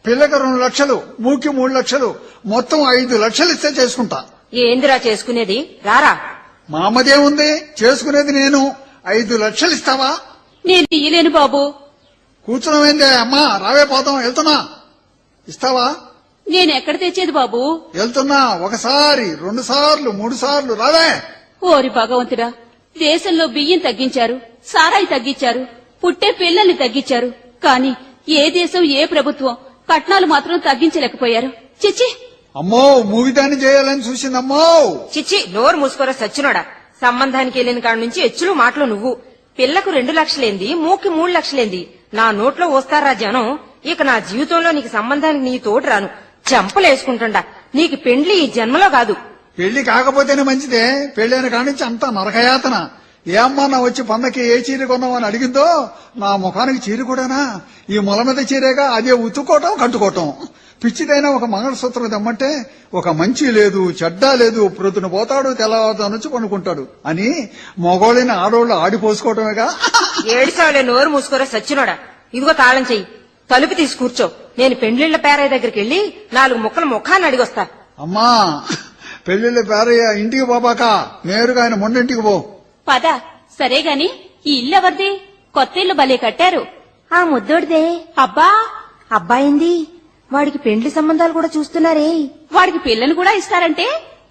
S3: పిల్లకి 2 లక్షలు, మూకి 3 లక్షలు, మొత్తం 5 లక్షలు ఇస్తే చేసుకుంటా.
S6: ఏందిరా చేసుకునేది? రారా.
S3: మా అమ్మదేముంది, చేసుకునేది నేను. 5 లక్షలు ఇస్తావా?
S9: నేను ఇయ్యలేను బాబు.
S3: కూర్చున్నావేందే అమ్మా, రావే, పోతాం. వెళ్తున్నా. ఇస్తావా?
S9: నేనెక్కడ తెచ్చేది బాబు?
S3: వెళ్తున్నా. 1 సారి, 2 సార్లు, 3 సార్లు, రావే.
S9: ఓరి భగవంతుడా, దేశంలో బియ్యం తగ్గించారు, సారాయి తగ్గించారు, పుట్టే పిల్లల్ని తగ్గించారు. కాని ఏ దేశం, ఏ ప్రభుత్వం కట్నాలు మాత్రం తగ్గించలేకపోయారు. చిచ్చి.
S3: అమ్మో, మూగిదాన్ని చేయాలని చూసిందమ్మో.
S6: చిచ్చి, నోరు మూసుకోరా సచ్చినోడా. సంబంధానికి వెళ్ళిన కాడ నుంచి ఎచ్చులు మాటలు నువ్వు. పిల్లకు 2 లక్షలేంది, మూకి 3 లక్షలేంది. నా నోట్లో వస్తారా జనం. ఇక నా జీవితంలో నీకు సంబంధానికి నీ తోడు రాను. చెంపలేసుకుంటుండా. నీకు పెండ్లి ఈ జన్మలో కాదు.
S3: పెళ్లి కాకపోతేనే మంచిదే. పెళ్లైన కాడి నుంచి అంతా నరకయాతన. ఏ అమ్మా నా వచ్చి పండకి ఏ చీర కొన్నామని అడిగిందో నా ముఖానికి చీర కూడానా, ఈ మొల మీద చీరేగా అదే ఉతుక్కోవటం కట్టుకోవటం. పిచ్చిదైనా ఒక మంగళసూత్రం తెమ్మంటే ఒక మంచి లేదు చెడ్డా లేదు, ప్రొద్దున పోతాడు తెల్లవారుతా నుంచి కొనుక్కుంటాడు అని మగోళ్ళని ఆడోళ్ళు ఆడిపోసుకోవటమేగా.
S6: ఏడిసావులే, నోరు మూసుకోరా సచ్చినోడా. ఇదిగో తాళం చెయ్యి, తలుపు తీసి కూర్చో. నేను పెండ్లిళ్ల పేరయ్య దగ్గరికి వెళ్లి 4 ముక్కలు ముఖాన్ని అడిగొస్తా.
S3: అమ్మా పెళ్లిళ్ళ పేరయ్య ఇంటికి పోబాక నేరుగా ఆయన మొండింటికి పో.
S9: పద. సరే గాని ఈ ఇల్లు ఎవరిది? కొత్త ఇల్లు భలే కట్టారు.
S6: ఆ ముద్దోడిదే.
S9: అబ్బా,
S6: అబ్బాయింది. వాడికి పెండ్లి సంబంధాలు కూడా చూస్తున్నారే.
S9: వాడికి పిల్లని కూడా ఇస్తారంటే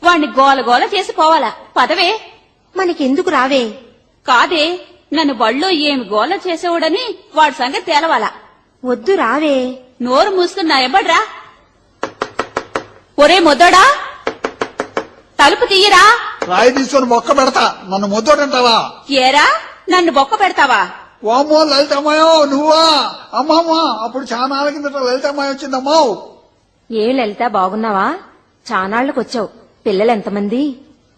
S9: వాణ్ణి గోల గోల చేసి పోవాలా. పదవే.
S6: మనకెందుకు రావే?
S9: కాదే, నన్ను బళ్ళో ఏమి గోల చేసేవాడని వాడి సంగతి తేలవాలా.
S6: వద్దు రావే.
S9: నోరు మూసుకున్నా ఎవ్వడ్రా. ఒరే మొద్దోడా, తలుపు తీయరా.
S3: రాయి తీసుకొని మొక్క పెడతా, నన్ను ముద్దోడంటావా?
S9: ఏరా, నన్ను బొక్క పెడతావా?
S3: వామ్మో లలితమ్మాయో నువ్వా? అమ్మమ్మా అప్పుడు చాలా కిందట లలితమ్మాయి వచ్చిందమ్మా.
S6: ఏ లలిత, బాగున్నావా? చానాళ్లకొచ్చావు. పిల్లలు ఎంతమంది?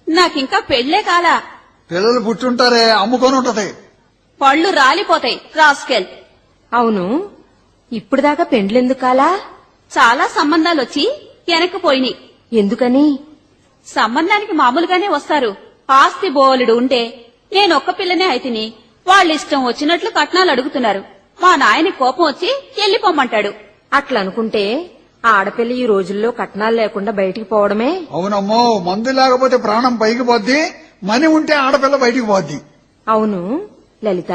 S9: నాకింకా పెళ్లే కాలా.
S3: పిల్లలు పుట్టుంటారే, అమ్ముకొని ఉంటది.
S9: పళ్ళు రాలిపోతాయి రాస్కెల్.
S6: అవును, ఇప్పుడు దాకా పెండ్లెందుకు కాలా?
S9: చాలా సంబంధాలొచ్చి వెనక్కిపోయినాయి.
S6: ఎందుకని?
S9: సంబంధానికి మామూలుగానే వస్తారు. ఆస్తి బోలెడు ఉంటే నేనొక్క పిల్లనే అయితిని. వాళ్ళిష్టం వచ్చినట్లు కట్నాలు అడుగుతున్నారు. మా నాయన కోపం వచ్చి వెళ్లిపోమ్మంటాడు.
S6: అట్లనుకుంటే ఆడపిల్ల ఈ రోజుల్లో కట్నాలు లేకుండా బయటికి పోవడమే.
S3: అవునమ్మో, మందు లేకపోతే ప్రాణం పైకి పోద్ది, మని ఉంటే ఆడపిల్ల బయటికి పోద్ది.
S6: అవును లలిత,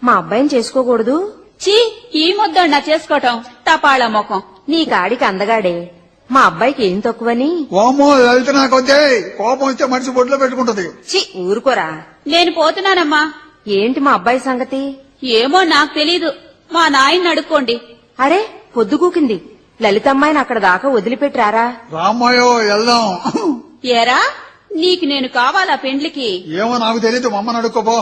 S6: మా అబ్బాయిని చేసుకోకూడదు?
S9: చీ, ఈ ముద్దన్నా చేసుకోవటం టపాళ మొఖం.
S6: నీ కాడికి అందగాడే, మా అబ్బాయికి ఏం తక్కువని?
S3: వామ్మో లలిత నాకొద్దే, కోపం వస్తే మనిషి బొడ్లో పెట్టుకుంటది.
S6: చి ఊరుకోరా.
S9: నేను పోతున్నానమ్మా.
S6: ఏంటి మా అబ్బాయి సంగతి?
S9: ఏమో నాకు తెలీదు, మా నాయన్ని అడుక్కోండి.
S6: అరే పొద్దుగూకింది. లలితమ్మాయిని అక్కడ దాకా వదిలిపెట్టారా?
S3: రామ్మయ్యో వెళ్దాం.
S9: ఏరా, నీకు నేను కావాలా పెండ్లికి?
S3: ఏమో నాకు తెలీదు, మమ్మని అడుక్కోపో.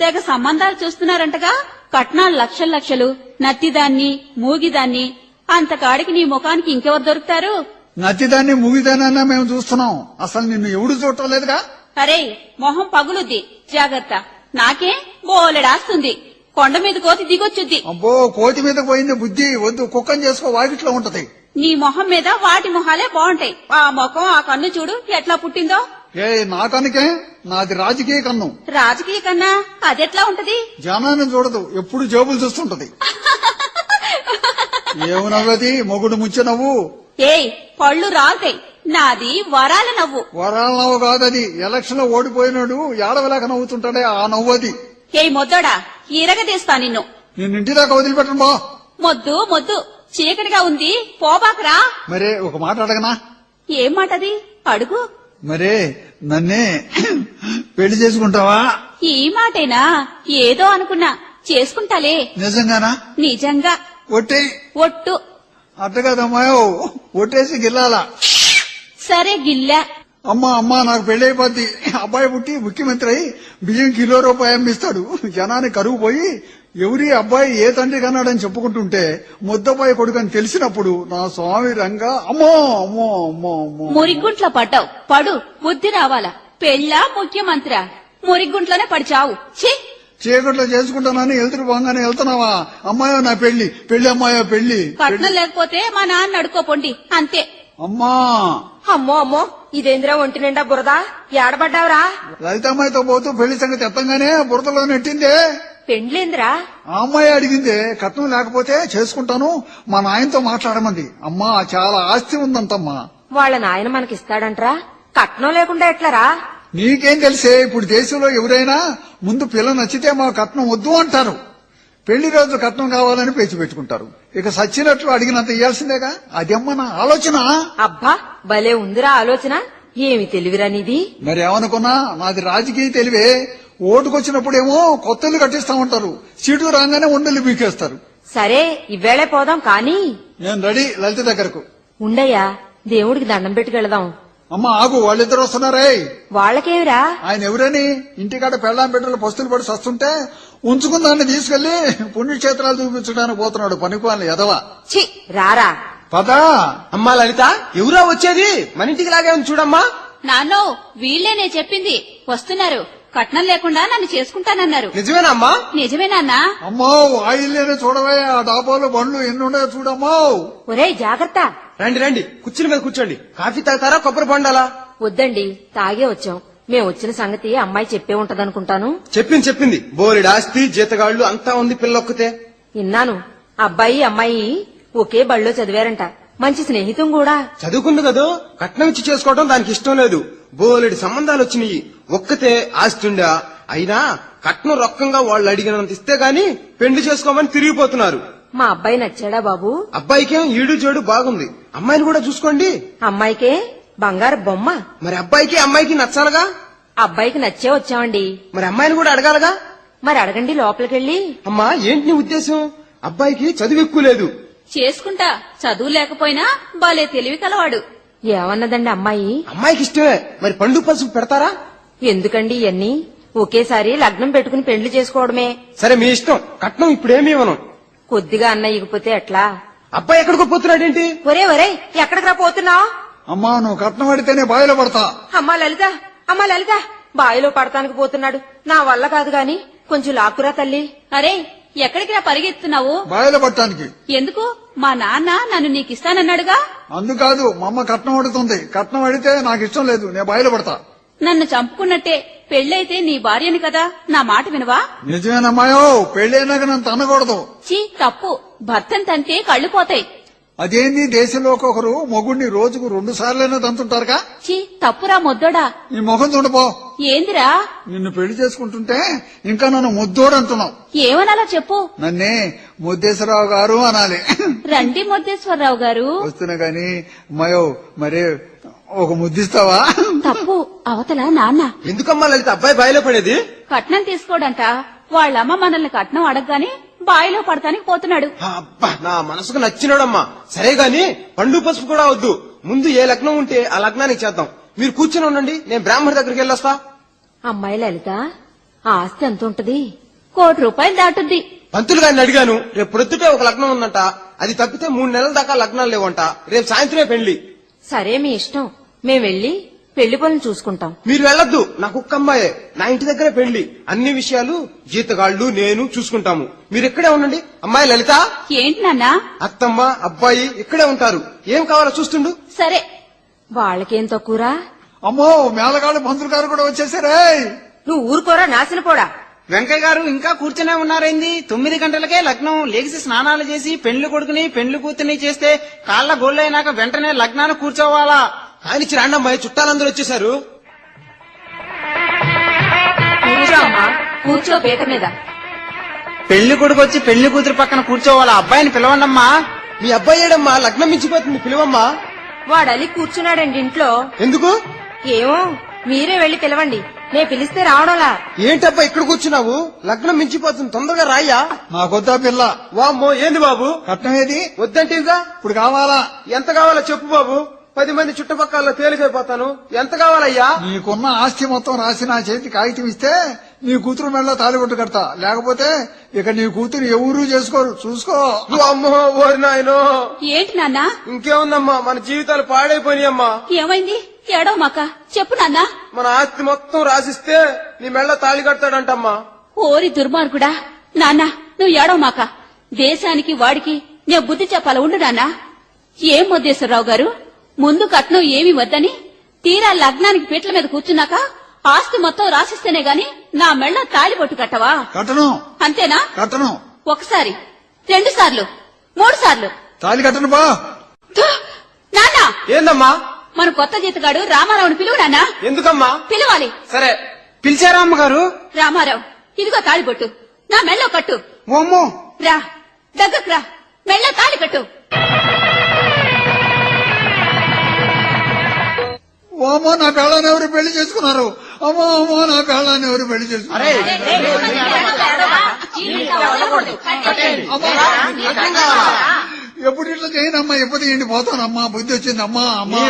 S9: తెగ సంబంధాలు చూస్తున్నారంటగా. కట్నాలు లక్షలు లక్షలు, నత్తిదాన్ని మూగిదాన్ని. అంతకాడికి నీ ముఖానికి ఇంకెవరు దొరుకుతారు?
S3: నచ్చిదాన్ని ముగిదానన్నా మేము చూస్తున్నాం, అసలు నిన్ను ఎవడు చూడటం లేదుగా.
S9: అరే, మొహం పగులుద్ది, జాగ్రత్త. నాకే బోలెడాస్తుంది. కొండ మీద కోతి దిగొచ్చుద్ది.
S3: అబ్బో కోతి మీద పోయింది బుద్ధి, వద్దు కుక్కం చేసుకో, వాకిట్లో ఉంటది.
S9: నీ మొహం మీద వాటి మొహాలే బాగుంటాయి. ఆ ముఖం ఆ కన్ను చూడు ఎట్లా పుట్టిందో.
S3: ఏ నా కనుకే, నాది రాజకీయ కన్ను.
S9: రాజకీయ కన్నా అదెట్లా ఉంటది?
S3: జనాన్ని చూడదు, ఎప్పుడు జేబులు చూస్తుంటది. ఏమి నవ్వది, మొగుడు ముంచె నవ్వు.
S9: ఏయ్, పళ్ళు రాలుతాయి. నాది వరాల నవ్వు.
S3: వరాల నవ్వు కాదది, ఎలక్షన్ లో ఓడిపోయినాడు ఏడవలేక నవ్వుతుంటాడే ఆ నవ్వది.
S9: ఏయ్ మొద్దోడా, ఇరగదీస్తా నిన్ను.
S3: నిన్ను ఇంటి దాకా వదిలిపెట్టను బా.
S9: మొద్దు మొద్దు, చీకటిగా ఉంది, పోబాకరా.
S3: మరే ఒక మాట అడగనా?
S9: ఏం మాటది? అడుగు.
S3: మరే నన్నే పెళ్లి చేసుకుంటావా?
S9: ఈ మాటేనా? ఏదో అనుకున్నా. చేసుకుంటాలే.
S3: నిజంగానా?
S9: నిజంగా.
S3: ఒట్టే.
S9: ఒట్టు.
S3: అట్ట కదమ్మాయో, ఒట్టేసి గిల్లాలా.
S9: సరే గిల్లా.
S3: అమ్మా నాకు పెళ్లి అయిపోద్ది, అబ్బాయి పుట్టి ముఖ్యమంత్రి అయి బియ్యం కిలో రూపాయి అమ్మిస్తాడు. జనాన్ని కరువు పోయి ఎవరి అబ్బాయి ఏ తండ్రి కన్నాడని చెప్పుకుంటుంటే ముద్దబ్బాయి కొడుకు అని తెలిసినప్పుడు నా స్వామి రంగా అమ్మో అమ్మో అమ్మో అమ్మో.
S9: మురిగుంట్ల పడ్డావు, పడు. బుద్ధి రావాలా. పెళ్ళా ముఖ్యమంత్రి? మురిగుంట్లోనే పడి చావు. ఛీ,
S3: చీకట్లో చేసుకుంటానని వెళ్తురు పోగానే వెళ్తున్నావా? అమ్మాయో నా పెళ్లి, పెళ్లి అమ్మాయో పెళ్లి.
S9: కట్నం లేకపోతే మా నాన్న అడుకోపోండి, అంతే.
S3: అమ్మా
S6: అమ్మో అమ్మో, ఇదేంద్రా ఒంటి నిండా బురదా? ఏడబడ్డావురా?
S3: లలితమ్మాయితో పోతూ పెళ్లి సంగతి ఎత్తంగానే బురదలో నెట్టిందే.
S6: పెండ్లేంద్రా?
S3: ఆ అమ్మాయి అడిగిందే, కట్నం లేకపోతే చేసుకుంటాను మా నాయనతో మాట్లాడమంది. అమ్మా చాలా ఆస్తి ఉందంటమ్మా.
S6: వాళ్ళ నాయన మనకిస్తాడంట్రా? కట్నం లేకుండా ఎట్లరా?
S3: నీకేం తెలిసే, ఇప్పుడు దేశంలో ఎవరైనా ముందు పిల్ల నచ్చితే మా కట్నం వద్దు అంటారు. పెళ్లి రోజు కట్నం కావాలని పేచి పెట్టుకుంటారు. ఇక సచ్చినట్లు అడిగినంత ఇయ్యాల్సిందేగా. అదమ్మ నా ఆలోచన.
S6: అబ్బా భలే ఉందిరా ఆలోచన. ఏమి తెలివిరా నీది?
S3: మరి ఏమనుకున్నా, నాది రాజకీయ తెలివే. ఓటుకొచ్చినప్పుడేమో కొత్తలు కట్టిస్తా ఉంటారు, సీటు రాగానే ఉండలు బీకేస్తారు.
S6: సరే ఇవ్వేళే పోదాం కానీ.
S3: నేను రెడీ లలిత దగ్గరకు.
S6: ఉండయ్యా, దేవుడికి దండం పెట్టుకెళదాం.
S3: అమ్మ ఆగు, వాళ్ళిద్దరు వస్తున్నారే.
S6: వాళ్ళకేమిరా?
S3: ఆయన ఎవరని ఇంటికాడ పెళ్ళాం బిడ్డలు పస్తులు పడి సస్తుంటే ఉంచుకుందాన్ని తీసుకెళ్లి పుణ్యక్షేత్రాలు చూపించడానికి పోతున్నాడు పనికివాళ్ళు ఎదవా.
S6: చి రారా.
S3: పదా.
S8: అమ్మా లలిత, ఎవరా వచ్చేది? మన ఇంటికి లాగే ఉంది చూడమ్మా.
S9: నాన్నో, వీళ్ళేనే చెప్పింది. వస్తున్నారు. కట్నం లేకుండా నన్ను చేసుకుంటానన్నారు.
S8: నిజమేనా అమ్మా?
S9: నిజమే నాన్నా.
S3: అమ్మో ఆయిల్లేనే చూడవే, ఆ డాబాలో బండ్లు ఎన్ని ఉన్నాయో చూడమ్మో.
S6: ఒరేయ్ జాగ్రత్త.
S8: రండి రండి, కుర్చీల మీద కూర్చోండి. కాఫీ తాగుతారా, కొబ్బరి బొండాలా?
S6: వద్దండి, తాగే వచ్చాం. మేము వచ్చిన సంగతి అమ్మాయి చెప్పే ఉంటదనుకుంటాను.
S8: చెప్పింది. బోలెడు ఆస్తి, జీతగాళ్లు అంతా ఉంది పిల్లొక్కతే.
S6: విన్నాను. అబ్బాయి అమ్మాయి ఒకే బడిలో చదివారంట. మంచి స్నేహితం కూడా.
S8: చదువుకుంది కదా, కట్నం ఇచ్చి చేసుకోవడం దానికి ఇష్టం లేదు. బోలెడు సంబంధాలు వచ్చినాయి. ఒక్కతే ఆస్తుండా. అయినా కట్నం రొక్కంగా వాళ్ళు అడిగినంత ఇస్తే గాని పెళ్లి చేసుకోమని తిరిగిపోతున్నారు.
S6: మా అబ్బాయి నచ్చాడా బాబు?
S8: అబ్బాయికేం ఈడు జోడు బాగుంది. అమ్మాయిని కూడా చూసుకోండి.
S6: అమ్మాయికే బంగారు బొమ్మ.
S8: మరి అబ్బాయికి అమ్మాయికి నచ్చాలగా.
S6: అబ్బాయికి నచ్చే వచ్చామండి.
S8: మరి అమ్మాయిని కూడా అడగాలగా.
S6: మరి అడగండి లోపలికెళ్ళి.
S8: అమ్మా ఏంటి నీ ఉద్దేశం? అబ్బాయికి చదువు ఎక్కువ లేదు.
S9: చేసుకుంటా, చదువు లేకపోయినా బాలే తెలివి కలవాడు.
S6: ఏమన్నదండి అమ్మాయి?
S8: అమ్మాయికి ఇష్టమే. మరి పండు పసుపు పెడతారా?
S6: ఎందుకండి ఇవన్నీ? ఒకేసారి లగ్నం పెట్టుకుని పెళ్లి చేసుకోవడమే.
S8: సరే మీ ఇష్టం. కట్నం ఇప్పుడేమీ ఇవ్వను.
S6: కొద్దిగా అన్న ఇగిపోతే ఎట్లా?
S8: అబ్బాయి ఎక్కడికో పోతున్నాడేంటి?
S6: ఒరే ఎక్కడికి రా పోతున్నావు?
S3: అమ్మా నువ్వు కట్నం అడితేనే బావిలో పడతా.
S6: అమ్మా లలిత బావిలో పడతానికి పోతున్నాడు. నా వల్ల కాదు గాని కొంచెం లాక్కురా తల్లి.
S9: అరే ఎక్కడికి రా పరిగెత్తున్నావు?
S3: బావిలో పడటానికి.
S9: ఎందుకు? మా నాన్న నన్ను నీకిస్తానన్నాడుగా.
S3: అందుకాదు, మా అమ్మ కట్నం అడుగుతుంది. కట్నం అడిగితే నాకు ఇష్టం లేదు, నేను బావిలో పడతా.
S9: నన్ను చంపుకున్నట్టే. పెళ్ళైతే నీ భార్యని కదా, నా మాట వినవా?
S3: నిజమేనమ్మాయో, పెళ్ళైనాక నన్ను తనకూడదు.
S9: చీ తప్పు. భర్తను తంతే కళ్ళు పోతాయి.
S3: అదేంది, దేశంలో ఒక్కొక్కరు మొగుడిని రోజుకు 2 సార్లైనా తంతుంటారుగా.
S9: చీ తప్పురా మొద్దోడా.
S3: నీ ముఖం చూడపో.
S9: ఏందిరా?
S3: నిన్ను పెళ్లి చేసుకుంటుంటే ఇంకా నన్ను ముద్దోడు అంటున్నావు.
S9: ఏమనాలా చెప్పు.
S3: నన్నే ముద్దేశ్వరరావు గారు అనాలి.
S9: రండి మొద్దేశ్వరరావు గారు.
S3: వస్తున్నా గాని అమ్మాయో, మరే ఒక ముద్దిస్తావా?
S9: తప్పు. అవతల నాన్న.
S8: ఎందుకమ్మా లలిత అబ్బాయి బాయిలో పడేది?
S9: కట్నం తీసుకోడంట. వాళ్ళమ్మ మనల్ని కట్నం అడగగానే బాయిలో పడతానికి పోతున్నాడు.
S8: అబ్బా నా మనసుకు నచ్చినాడమ్మా. సరే గాని పండు పసుపు కూడా వద్దు. ముందు ఏ లగ్నం ఉంటే ఆ లగ్నానికి చేద్దాం. మీరు కూర్చొని ఉండండి, నేను బ్రాహ్మణి దగ్గరికి వెళ్ళొస్తా.
S6: అమ్మాయి లలిత, ఆ ఆస్తి ఎంత ఉంటది?
S9: 1 కోటి రూపాయలు దాటుద్ది.
S8: పంతులు గారిని అడిగాను. రేపు ప్రొద్దుటే ఒక లగ్నం ఉందంట. అది తప్పితే 3 నెలల దాకా లగ్నాలు లేవంట. రేపు సాయంత్రమే పెళ్లి.
S6: సరే మీ ఇష్టం. మేం వెళ్లి పెళ్లి పనులు చూసుకుంటాం.
S8: మీరు వెళ్ళొద్దు, నాకు ఒక్క అమ్మాయే. నా ఇంటి దగ్గరే పెళ్లి. అన్ని విషయాలు జీతగాళ్లు నేను చూసుకుంటాము. మీరు ఇక్కడే ఉండండి. అమ్మాయి లలిత.
S9: ఏంటి నాన్నా?
S8: అత్తమ్మ అబ్బాయి ఇక్కడే ఉంటారు. ఏం కావాలో చూస్తుండు.
S9: సరే.
S6: వాళ్ళకేం తక్కువరా?
S3: అమ్మో మేళగాళ్ళు మంత్రులు గారు కూడా వచ్చేసారే.
S6: నువ్వు ఊరుకోరా నాశనపోడా.
S4: వెంకయ్య గారు ఇంకా కూర్చునే ఉన్నారేంది? 9 గంటలకే లగ్నం. లేచి స్నానాలు చేసి పెండ్లి కొడుకుని పెండ్లి కూతుర్ని చేస్తే కాళ్ళ గోళ్ళైనాక వెంటనే లగ్నాన్ని కూర్చోవాలా?
S8: కానిచ్చి రాండమ్మాయి, చుట్టాలందరూ వచ్చేసారు.
S6: కూర్చో అమ్మా, కూర్చో పీట మీద.
S4: పెళ్లి కొడుకు వచ్చి పెళ్లి కూతురు పక్కన కూర్చోవాలా? అబ్బాయిని పిలవండమ్మా.
S8: మీ అబ్బాయి ఏడమ్మా? లగ్నం మించిపోతుంది, పిలువమ్మా.
S6: వాడలి కూర్చున్నాడండి ఇంట్లో.
S8: ఎందుకు?
S6: ఏమో, మీరే వెళ్లి పిలవండి. నే పిలిస్తే రావడంలా.
S8: ఏంటబ్బా ఇక్కడ కూర్చున్నావు? లగ్నం మించిపోతుంది, తొందరగా రాయ్యా.
S3: నాకొద్దా పిల్ల.
S8: వామ్మో ఏంది బాబు?
S3: కట్నం ఏది?
S8: వద్దంటేగా.
S3: ఇప్పుడు కావాలా?
S8: ఎంత కావాలో చెప్పు బాబు. 10 మంది చుట్టుపక్కల తేలికైపోతాను. ఎంత కావాలయ్యా?
S3: నీకున్న ఆస్తి మొత్తం రాసి నా చేతి కాగితం ఇస్తే నీ కూతురు మెడలో తాలిబొట్టు కడతా. లేకపోతే ఇక నీ కూతురు ఎవరూ చేసుకోరు, చూసుకో.
S8: అమ్మో ఓరి నాయనో.
S9: ఏంటి నాన్నా?
S8: ఇంకేముందమ్మా, మన జీవితాలు పాడైపోయినాయమ్మా.
S9: ఏమైంది? ఏడవ మాక చెప్పు నాన్నా.
S8: మన ఆస్తి మొత్తం రాసిస్తే నీ మెళ్ళ తాళి కడతాడంటమ్మా.
S9: ఓరి దుర్మార్గుడా. నాన్నా నువ్వు ఏడవ మాక. దేశానికి వాడికి నే బుద్ధి చెప్పాల ఉండు నాన్నా. ఏం మొద్దేశ్వరరావు గారు, ముందు కట్నం ఏమి వద్దని తీరా లగ్నానికి పీటల మీద కూర్చున్నాక ఆస్తి మొత్తం రాసిస్తేనే గాని నా మెళ్ళ తాళి బొట్టు కట్టవా?
S3: కట్టను.
S9: అంతేనా?
S3: కట్టను.
S9: 1 సారి, 2 సార్లు, 3 సార్లు
S3: తాలి కట్టను బా.
S9: నాన్నా
S8: ఏందమ్మా?
S9: మన కొత్త జీతగాడు రామారావుని పిలువు నాన్నా.
S8: ఎందుకమ్మా?
S9: పిలవాలి.
S8: సరే
S4: పిలిచారా అమ్మగారు?
S9: రామారావు ఇదిగో తాళిబొట్టు నా మెళ్ళో కట్టు.
S4: ఓమ్మో.
S9: రా దగ్గరకు రా, మెళ్ళో తాళి కట్టు.
S3: అమ్మో నా పెళ్ళాన్ని ఎవరు పెళ్లి చేసుకున్నారు? అమ్మో నా పెళ్ళాన్ని ఎవరు పెళ్లి చేసుకున్నారు? ఎప్పుడు ఇట్లా చేయనమ్మా, ఎప్పుడు ఇంటి పోతానమ్మా, బుద్ధి వచ్చిందమ్మా. అమ్మా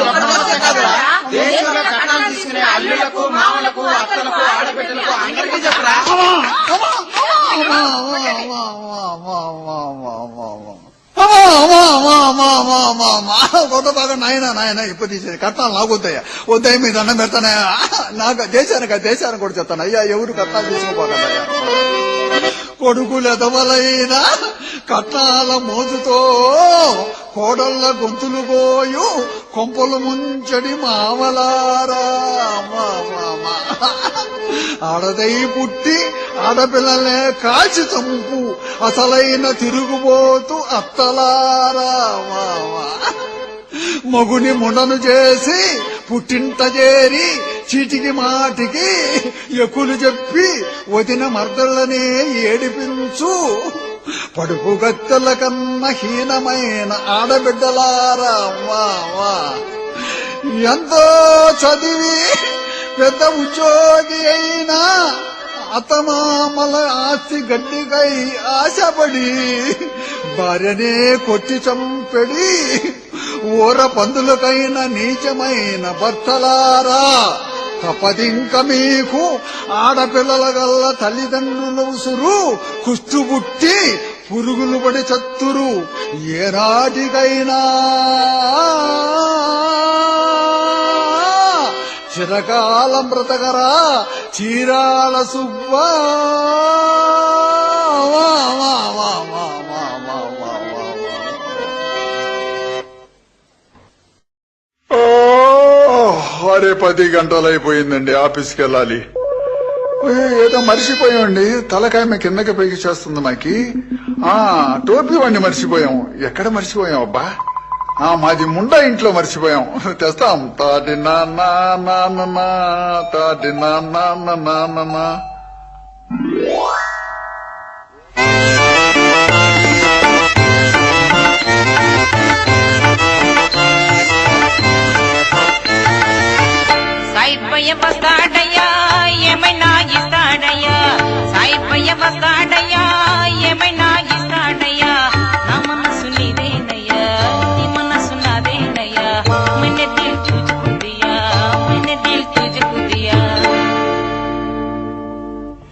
S3: కొత్త బాగా నాయన ఇప్పుడు తీసేది కట్నాలు నాకు వద్దయ్యా వద్దయ్య మీ దండం పెడతానయ్యా నాకు దేశానికి కూడా చెప్తాను అయ్యా ఎవరు కట్నాలు తీసుకోపోకండి కొడుకులు ఎదవలైనా కట్నాల మోజుతో కోడళ్ళ గొంతులు పోయు కొంపలు ముంచడి మావలారా ఆడదై పుట్టి ఆడపిల్లలే కాల్చి చంపు అసలైన తిరుగుబోతు అత్తలారా మగుని ముండను చేసి పుట్టింట చేరి చీటికి మాటికి ఎక్కులు చెప్పి వదిన మర్దళ్ళనే ఏడిపించు పడుపు గత్తెల కన్నా హీనమైన ఆడబిడ్డలారా ఎంతో చదివి పెద్ద ఉద్యోగి అయినా అత్తమామల ఆస్తి గడ్డికై ఆశపడి భార్యనే కొట్టి చంపెడి ఊర పందులకైన నీచమైన భర్తలారా తప్పదింక మీకు ఆడపిల్లల గల్ల తల్లిదండ్రుల ఉసురు కుష్టుబుట్టి పురుగులు పడి చత్తురు ఏనాటికైనా చిరకాలం బ్రతకరా చీరాల సుబ్బా అరే 10 గంటలైపోయిందండి ఆఫీస్కి వెళ్ళాలి ఏదో మర్చిపోయాండి తలకాయ కిందకి పైకి చేస్తుంది మాకి టోపీ వాడిని మర్చిపోయాం ఎక్కడ మర్చిపోయాం అబ్బా మాది ముండా ఇంట్లో మర్చిపోయాం తెస్తాం తాటి నాన్న తాటి నాన్న
S10: సాయిపయ్య వస్తాడయ్యా ఏమైనా ఇస్తాడయ్యా సాయిపయ్య వస్తాడయ్యా ఏమైనా ఇస్తాడయ్యా నా మనసు నీదేనయ్యా నీ మనసు నాదేనయ్యా मैंने दिल तुझको दिया मैंने दिल तुझको दिया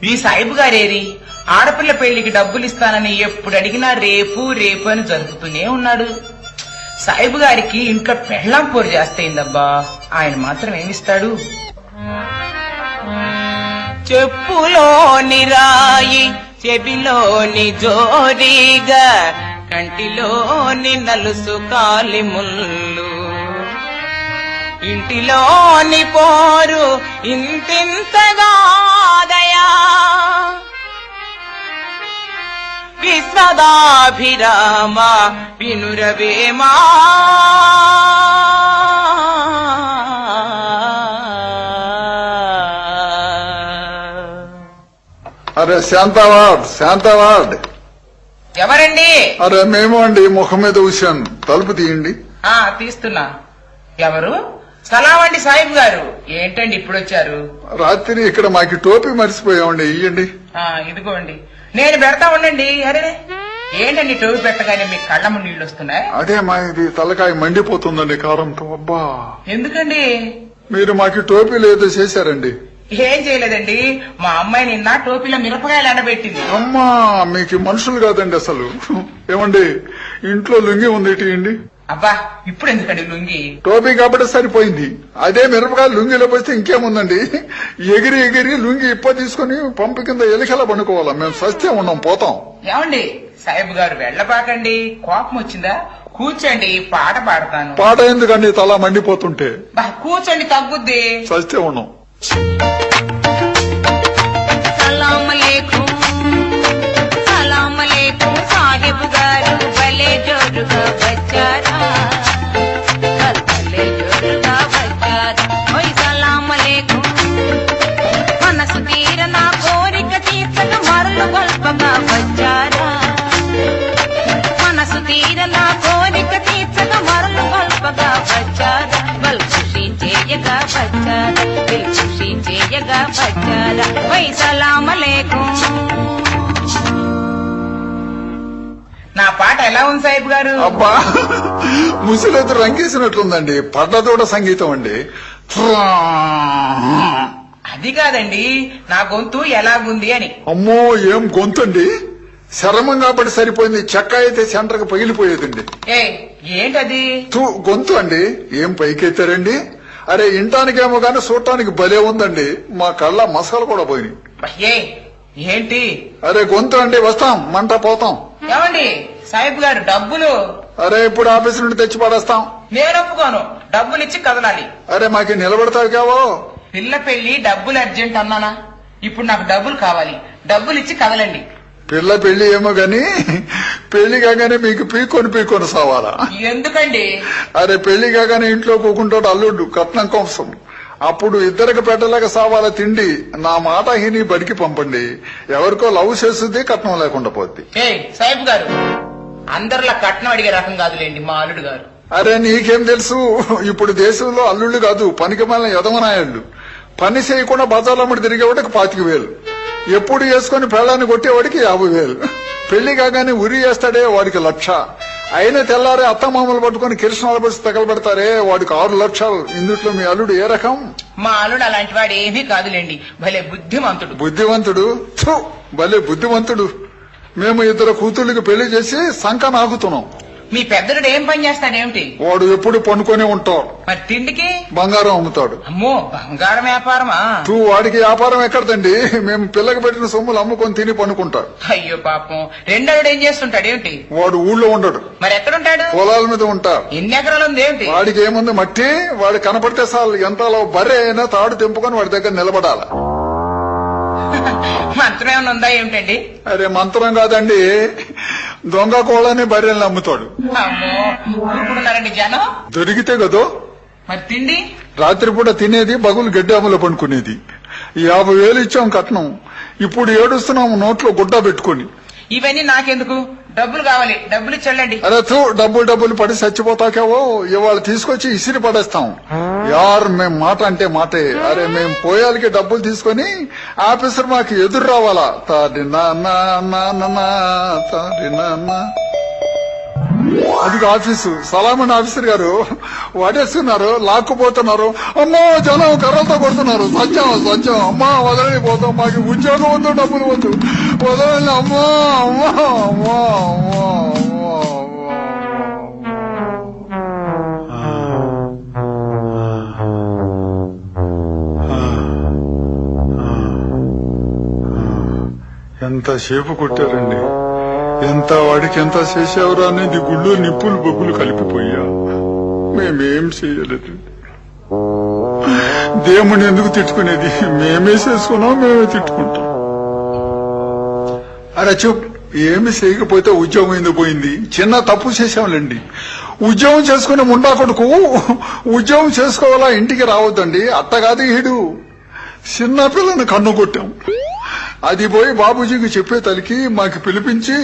S5: ఈ సాయిబు గారేరి ఆడపిల్ల పెళ్లికి డబ్బులు ఇస్తానని ఎప్పుడు అడిగినా రేపు రేపు అని జరుపుతూనే ఉన్నాడు. సాయిబు గారికి ఇంట్లో పెళ్ళాం పోరు చేస్తేందబ్బా, ఆయన మాత్రం ఏమిస్తాడు? చెప్పులోని రాయి చెవిలోని జోరీగా కంటిలోని నలుసు కాలి ముళ్ళు ఇంటిలోని పోరు ఇంతింతగాదయా విశ్వదాభిరామ వినురవేమా
S3: అరే శాంతావార్డ్
S5: ఎవరండి?
S3: అరే మేము అండి, ముఖం మీద హుసేన్. తలుపు తీయండి.
S5: తీస్తున్నా. ఎవరు? సలాం అండి సాహిబ్ గారు. ఏంటండి ఇప్పుడు వచ్చారు?
S3: రాత్రి ఇక్కడ మాకి టోపీ మర్చిపోయామండి, ఇయ్యండి.
S5: ఇదిగోండి, నేను పెడతా ఉండండి. అరే ఏంటండి టోపీ పెట్టగానే మీకు కళ్ళమ్మ నీళ్లు వస్తున్నాయి?
S3: అదే మా ఇది తలకాయ మండిపోతుందండి కారంతో. అబ్బా
S5: ఎందుకండి?
S3: మీరు మాకి టోపీలు ఏదో చేశారండి.
S5: ఏం చేయలేదండి, మా అమ్మాయి నిన్న టోపీలో మిరపకాయలు ఎండబెట్టింది.
S3: అమ్మా మీకు మనుషులు కాదండి అసలు. ఏమండి ఇంట్లో లుంగి ఉంది, ఇటీయండి.
S5: అబ్బా ఇప్పుడు ఎందుకండి లుంగి?
S3: టోపీ కాబట్టి సరిపోయింది. అదే మిరపకాయలు లుంగిలో పోస్తే ఇంకేముందండి, ఎగిరి ఎగిరి లుంగి ఇప్ప తీసుకుని పంపు కింద ఎలికలా పండుకోవాలా? మేము సస్తే ఉన్నాం, పోతాం.
S5: ఏమండి సాహిబ్ గారు వెళ్ళబాకండి, కోపం వచ్చిందా? కూర్చోండి, పాట పాడతాను.
S3: పాట ఎందుకండి తల మండిపోతుంటే?
S5: కూర్చోండి, తగ్గుద్ది.
S3: సస్తే ఉన్నాం.
S10: సలాం అలైకుం సలాం అలైకుం సాహిబ్ గారు భలే జోరుగా వచ్చారా, భలే జోరుగా వచ్చారా. ఓయ్ సలాం అలైకుం మనసు తీర నా కోరిక తీర్చగా మరలు గొల్పగా వచ్చారా, మనసు తీర నా కోరిక తీర్చగా మరలు గొల్పగా వచ్చారా. బల్ ఖుషి చేయగా వచ్చారా, దిల్ ఖుషి చేయగా వచ్చారా. వై సలాం అలైకుం.
S5: నా పాట ఎలా ఉంది సాహిబ్ గారు?
S3: అబ్బా ముసలెదురు రంగేసినట్లుందండి. పడ్డదోడ సంగీతం అండి.
S5: అది కాదండి, నా గొంతు ఎలాగుంది అని.
S3: అమ్మో ఏం గొంతండి, శరమం కాబట్టి సరిపోయింది, చెక్క అయితే సెంటర్కి పగిలిపోయేదండి.
S5: ఏ ఏంటది?
S3: గొంతు అండి. ఏం పైకెత్తారండి? అరే ఇంటానికేమో గాని చూడటానికి భలే ఉందండి, మా కళ్ళ మసాలు కూడా పోయినాయి.
S5: ఏ ఏంటి?
S3: అరే గొంతు అండి, వస్తాం మంట పోతాం.
S5: ఏమండి సాహిబ్ గారు డబ్బులు?
S3: అరే ఇప్పుడు ఆఫీస్ నుండి తెచ్చి పడేస్తాం.
S5: నేను ఒప్పుకోను, డబ్బులు ఇచ్చి కదలాలి.
S3: అరే మాకి నిలబడతావు కావో?
S5: పిల్ల పెళ్లి డబ్బులు అర్జెంట్ అన్నానా? ఇప్పుడు నాకు డబ్బులు కావాలి, డబ్బులు ఇచ్చి కదలండి.
S3: పిల్ల పెళ్లి ఏమో గాని పెళ్లి కాగానే మీకు పీకొని సావాలా?
S5: ఎందుకండి?
S3: అరే పెళ్లి కాగానే ఇంట్లో కూకుంటాడు అల్లుడు కట్నం కోసం, అప్పుడు ఇద్దరికి పెట్టలేక సావాల తిండి. నా మాట హిని బడికి పంపండి, ఎవరికో లవ్ చేస్తుంది కట్నం లేకుండా పోద్ది.
S5: సాహిబ్ గారు అందరిలా కట్నం అడిగే రకం కాదులేండి మా అల్లుడు గారు.
S3: అరే నీకేం తెలుసు, ఇప్పుడు దేశంలో అల్లుళ్ళు కాదు పనికి మళ్ళీ యదవనాయాళ్ళు. పని చేయకుండా బజార్లమ్మడి తిరిగేవాడికి 25,000, ఎప్పుడు వేసుకుని పెళ్ళాన్ని కొట్టేవాడికి 50,000. పెళ్లి కాగానే ఉరి చేస్తాడే వాడికి 1,00,000. అయినా తెల్లారే అత్తమామలు పట్టుకుని కిరసనాలు పడి తగలబెడతారే వాడికి 6 లక్షలు. ఇందుట్లో మీ అల్లుడు ఏ రకం?
S5: మా అల్లుడు అలాంటి వాడు ఏమీ కాదులేండి, భలే బుద్ధిమంతుడు.
S3: బుద్ధివంతుడు? భలే బుద్ధివంతుడు. మేము 2 కూతుళ్ళకి పెళ్లి చేసి సంక నాకుతున్నాం.
S5: మీ పెద్దడు ఏం పని చేస్తాడేమిటి?
S3: వాడు ఎప్పుడు పనుకొని ఉంటాడు.
S5: మరి తిండికి?
S3: బంగారం అమ్ముతాడు.
S5: అమ్మో బంగారం వ్యాపారమా?
S3: వాడికి వ్యాపారం ఎక్కడదండి, మేము పిల్లకి పెట్టిన సొమ్ములు అమ్ముకొని తిని పనుకుంటాడు.
S5: అయ్యో పాపం. రెండోడు ఏం చేస్తుంటాడు ఏమిటి?
S3: వాడు ఊళ్ళో ఉండడు.
S5: మరి ఎక్కడుంటాడు?
S3: పొలాల మీద ఉంటాడు.
S5: ఎన్ని ఎకరాలు ఉంది ఏమిటి?
S3: వాడికి ఏముంది మట్టి, వాడు కనపడితే చాలు ఎంతలో బర్రె అయినా తాడు తెంపుకొని వాడి దగ్గర నిలబడాల.
S5: మంత్రం ఏమైనా ఉందా ఏమిటండి?
S3: అరే మంత్రం కాదండి, దొంగ కోళ్ళని బర్రెల్ని అమ్ముతాడు.
S5: అమ్మో ఊరుకున్నారండి జనం.
S3: దొరికితే కదో.
S5: మరి తిండి?
S3: రాత్రిపూట తినేది బగులు గడ్డి అమలు పనుకునేది. 50,000 ఇచ్చాం కట్నం, ఇప్పుడు ఏడుస్తున్నాము నోట్లో గుడ్డ పెట్టుకుని.
S5: ఇవన్నీ నాకెందుకు, డబ్బులు కావాలి, డబ్బులు ఇచ్చెళ్ళండి.
S3: అరే డబ్బులు పడి చచ్చిపోతాకేవో, ఇవాళ తీసుకొచ్చి ఇసిరి పడేస్తాం. యార్ మేం మాట అంటే మాటే. అరే మేం పోయాలకి డబ్బులు తీసుకొని ఆఫీసర్ మాకు ఎదురు రావాలా. అది ఆఫీసు. సలామన్ ఆఫీసర్ గారు వాడేస్తున్నారు, లాక్కుపోతున్నారు. అమ్మో జనం కర్రలతో కొడుతున్నారు. సత్యం అమ్మా వదలని పోతాం, మాకు ఉద్యోగం వద్దు డబ్బులు వద్దు, వదలని అమ్మా అమ్మా అమ్మా అమ్మా ఎంతసేపు కొట్టారండి, ఎంత వాడికి ఎంత చేసేవరా అనేది గుళ్ళు నిప్పులు బొగ్గులు కలిపిపోయా. మేమేం చేయలేదు. దేవుణ్ణి ఎందుకు తిట్టుకునేది, మేమే చేసుకున్నాం, మేమే తిట్టుకుంటాం. అరే ఏమి చేయకపోతే ఉద్యోగం ఎందుకు పోయింది? చిన్న తప్పు చేసాంలేండి. ఉద్యోగం చేసుకునే ముండా కొడుకు ఉద్యోగం చేసుకోవాలా, ఇంటికి రావద్దండి. అట్టగాది ఈడు చిన్న పిల్లని కన్ను కొట్టాం. అది పోయి బాబూజీకి చెప్పే తలికి మాకు పిలిపించి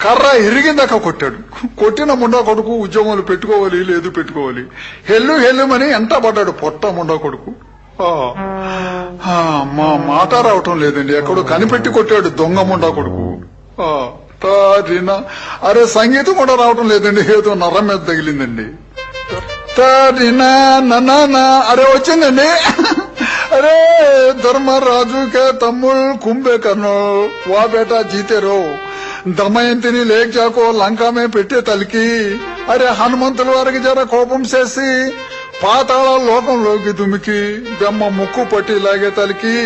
S3: కర్ర ఇరిగిందాక కొట్టాడు. కొట్టిన ముండా కొడుకు ఉద్యోగాలు పెట్టుకోవాలి లేదు పెట్టుకోవాలి, హెల్లుమని ఎంట పడ్డాడు పొట్ట ముండా కొడుకు. మా మాట రావటం లేదండి, ఎక్కడో కనిపెట్టి కొట్టాడు దొంగ ముండా కొడుకు. అరే సంగీతం కూడా రావటం లేదండి, ఏదో నరం మీద తగిలిందండి. అరే వచ్చిందండి. అరే ధర్మరాజు కే తమ్ముల్ కుంభకర్ణో వా బేటా జీతే రో, దమయంతిని లేక జాకో లంకా మే పెట్టే తలికి. అరే హనుమంతుల వారికి జర కోపం చేసి పాతాళ లోకంలోకి దుమికి బెమ్మ ముక్కు పట్టి లాగే తలికి.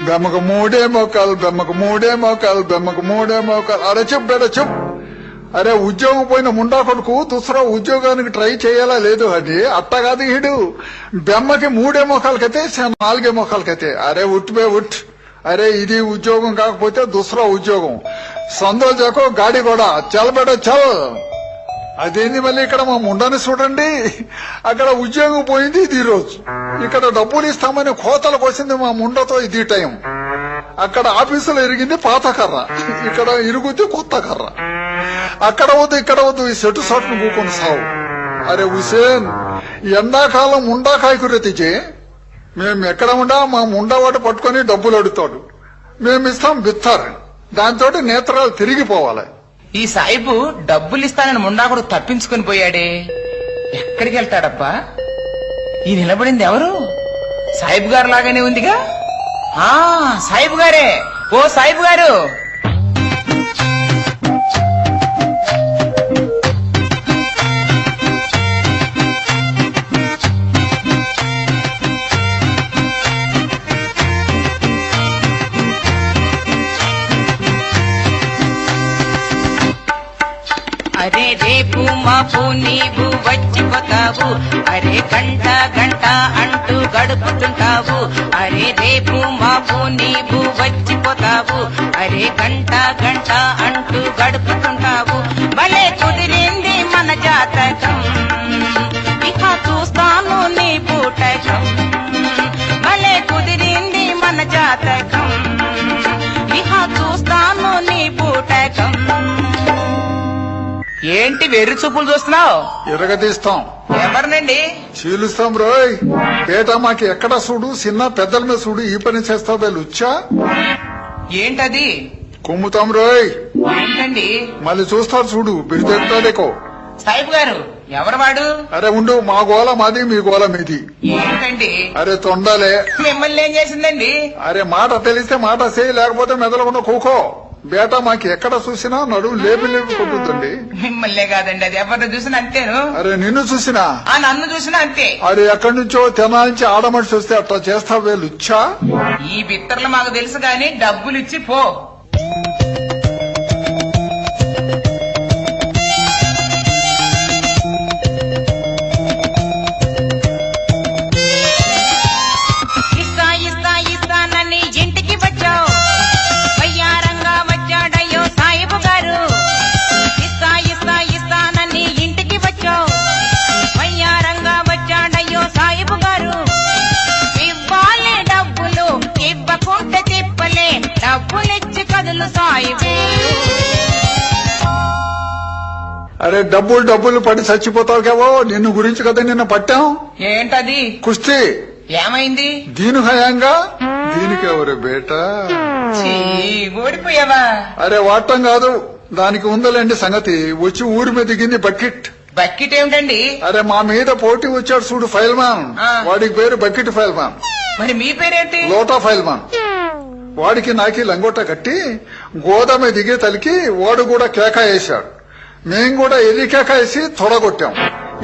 S3: బెమ్మకు మూడే మోకాలు. అరే చెప్ బేట చెప్. అరే ఉద్యోగం పోయిన ముండా కొడుకు దుసరా ఉద్యోగానికి ట్రై చేయాలా లేదు అది అట్టగాది హీడు. బెమ్మకి 3 మోకాలకైతే 4 మోకాలకైతే. అరే ఉట్. అరే ఇది ఉద్యోగం కాకపోతే దుసరా ఉద్యోగం. సందో జాకో గాడి కూడా చల్ చల్. అదేంది మళ్ళీ ఇక్కడ మా ముండాని చూడండి, అక్కడ ఉద్యోగం పోయింది ఇది రోజు, ఇక్కడ డబ్బులు ఇస్తామని కోతలకు వచ్చింది మా ముండతో ఇది టైం. అక్కడ ఆఫీసులో ఇరిగింది పాత కర్ర, ఇక్కడ ఇరుగుద్ది కొత్త కర్ర. అక్కడ వద్దు ఇక్కడ వద్దు, ఈ సెటు సాటును కూకొని సావు. అరే హుసేన్ ఎండాకాలం ముండా కాయకూర తెచ్చే, మేము ఎక్కడ ఉండా మా ముండవాడు పట్టుకొని డబ్బులు అడుగుతాడు, మేమిస్తాం బిత్తారు, దాంతో నేత్రాలు తిరిగిపోవాలి.
S5: ఈ సాయిబు డబ్బులు ఇస్తానని ముండాకుడు తప్పించుకుని పోయాడే, ఎక్కడికి వెళ్తాడబ్బా? ఈ నిలబడింది ఎవరు? సాయిబు గారు లాగానే ఉందిగా. సాయిబు గారే. ఓ సాయిబు గారు,
S10: అరే రేపు మాపు నీవు వచ్చిపోతావు అరే గంట గంట అంటూ గడుపుతుంటావు అరే రేపు మాపు నీవు వచ్చిపోతావు అరే గంట గంట అంటూ గడుపుతుంటావు భలే కుదిరింది మన జాతకం ఇక చూస్తాను నీ పూటకం భలే కుదిరింది మన జాతకం ఇక చూస్తాను నీ పూటకం
S5: ఏంటి వెర్రి చూపులు చూస్తున్నావు?
S3: ఎరగదీస్తాం.
S5: ఎవరినండి?
S3: చీలుస్తాం రోయ్. పేట మాకి ఎక్కడ చూడు, చిన్న పెద్దల మీద చూడు, ఈ పని చేస్తావు లుచ్చా.
S5: ఏంటది?
S3: కుమ్ముతాం రోయ్.
S5: ఏంటండి?
S3: మళ్ళీ చూస్తారు చూడు, బిరుదెడతాడేకో.
S5: సాహిబ్ గారు ఎవరు వాడు?
S3: అరే ఉండు, మా గోల మాది, మీ గోల మీది.
S5: ఏంటండి?
S3: అరే తొండాలే.
S5: మిమ్మల్ని ఏం చేసిందండి?
S3: అరే మాట తెలిస్తే మాట చేయి, లేకపోతే మెదలకుండా కూకో. బేటా మాకి ఎక్కడ చూసినా నడుము లేపి లేపి కొట్టుద్దండి.
S5: మిమ్మల్నే కాదండి, అది ఎవరిని చూసినా అంతేను.
S3: అరే నిన్ను చూసినా,
S5: నన్ను చూసినా అంతే.
S3: అరే ఎక్కడి నుంచో తెనాలించి ఆడమని చూస్తే అట్లా చేస్తావే లుచ్చా.
S5: ఈ బిత్తర్లు మాకు తెలుసు గాని డబ్బులు ఇచ్చి పో.
S10: ఇస్తానని ఇంటికి వచ్చావు వయ్యారంగా వచ్చాడయ్యో సాయిబు గారు ఇస్తానని ఇంటికి వచ్చావు వయ్యారంగా వచ్చాడయ్యో సాయిబు గారు ఇవ్వాలి డబ్బులు ఇవ్వకుంటే తిప్పలే డబ్బులిచ్చి కదులు సాయిబు.
S3: అరే డబ్బులు పడి చచ్చిపోతావు కేవో, నిన్ను గురించి కదా నిన్న పట్టాం.
S5: ఏంటది?
S3: కుస్తీ.
S5: ఏమైంది?
S3: దీని హయాంగా దీనికి ఎవరు బేటా?
S5: ఓడిపోయావా?
S3: అరే వాడటం కాదు, దానికి ఉందలేండి సంగతి. వచ్చి ఊరి మీద దిగింది బకెట్.
S5: బకెట్ ఏమిటండి?
S3: అరే మా మీద పోటీ వచ్చాడు చూడు ఫైల్ మ్యాన్, వాడికి పేరు బకెట్ ఫైల్ మ్యాన్.
S5: మరి మీ పేరేంటి?
S3: లోటా ఫైల్ మ్యాన్. వాడికి నాకి లంగోట కట్టి గోదామే దిగే తలికి వాడు కూడా కేక వేశాడు. మేం కూడా ఎల్లి కేక వేసి తొడగొట్టాం.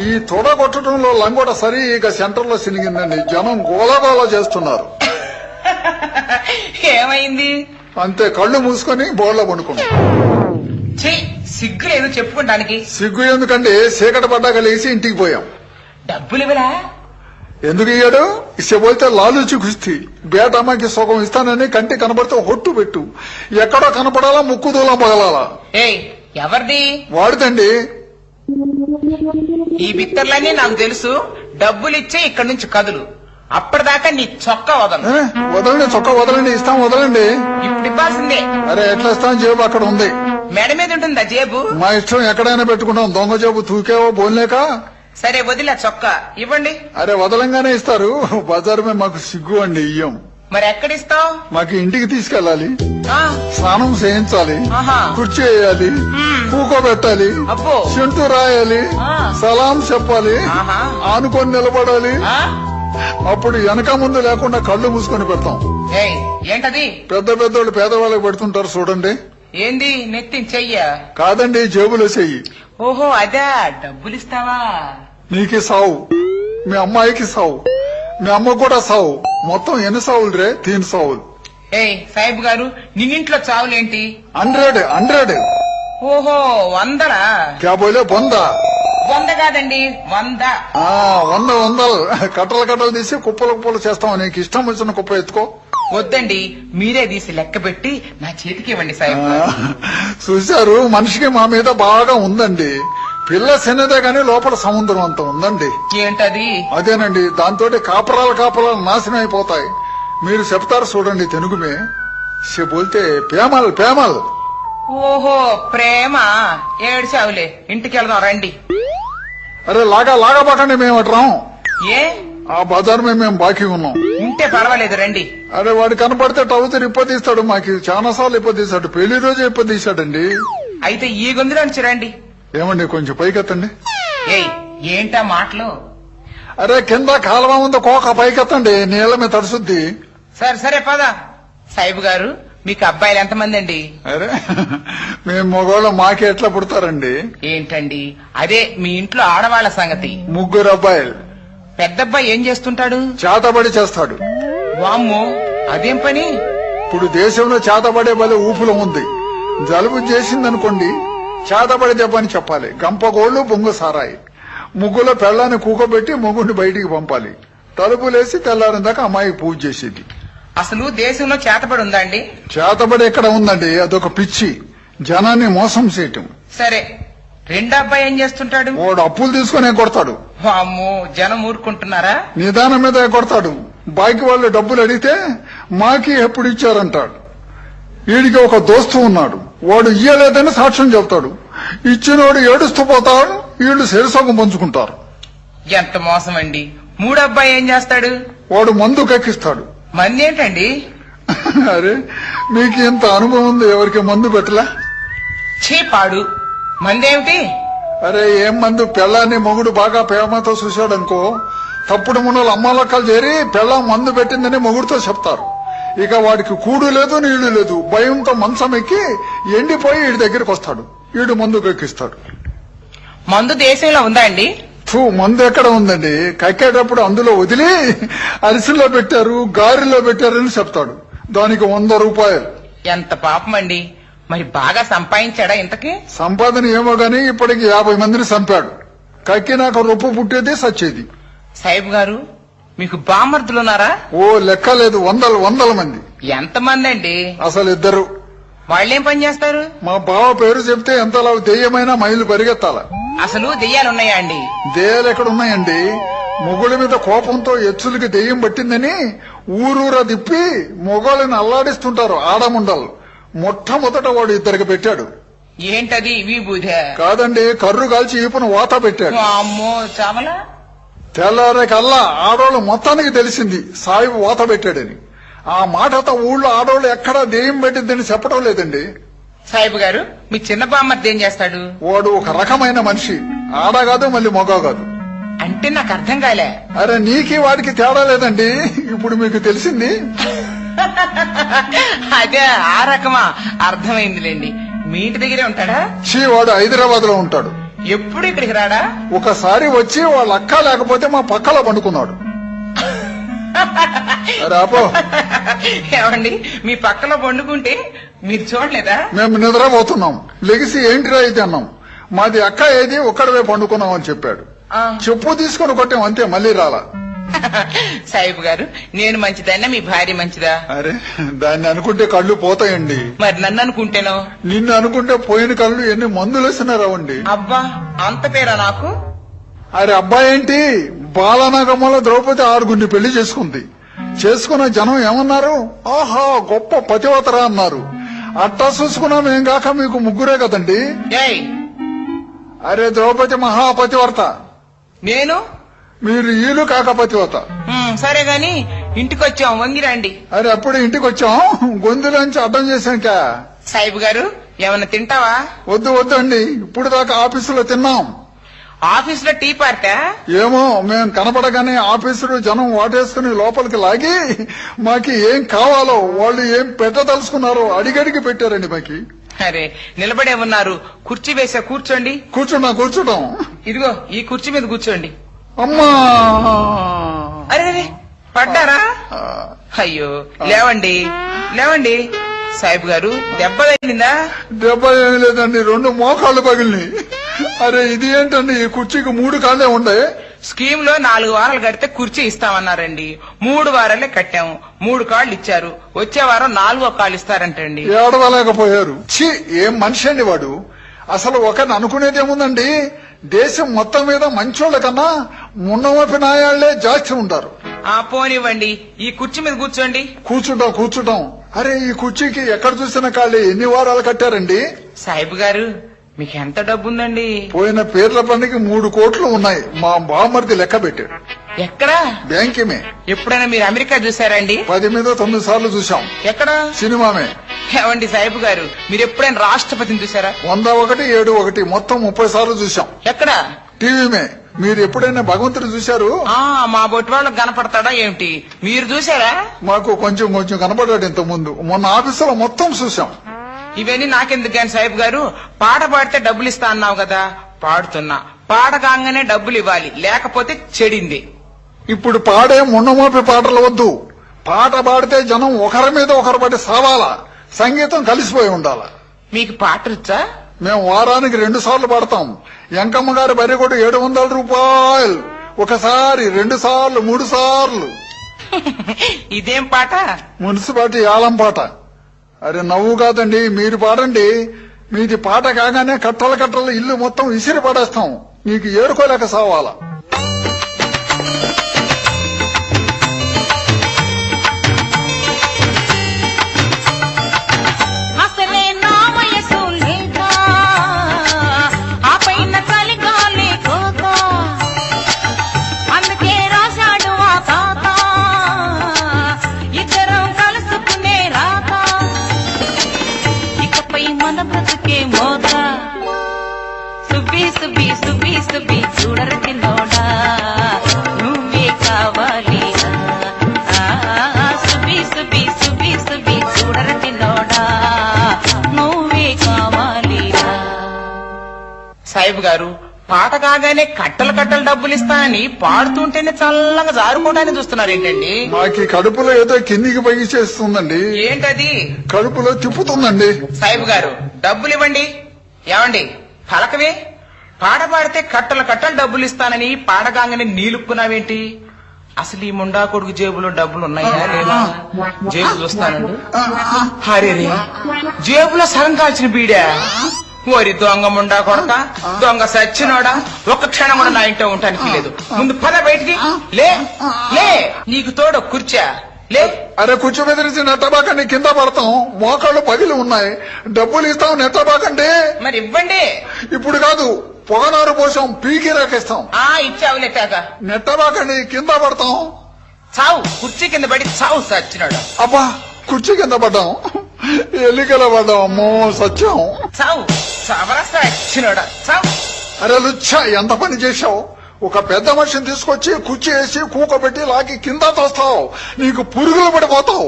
S3: ఈ తొడగొట్టడంలో లంగోట సరిగా సెంటర్ లో సినిగిందండి. జనం గోలగోల చేస్తున్నారు.
S5: ఏమైంది?
S3: అంతే, కళ్ళు మూసుకొని బోర్లో పండుకున్నాం.
S5: సిగ్గు లేదు చెప్పుకోవడానికి.
S3: సిగ్గు ఎందుకండి, చీకటి పడ్డాక లేచి ఇంటికి పోయాం.
S5: డబ్బులు ఇవ్వరా?
S3: ఎందుకు ఇయ్యాడు? ఇష్టపోతే లాలూచి కుస్తీ. బేటమ్మకి సుఖం ఇస్తానని కంటి కనబడితే హొట్టు పెట్టు, ఎక్కడో కనపడాలా ముక్కు దూలం పగలాలా.
S5: ఎవరిది?
S3: వాడిదండి.
S5: ఈ బిత్తర్లన్నీ నాకు తెలుసు. డబ్బులిచ్చే ఇక్కడి నుంచి కదులు, అప్పటిదాకా నీ చొక్కా వదలను.
S3: వదలండి, చొక్కా వదలండి. ఇస్తాం, వదలండి.
S5: ఇప్పుడు ఇవ్వాల్సిందే.
S3: అరే ఎట్లా ఇస్తాం? జేబు అక్కడ ఉంది.
S5: మెడ మీద ఉంటుందా జేబు?
S3: మా ఇష్టం, ఎక్కడైనా పెట్టుకుంటాం. దొంగ జేబు తూకేవో బోన్లేక.
S5: సరే వదిలే, చొక్కా ఇవ్వండి.
S3: అరే వదలంగానే ఇస్తారు. బజారు మీద మాకు సిగ్గు అండి, ఇయ్యం.
S5: మరి ఎక్కడిస్తావు?
S3: మాకు ఇంటికి తీసుకెళ్ళాలి, స్నానం చేయించాలి, కుర్చీ వేయాలి, కూకోబెట్టాలి, చింటూ రాయాలి, సలాం చెప్పాలి, ఆనుకొని నిలబడాలి. అప్పుడు వెనక ముందు లేకుండా కళ్ళు మూసుకొని పెడతాం.
S5: ఏంటది?
S3: పెద్ద పెద్దోళ్ళు పేదవాళ్ళకి పెడుతుంటారు చూడండి.
S5: ఏంది? నెత్తి చెయ్యా?
S3: కాదండి, జేబులో చెయ్యి.
S5: ఓహో అదా, డబ్బులిస్తావా?
S3: నీకి సావు, మీ అమ్మాయికి సావు, మీ అమ్మ కూడా సావు. మొత్తం ఎన్ని సావులు రే? 3 సావులు.
S5: సాహిబ్ గారు, నిన్నింట్లో చావులేంటి?
S3: 100.
S5: ఓహో 100.
S3: క్యా బోలే? 100.
S5: 100 కాదండి, 100.
S3: 100 కట్టలు తీసి కుప్పలు చేస్తాం. నీకు ఇష్టం వచ్చిన కుప్ప ఎత్తుకో.
S5: వద్దండి, మీరే తీసి లెక్క పెట్టి నా చేతికి ఇవ్వండి సాహిబ్ గారు.
S3: చూశారు, మనిషికి మా మీద బాగా ఉందండి. పిల్ల చిన్నదే గాని లోపల సముద్రం అంత ఉందండి.
S5: ఏంటది?
S3: అదేనండి, దాంతో కాపరాలు నాశనం అయిపోతాయి. మీరు చెప్తారు చూడండి తెలుగుమే. బోల్తే ప్రేమల్.
S5: ఓహో ప్రేమ. ఏడ్చావులే, ఇంటికి వెళ్దాం రండి.
S3: అరే లాగబాకండి, మేము అట్రాం.
S5: ఏ?
S3: ఆ బజార్ మేము బాకీ ఉన్నాం.
S5: ఉంటే పర్వాలేదు రండి.
S3: అరే వాడు కనపడితే టౌతర్ ఇప్పదీస్తాడు. మాకు చాలా సార్లు ఇప్పదీశాడు. పెళ్లి రోజే ఇప్పదీశాడండి.
S5: అయితే ఈ గొంతులో నుంచి రండి.
S3: ఏమండి కొంచెం పైకెత్తండి.
S5: ఏంటా మాటలు?
S3: అరే కింద కాలువ ఉంది, కోక పైకెత్తండి, నీళ్ల మీద తడుసుద్ది.
S5: సరే పద. సాహిబ్ గారు, మీకు అబ్బాయిలు ఎంతమంది అండి?
S3: అరే మేము మగవాళ్ళు మాకే ఎట్లా పుడతారండి?
S5: ఏంటండి అదే మీ ఇంట్లో ఆడవాళ్ల సంగతి?
S3: 3 అబ్బాయిలు.
S5: పెద్దబ్బాయి ఏం చేస్తుంటాడు?
S3: చేతబడి చేస్తాడు.
S5: వామ్మో, అదేం పని?
S3: ఇప్పుడు దేశంలో చేతబడే బలి ఊపులో ఉంది. జలుబు చేసిందనుకోండి, చేతబడితే పని చెప్పాలి. గంపగోళ్లు పొంగు సారాయి, ముగ్గులో పెళ్ళాన్ని కూకబెట్టి మొగుడిని బయటికి పంపాలి. తలుపులేసి తెల్లారిన దాకా అమ్మాయికి పూజ చేసేది.
S5: అసలు దేశంలో చేతబడి ఉందా అండి?
S3: చేతబడి ఎక్కడ ఉందండి? అదొక పిచ్చి, జనాన్ని మోసం చేయటం.
S5: సరే, రెండో అబ్బాయి ఏం చేస్తుంటాడు?
S3: వాడు అప్పులు తీసుకునే కొడతాడు.
S5: అమ్మో, జనం ఊరుకుంటున్నారా?
S3: నిదానం మీద కొడతాడు. బాకి వాళ్ళు డబ్బులు అడిగితే మాకి ఎప్పుడు ఇచ్చారంటాడు. వీడికి ఒక దోస్తు ఉన్నాడు, వాడు ఇయ్యలేదని సాక్ష్యం చెబుతాడు. ఇచ్చినోడు ఏడుస్తూ పోతాడు, వీళ్ళు శరీసోగం పంచుకుంటారు.
S5: ఎంత మోసం అండి. మూడో అబ్బాయి ఏం చేస్తాడు?
S3: వాడు మందు కక్కిస్తాడు.
S5: మంది ఏంటండి?
S3: అరే, మీకు ఇంత అనుభవం ఉంది, ఎవరికి మందు పెట్టలా?
S5: చీపాడు మందేమిటి?
S3: అరే, ఏం మందు? పెళ్ళాన్ని మొగుడు బాగా ప్రేమతో చూశాడనుకో, తప్పుడు మున్నలు అమ్మాలక్కలు చేరి పెళ్ళాం మందు పెట్టిందని మొగుడుతో చెప్తారు. ఇక వాడికి కూడు లేదు, నీళ్లు లేదు, భయంతో మంచం ఎక్కి ఎండిపోయి వీడి దగ్గరికి వస్తాడు. వీడు మందు కక్కిస్తాడు.
S5: మందు దేశంలో ఉందా అండి?
S3: మందు ఎక్కడ ఉందండి? కక్కేటప్పుడు అందులో వదిలి అరిసెల్లో పెట్టారు, గారెల్లో పెట్టారని చెప్తాడు. దానికి 100 రూపాయలు.
S5: ఎంత పాపం అండి. మరి బాగా సంపాదించాడా ఇంతకి?
S3: సంపాదన ఏమో గాని ఇప్పటికి 50 మందిని చంపాడు. కక్కినాక రొప్పు పుట్టేది, సచ్చేది.
S5: సాహిబ్ గారు, మీకు బామర్దులున్నారా?
S3: ఓ లెక్క లేదు, వందల మంది.
S5: ఎంతమంది అండి?
S3: అసలు 2.
S5: వాళ్ళేం పని చేస్తారు?
S3: మా బావ పేరు చెప్తే ఎంతలా దెయ్యమైనా మైలు పరిగెత్తాల.
S5: అసలు దెయ్యాలున్నాయా అండి?
S3: దెయ్యాలు ఎక్కడున్నాయండి? మొగుళ్ళ మీద కోపంతో ఎచ్చులకి దెయ్యం పట్టిందని ఊరూరా తిప్పి మొగోళ్ళని అల్లాడిస్తుంటారు ఆడముండలు. మొట్టమొదట వాడు 2 పెట్టాడు.
S5: ఏంటది? విభూద
S3: కాదండి, కర్రు కాల్చి ఈపును వాత పెట్టాడు.
S5: అమ్మో, చావలా?
S3: తెల్లారేకల్లా ఆడోళ్ళు మొత్తానికి తెలిసింది సాయిబు వాత పెట్టాడని. ఆ మాటతో ఊళ్ళో ఆడోళ్ళు ఎక్కడా దెయ్యం పెట్టిందని చెప్పడం లేదండి.
S5: సాహిబ్ గారు, మీ చిన్న బామ్మర్ది ఏం చేస్తాడు?
S3: వాడు ఒక రకమైన మనిషి, ఆడ కాదు మళ్ళీ మొగ కాదు.
S5: అంటే నాకు అర్థం కాలే.
S3: అరే, నీకి వాడికి తేడా లేదండి, ఇప్పుడు మీకు తెలిసింది.
S5: అదే ఆ రకమా? అర్థమైందిలేండి. మీ ఇంటి దగ్గరే ఉంటాడా?
S3: వాడు హైదరాబాద్ లో ఉంటాడు.
S5: ఎప్పుడు ఇక్కడికి రాడా?
S3: ఒకసారి వచ్చి వాళ్ళ అక్క లేకపోతే మా పక్కలో పండుకున్నాడు. రాపో.
S5: ఏమండి, మీ పక్కలో పండుకుంటే మీరు చూడలేదా?
S3: మేము నిద్రపోతున్నాం, లెగిసి ఏంటిరా అయితే అన్నాం. మాది అక్క ఏది, ఒక్కడవే పండుకున్నాం అని చెప్పాడు. చెప్పు తీసుకుని కొట్టాం, అంతే, మళ్ళీ రాలా.
S5: సాహిబ్ గారు, నేను మంచిదన్నా మీ భార్య మంచిదా?
S3: అరే, దాన్ని అనుకుంటే కళ్ళు పోతాయండి.
S5: మరి నన్ను అనుకుంటేనో?
S3: నిన్ను అనుకుంటే పోయిన కళ్ళు ఎన్ని మందులు వేసినా రావండి.
S5: అబ్బా, అంత పేరా నాకు?
S3: అరే అబ్బాయి ఏంటి, బాలనాగమ్మలో ద్రౌపది 6 పెళ్లి చేసుకుంది. చేసుకున్న జనం ఏమన్నారు? ఆహా, గొప్ప పతివతరా అన్నారు. అట్టా చూసుకున్నాం ఏం కాక మీకు 3 కదండి. అరే, ద్రౌపది మహాపతివర్త,
S5: నేను
S3: మీరు ఈలు కాక పతివత.
S5: సరే గాని ఇంటికి వచ్చాం, వంగిరండి.
S3: అరే, అప్పుడు ఇంటికి వచ్చాం, గొంతులోంచి అడ్డం చేశాక.
S5: సాహిబ్ గారు, ఏమన్నా తింటావా?
S3: వద్దు అండి, ఇప్పుడు దాకా ఆఫీసులో తిన్నాం.
S5: ఆఫీసులో టీ పార్టా?
S3: ఏమో, మేం కనపడగానే ఆఫీసులు జనం వాటేసుకుని లోపలికి లాగి మాకి ఏం కావాలో, వాళ్ళు ఏం పెట్టదలుచుకున్నారో అడిగడిగి పెట్టారండి మాకి.
S5: అరే, నిలబడే ఉన్నారు, కుర్చీ వేసా, కూర్చోండి.
S3: కూర్చుంటాం.
S5: ఇదిగో ఈ కుర్చీ మీద కూర్చోండి.
S3: అమ్మా,
S5: అరే పడ్డారా? అయ్యో, లేవండి. సాహిబ్ గారు, దెబ్బ తగిలిందా?
S3: దెబ్బ ఏమి లేదండి, 2 మోకాళ్ళు పగిలినాయి. అరే, ఇది ఏంటండి, ఈ కుర్చీకి 3 కాళ్ళే ఉండే.
S5: స్కీమ్ లో 4 వారాలు కడితే కుర్చీ ఇస్తామన్నారండి. 3 వారాలే కట్టాము, 3 కాళ్ళు ఇచ్చారు. వచ్చే వారం 4వ కాళ్ళు ఇస్తారంటండి.
S3: ఏడవలేకపోయారు. ఏం మనిషి అండి వాడు. అసలు ఒకరిని అనుకునేదేముందండి, దేశం మొత్తం మీద మంచోళ్ల కన్నా మున్నమపి నాయాళ్లే జాస్తి ఉంటారు.
S5: పోనివ్వండి, ఈ కుర్చీ మీద కూర్చోండి.
S3: కూర్చుంటాం. అరే, ఈ కుర్చీకి ఎక్కడ చూసిన కాళ్ళే ఎన్ని వారాలు కట్టారండి?
S5: సాహిబ్ గారు, మీకు ఎంత డబ్బుందండి?
S3: పోయిన పేర్ల పనికి 3 కోట్లు ఉన్నాయి. మా బామ్మర్ది లెక్క పెట్టాడు.
S5: ఎక్కడా?
S3: బ్యాంకేమే.
S5: ఎప్పుడైనా మీరు అమెరికా చూసారండి?
S3: 10 మీద 9 సార్లు చూసాం.
S5: ఎక్కడ?
S3: సినిమామే.
S5: ఏమండి సాహిబ్ గారు, మీరు ఎప్పుడైనా రాష్ట్రపతిని చూసారా?
S3: 101, 7 మొత్తం 30 సార్లు చూసాం.
S5: ఎక్కడ?
S3: టీవీమే. మీరు ఎప్పుడైనా భగవంతుడు చూశారు?
S5: మా బొట్టి వాళ్ళకి కనపడతాడా ఏమిటి? మీరు చూసారా?
S3: మాకు కొంచెం కనపడ్డాడు ఇంత ముందు. మొన్న ఆఫీసులో మొత్తం చూసాం.
S5: ఇవన్నీ నాకెందుకు కానీ సాహిబ్ గారు, పాట పాడితే డబ్బులు ఇస్తా అన్నావు కదా, పాడుతున్నా. పాట కాగానే డబ్బులు ఇవ్వాలి, లేకపోతే చెడింది.
S3: ఇప్పుడు పాడే మున్నమోపి పాటలు వద్దు. పాట పాడితే జనం ఒకరి మీద ఒకరు పడి సావాలా, సంగీతం కలిసిపోయి ఉండాలా.
S5: మీకు పాట వచ్చా?
S3: మేము వారానికి 2 సార్లు పడతాం. ఎంకమ్మ గారి బరిగొడ్డు 700 రూపాయలు. ఒకసారి, 2 సార్లు, 3 సార్లు.
S5: ఇదేం పాట?
S3: మున్సిపాలిటీ యాలం పాట. అరే నవ్వు కాదండి, మీరు పాడండి. మీది పాట కాగానే కట్టలు ఇల్లు మొత్తం విసిరి పడేస్తాం. నీకు ఏడుకోలేక సావాలా.
S10: అసలే నా వయసు లేక ఆ పైన చలిగాలి కోత, అందుకే రాశాడు ఆ తాత ఇద్దరం కలుసుకునే రాత. ఇకపై మన బ్రతుకే మోత. సుబ్బి సుబ్బి సుబ్బి సుబ్బి చూడరటి నోడా నువ్వే కావాలి. సుబ్బి సుబ్బి సుబ్బి సుబ్బి చూడరటి నోడా నువ్వే కావాలి.
S5: సాయిబు గారు పాట కాగానే కట్టలు డబ్బులు ఇస్తానని పాడుతుంటేనే చల్లగా జారుకోవడానికి చూస్తున్నారు ఏంటండి?
S3: మాకి కడుపులో ఏదో కిందికి పైకి చేస్తుందండి.
S5: ఏంటది?
S3: కడుపులో తిప్పుతుందండి.
S5: సాయిబు గారు డబ్బులు ఇవ్వండి. ఏమండి పలకవే? పాట పాడితే కట్టలు డబ్బులు ఇస్తానని పాడగానే నీలుక్కున్నావేంటి? అసలు ఈ ముండా కొడుకు జేబులో డబ్బులు ఉన్నాయా లేదా? జేబు చూస్తానండి. హరే జేబులో సగం కాల్చిన బీడా. ఓరి దొంగ ముండా కొడక, దొంగ సచ్చినోడా, ఒక్క క్షణం కూడా నా ఇంట్లో ఉండటానికి లేదు. ముందు పద బయటికి. లే లే, నీకు తోడు కుర్చా. లే.
S3: అరే కూర్చో మీద నుంచి నెట్టబాకండి, కింద పడతాం. మోకాళ్ళు పగిలి ఉన్నాయి. డబ్బులు ఇస్తాం, నెట్టబాకండి.
S5: మరి ఇవ్వండి.
S3: ఇప్పుడు కాదు, పొగనారు పోసాం, పీకి రాకేస్తాం.
S5: ఇచ్చావు నెట్టాక.
S3: నెట్టబాకండి, కింద పడతాం.
S5: చావు, కుర్చీ కింద పడి చావు సచ్చినాడు.
S3: అబ్బా, కుర్చీ కింద పడ్డాం, ఎల్లికల పడ్డాం. అమ్మో సత్యం.
S5: చావు సవరా సచ్చినాడా. చావు.
S3: అరే లుచ్చా, ఎంత పని చేశావు? ఒక పెద్ద మనిషిని తీసుకొచ్చి కుర్చీ వేసి కూకబెట్టి లాగి కింద తోస్తావు. నీకు పురుగులు పడిపోతావు.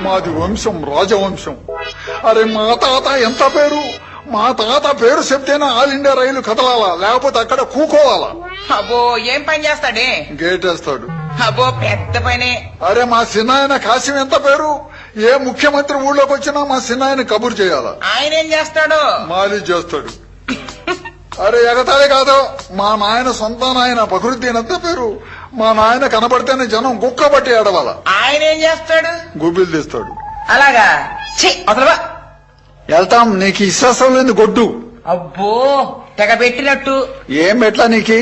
S3: మాది వంశం రాజవంశం. అరే మా తాత ఎంత పేరు? మా తాత పేరు చెప్తేనే ఆల్ ఇండియా రైలు కదలాలా, లేకపోతే అక్కడ కూకోవాలా.
S5: అబ్బో ఏం పని చేస్తాడే?
S3: గేట్ వేస్తాడు.
S5: అబ్బో పెద్ద పని.
S3: అరే మా చిన్నాయన కాశీం ఎంత పేరు? ఏ ముఖ్యమంత్రి ఊళ్ళోకి వచ్చినా మా చిన్నాయన కబురు చేయాలా.
S5: ఆయన ఏం చేస్తాడు?
S3: మాలి చేస్తాడు. అరే ఎగతాళి కాదు, మా నాయన సొంత నాయన బకరుద్దీన్ ఎంత పేరు? మా నాయన కనబడితేనే జనం గుక్క బట్టి ఏడవాల.
S5: ఆయన ఏం చేస్తాడు?
S3: గుబిలు తీస్తాడు.
S5: అలాగా? అసలు
S3: వెళ్తాం. నీకు విశ్వాసం లేదు గొడ్డు.
S5: అబ్బో తెగ పెట్టినట్టు.
S3: ఏం పెట్లా నీకి?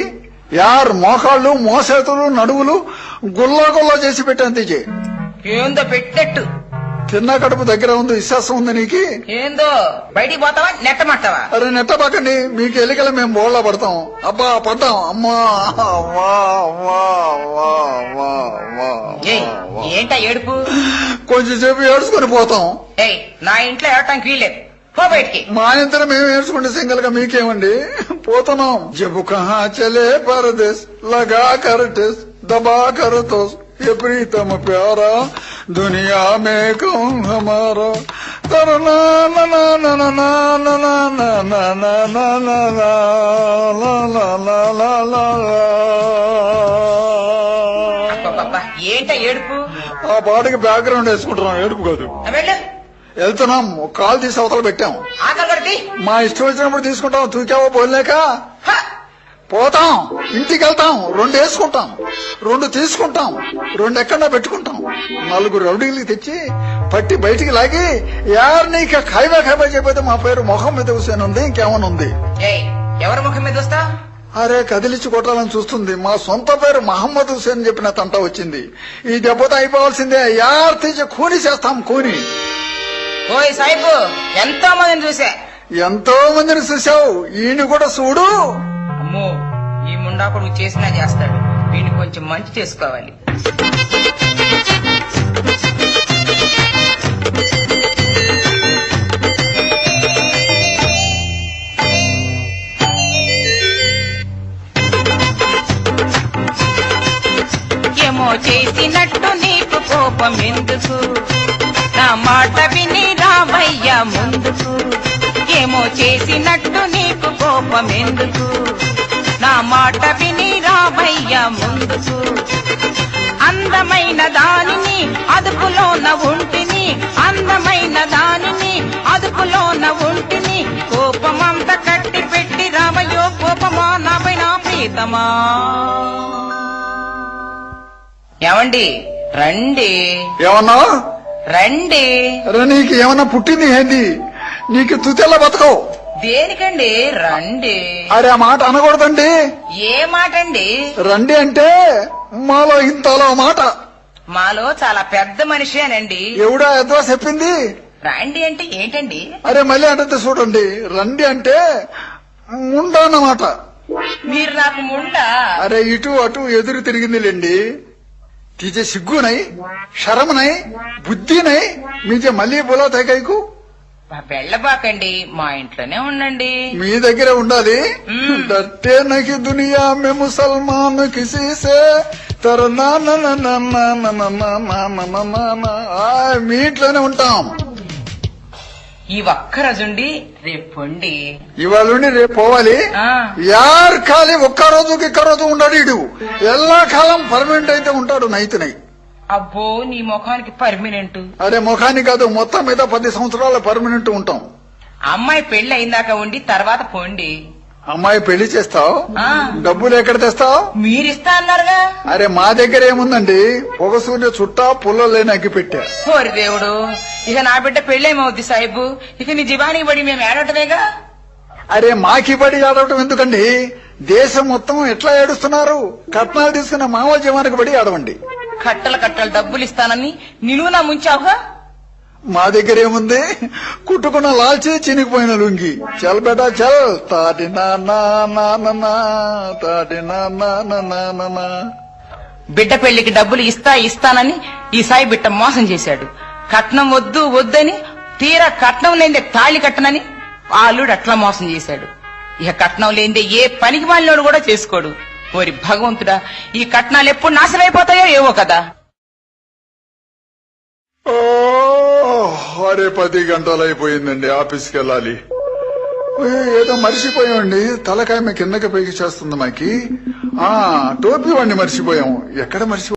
S3: యార్ మోకాళ్ళు, మోసేతులు, నడువులు గుల్లా చేసి పెట్టంతే.
S5: ఏందో పెట్టినట్టు.
S3: తిన్న కడుపు దగ్గర ఉంది, విశ్వాసం ఉంది నీకి?
S5: ఏందో బయటికి పోతావా నెట్టమంటావా?
S3: అరే నెట్టబాకండి, మీకు ఎలికలు మేము బోళ్ళ పడతాం. అబ్బా పడ్డాం. అమ్మా
S5: ఏంటా ఏడుపు?
S3: కొంచెం సేపు ఏడుచుకొని పోతాం.
S5: ఏయ్ నా ఇంట్లో ఏడటానికి వీల్లేదు, పో బయటికి.
S3: మా ఇంట్లో మేము ఏడ్చుకుంటే సింగల్ గా మీకేమండి? పోతున్నాం. జబు కహా చలే పరదేశ్ లగా కర్ టెస్ దబా కర్ తోస్ ये प्रीतम प्यारा दुनिया में कौन हमारा तरना ना ना ना ना ना ना ना ना ना ना ना ना ला ला ला ला
S5: ఏంట ఏడుపు?
S3: ఆ పాటకి బ్యాక్గ్రౌండ్ వేసుకుంటున్నాం, ఏడుపు కాదు. వెళ్తున్నాం. ఒక కాలు తీసి అవతల పెట్టాం. మా ఇష్టం వచ్చినప్పుడు తీసుకుంటాం. తూకావో పోలేక పోతాం. ఇంటికి వెళ్తాం. 2 వేసుకుంటాం, 2 తీసుకుంటాం, 2 ఎక్కడా పెట్టుకుంటాం. 4 రౌడీలకి తెచ్చి పట్టి బయటికి లాగి యార్ నీకు ఖైబా చెప్పితే మా పేరు మొహమ్మద్ హుసేన్ ఉంది, ఇంకేమన్నా ఉంది?
S5: ఎవరి ముఖం మీద వస్తా?
S3: అరే కదిలిచ్చి కొట్టాలని చూస్తుంది. మా సొంత పేరు మహమ్మద్ హుసేన్ చెప్పిన తంట వచ్చింది. ఈ దెబ్బతో అయిపోవాల్సిందే. యార్ తీసి కూని చేస్తాం, కూని.
S5: ఓయ్ సాయిబు, ఎంతో మందిని చూసా.
S3: ఎంతో మందిని చూసావు, ఈయన కూడా చూడు.
S5: అమ్మో ఈ ముండా కొడుకు చేసినా చేస్తాడు. వీడిని కొంచెం మంచి చేసుకోవాలి. ఏమో చేసినట్టు నీకు కోపం ఎందుకు? నా మాట విని రామయ్య ముందుకు. ఏమో చేసినట్టు నీకు కోపం ఎందుకు? నా మాట విని రామయ్య ముందుకు. అందమైన దానిని అదుపులోన ఉంటిని, అందమైన దానిని అదుపులోన ఉంటిని, కోపమంత కట్టి పెట్టి రామయ్యో కోపమా నాపైన ప్రీతమా. ఏమండి రండి,
S3: ఏమన్నా
S5: రండి.
S3: నీకు ఏమన్నా పుట్టింది ఏంది? నీకు తుతెల్లా బతకవు.
S5: దేనికండి రండి.
S3: అరే ఆ మాట అనకూడదండి.
S5: ఏ మాట అండి?
S3: రండి అంటే మాలో ఇంతలో మాట.
S5: మాలో చాలా పెద్ద మనిషి అనండి.
S3: ఎవడా ఎద్దో చెప్పింది?
S5: రండి అంటే ఏంటండి?
S3: అరే మళ్ళీ అంటే చూడండి, రండి అంటే ముండా అన్నమాట.
S5: మీరు నాకు ముండా?
S3: అరే ఇటు అటు ఎదురు తిరిగిందిలేండి. తీజే సిగ్గునై, శరమనై, బుద్ధినై మీజే మళ్ళీ బోలా తైకైకు.
S5: వెళ్ళబాకండి, మా ఇంట్లోనే ఉండండి.
S3: మీ దగ్గరే ఉండాలి. డట్టే నకి దునియా మే ముసల్మాన్ కిసీసే తరనా మీ ఇంట్లోనే ఉంటాం.
S5: ఈ ఒక్క రోజుండి రేపండి.
S3: ఇవాళ నుండి రేపు పోవాలి. యార్ ఖాళీ ఒక్క రోజుకి ఇక్క రోజు ఉండడు. ఇడు ఎల్లా కాలం పర్మనెంట్ అయితే ఉంటాడు నైతునై.
S5: అబ్బో నీ ముఖానికి పర్మినెంట్.
S3: అరే ముఖానికి కాదు, మొత్తం మీద 10 సంవత్సరాలు పర్మనెంట్ ఉంటాం.
S5: అమ్మాయి పెళ్లి అయిందాక ఉండి తర్వాత పోండి.
S3: అమ్మాయి పెళ్లి చేస్తావు, డబ్బులు ఎక్కడ తెస్తావు?
S5: మీరిస్తా అన్నారుగా.
S3: అరే మా దగ్గర ఏముందండి, పొగసూర్య చుట్టా పుల్లలేని అగ్గి పెట్టా.
S5: ఓరి దేవుడు, ఇక నా బిడ్డ పెళ్ళేమవుద్ది సాహిబు. ఇక నీ జిబానికి పడి మేము ఏడటమేగా.
S3: అరే మాకి బడి ఆడవటం ఎందుకండి? దేశం మొత్తం ఎట్లా ఏడుస్తున్నారు. కట్నాలు తీసుకున్న మామ జీవానికి బడి ఆడవండి.
S5: కట్టలు కట్టలు డబ్బులు ఇస్తానని నిలువు నా ముంచావుగా.
S3: మా దగ్గర ఏముంది, కుట్టుకున్న లాల్చి చినిగిపోయిన లుంగి. చల్ బేటా చల్. తాటి
S5: బిడ్డ పెళ్లికి డబ్బులు ఇస్తానని ఈ సాయి బిడ్డ మోసం చేశాడు. కట్నం వద్దు వద్దని తీరా కట్నం లేదే తాళి కట్టనని ఆ అల్లుడు అట్లా మోసం చేశాడు. ఇక కట్నం లేదే ఏ పనికి మాలినోడు కూడా చేసుకోడు. ఓరి భగవంతుడా, ఈ కట్నాలు ఎప్పుడు నాశనమైపోతాయో ఏవో కదా.
S3: అరే 10 గంటలు అయిపోయిందండి, ఆఫీస్కి వెళ్ళాలి. ఏదో మర్చిపోయామండి, తలకాయ కిందకి పైకి చేస్తుంది మాకి. టోపీ వాడిని మర్చిపోయాము. ఎక్కడ మర్చిపో